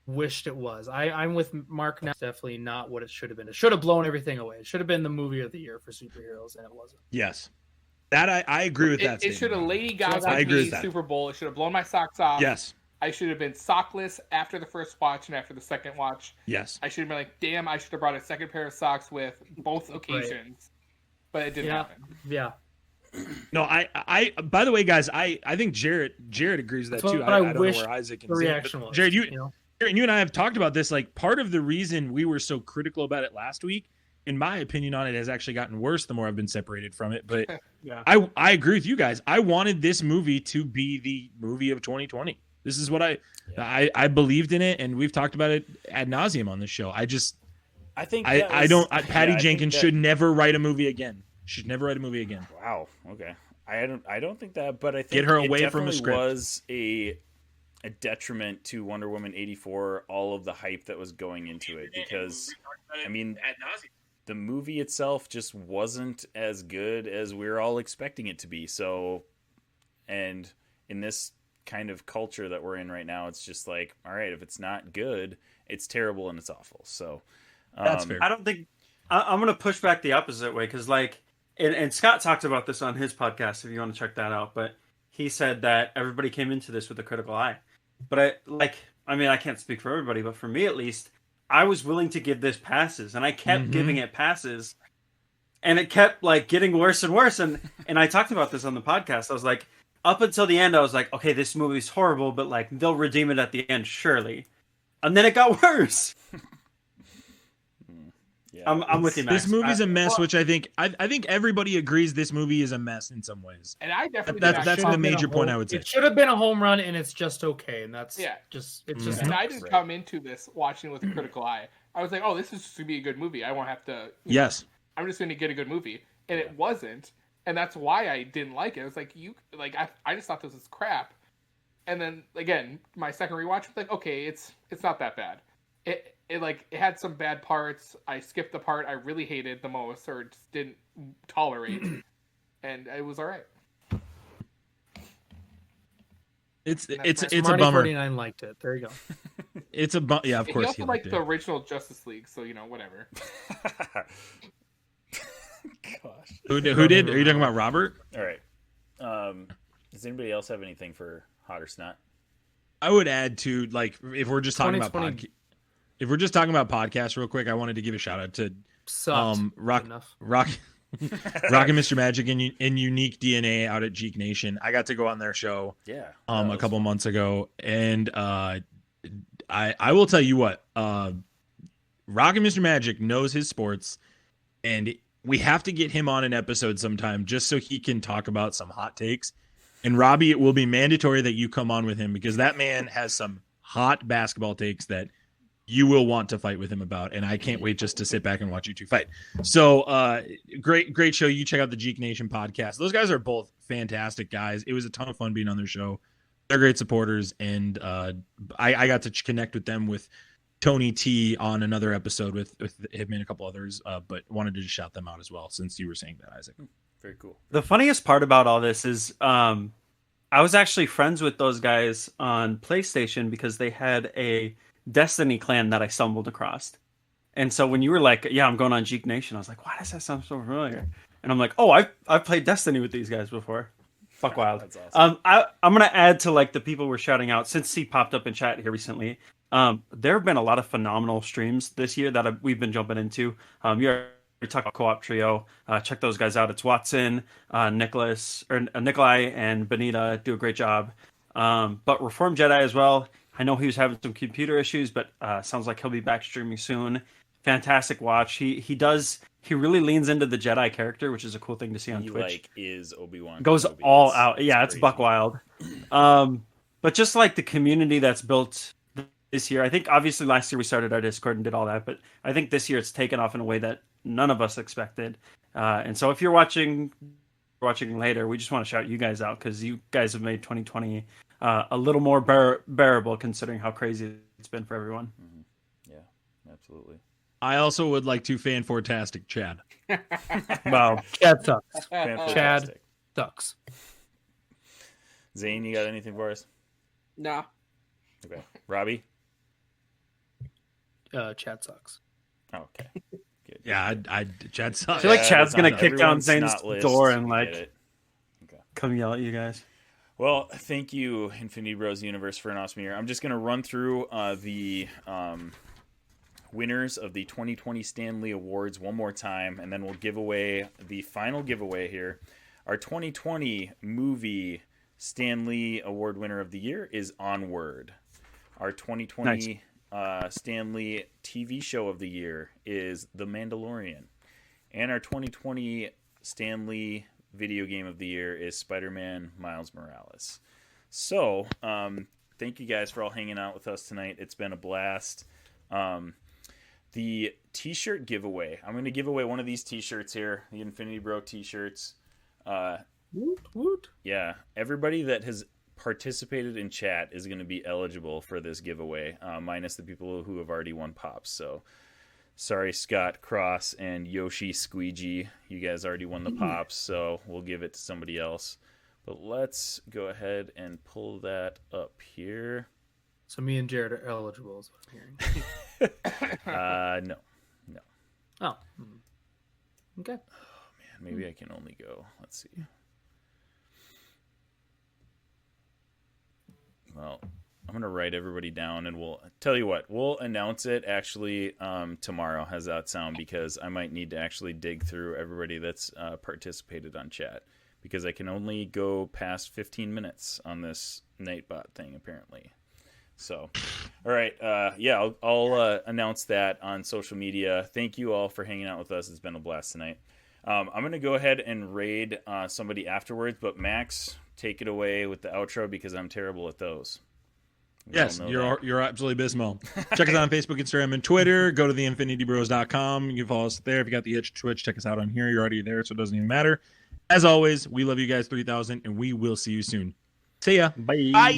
wished it was. I'm with Mark now. It's definitely not what it should have been. It should have blown everything away. It should have been the movie of the year for superheroes, and it wasn't. Yes. That I agree with that. It should have Lady Gaga me Super Bowl. It should have blown my socks off. Yes. I should have been sockless after the first watch and after the second watch. Yes. I should have been like, damn, I should have brought a second pair of socks with both occasions. Right. But it didn't happen. Yeah. No, I by the way, guys, I think Jared agrees with that too. I don't know where Isaac and reaction was. Jared, you and I have talked about this. Part of the reason we were so critical about it last week, in my opinion on it, has actually gotten worse the more I've been separated from it. But I agree with you guys. I wanted this movie to be the movie of 2020. This is what I believed in it, and we've talked about it ad nauseum on this show. I think Patty Jenkins should never write a movie again. Should never write a movie again. Wow. Okay. I don't think that, but I think get her away from a script. Was a detriment to Wonder Woman 84. All of the hype that was going into it, because the movie itself just wasn't as good as we were all expecting it to be. So, and in this kind of culture that we're in right now, it's just like, all right, if it's not good, it's terrible and it's awful. So that's fair. I don't think I'm going to push back the opposite way, because and Scott talked about this on his podcast if you want to check that out, but he said that everybody came into this with a critical eye. But I can't speak for everybody, but for me at least, I was willing to give this passes, and I kept giving it passes, and it kept getting worse and worse. And I talked about this on the podcast. I was like, up until the end, I was like, okay, this movie's horrible, but they'll redeem it at the end, surely. And then it got worse. Yeah, I'm with you, Max. This movie's a mess, which I think everybody agrees this movie is a mess in some ways. And I definitely that's the major point I would say. It should have been a home run, and it's just okay, and that's just. And I didn't come into this watching with a critical eye. I was like, oh, this is just gonna be a good movie. I won't have to. Yes. I'm just gonna get a good movie, and it wasn't, and that's why I didn't like it. It was like I just thought this was crap, and then again, my second rewatch was like, okay, it's not that bad. It had some bad parts. I skipped the part I really hated the most, or just didn't tolerate, and it was all right. It's a Marty bummer. 49 liked it. There you go. It's a bummer. Yeah, of course. He also liked the original Justice League, so whatever. Gosh. Who did? Are you talking about Robert? All right. Does anybody else have anything for Hot or Snot? I would add to if we're just talking about podcasts real quick, I wanted to give a shout out to Rocky Rockin' Mr. Magic and Unique DNA out at Geek Nation. I got to go on their show a couple months ago, and I will tell you what, Rockin' Mr. Magic knows his sports, and we have to get him on an episode sometime just so he can talk about some hot takes. And Robbie, it will be mandatory that you come on with him because that man has some hot basketball takes that you will want to fight with him about, and I can't wait just to sit back and watch you two fight. So great show. You check out the Geek Nation podcast. Those guys are both fantastic guys. It was a ton of fun being on their show. They're great supporters, and I got to connect with them with Tony T on another episode with him and a couple others, but wanted to just shout them out as well since you were saying that, Isaac. Very cool. The funniest part about all this is I was actually friends with those guys on PlayStation because they had a Destiny clan that I stumbled across. And so when you were like, yeah, I'm going on Geek Nation, I was like, why does that sound so familiar? And I'm like, oh, I've played Destiny with these guys before. Fuck wild. That's awesome. I'm going to add to like the people we're shouting out since he popped up in chat here recently. There have been a lot of phenomenal streams this year that we've been jumping into. You already talked about Co-op Trio. Check those guys out. It's Watson, Nikolai, and Benita do a great job. But Reformed Jedi as well. I know he was having some computer issues, but sounds like he'll be back streaming soon. Fantastic watch. He really leans into the Jedi character, which is a cool thing to see on Twitch. Like is Obi-Wan. Goes Kenobi. all out. Yeah, it's crazy. buck wild. But just like the community that's built this year, I think obviously last year we started our Discord and did all that, but I think this year it's taken off in a way that none of us expected. And so if you're watching later, we just want to shout you guys out because you guys have made 2020 a little more bearable considering how crazy it's been for everyone. Mm-hmm. Yeah, absolutely. I also would like to fan-fortastic Chad. Wow. Chad sucks. Fantastic. Chad sucks. Zane, you got anything for us? Nah. Okay. Robbie? Chad sucks. Oh, okay. Good. Yeah, Chad sucks. I feel like Chad's going to on kick down everyone's Zane's not list. door and Get like it. come yell at you guys. Well, thank you, Infinity Bros Universe, for an awesome year. I'm just going to run through the winners of the 2020 StanLee Awards one more time, and then we'll give away the final giveaway here. Our 2020 movie StanLee Award winner of the year is Onward. Our 2020 StanLee TV show of the year is The Mandalorian. And our 2020 StanLee video game of the year is Spider-Man Miles Morales. So, thank you guys for all hanging out with us tonight. It's been a blast. The t-shirt giveaway. I'm going to give away one of these t-shirts here, the Infinity Bro t-shirts. Woot, woot. Yeah, everybody that has participated in chat is going to be eligible for this giveaway, minus the people who have already won pops. So, sorry, Scott Cross and Yoshi Squeegee. You guys already won the pops, so we'll give it to somebody else. But let's go ahead and pull that up here. So me and Jared are eligible, is what I'm hearing. No. Oh. Okay. Man, maybe I can only go. Let's see. Well, I'm going to write everybody down, and we'll tell you what. We'll announce it actually tomorrow. How's that sound? Because I might need to actually dig through everybody that's participated on chat, because I can only go past 15 minutes on this Nightbot thing, apparently. So, all right. I'll announce that on social media. Thank you all for hanging out with us. It's been a blast tonight. I'm going to go ahead and raid somebody afterwards, but Max, take it away with the outro because I'm terrible at those. Yes, you're absolutely abysmal. Check us out on Facebook, Instagram, and Twitter. Go to theinfinitybros.com. You can follow us there. If you got the itch Twitch, check us out on here. You're already there, so it doesn't even matter. As always, we love you guys 3000, and we will see you soon. See ya. Bye. Bye.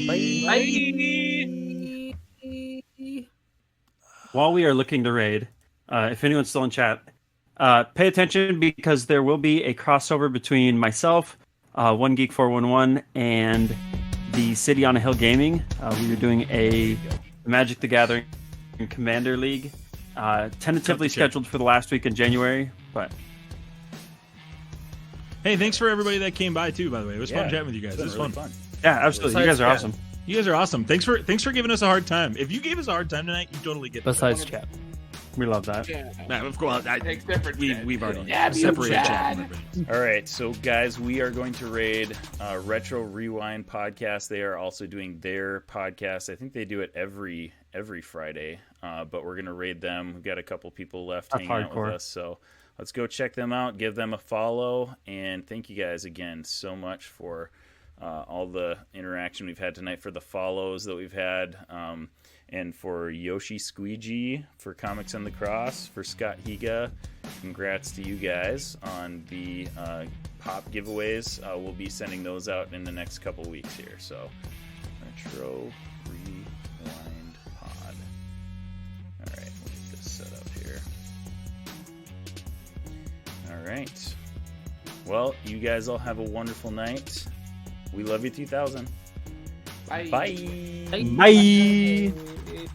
While we are looking to raid, if anyone's still in chat, pay attention because there will be a crossover between myself, One Geek 411, and the City on a Hill Gaming. We are doing a Magic the Gathering Commander League, tentatively scheduled for the last week in January. But hey, thanks for everybody that came by too. By the way, it was fun chatting with you guys. It was really fun. yeah, absolutely, you guys are awesome. You guys are awesome. Thanks for giving us a hard time. If you gave us a hard time tonight, you totally get Besides that. chat. We love that. Yeah. Nah, of course, Makes difference. we've already Damn you, separated Chad Chad. from everybody. All right, so guys, we are going to raid Retro Rewind podcast. They are also doing their podcast. I think they do it every Friday, but we're going to raid them. We've got a couple people left That's hanging out with hardcore. us, so let's go check them out, give them a follow, and thank you guys again so much for all the interaction we've had tonight, for the follows that we've had, and for Yoshi Squeegee, for Comics on the Cross, for Scott Higa. Congrats to you guys on the pop giveaways. We'll be sending those out in the next couple weeks here. So, Retro Rewind Pod. All right, we'll get this set up here. All right. Well, you guys all have a wonderful night. We love you, 3000. Bye. Bye. Bye. Bye.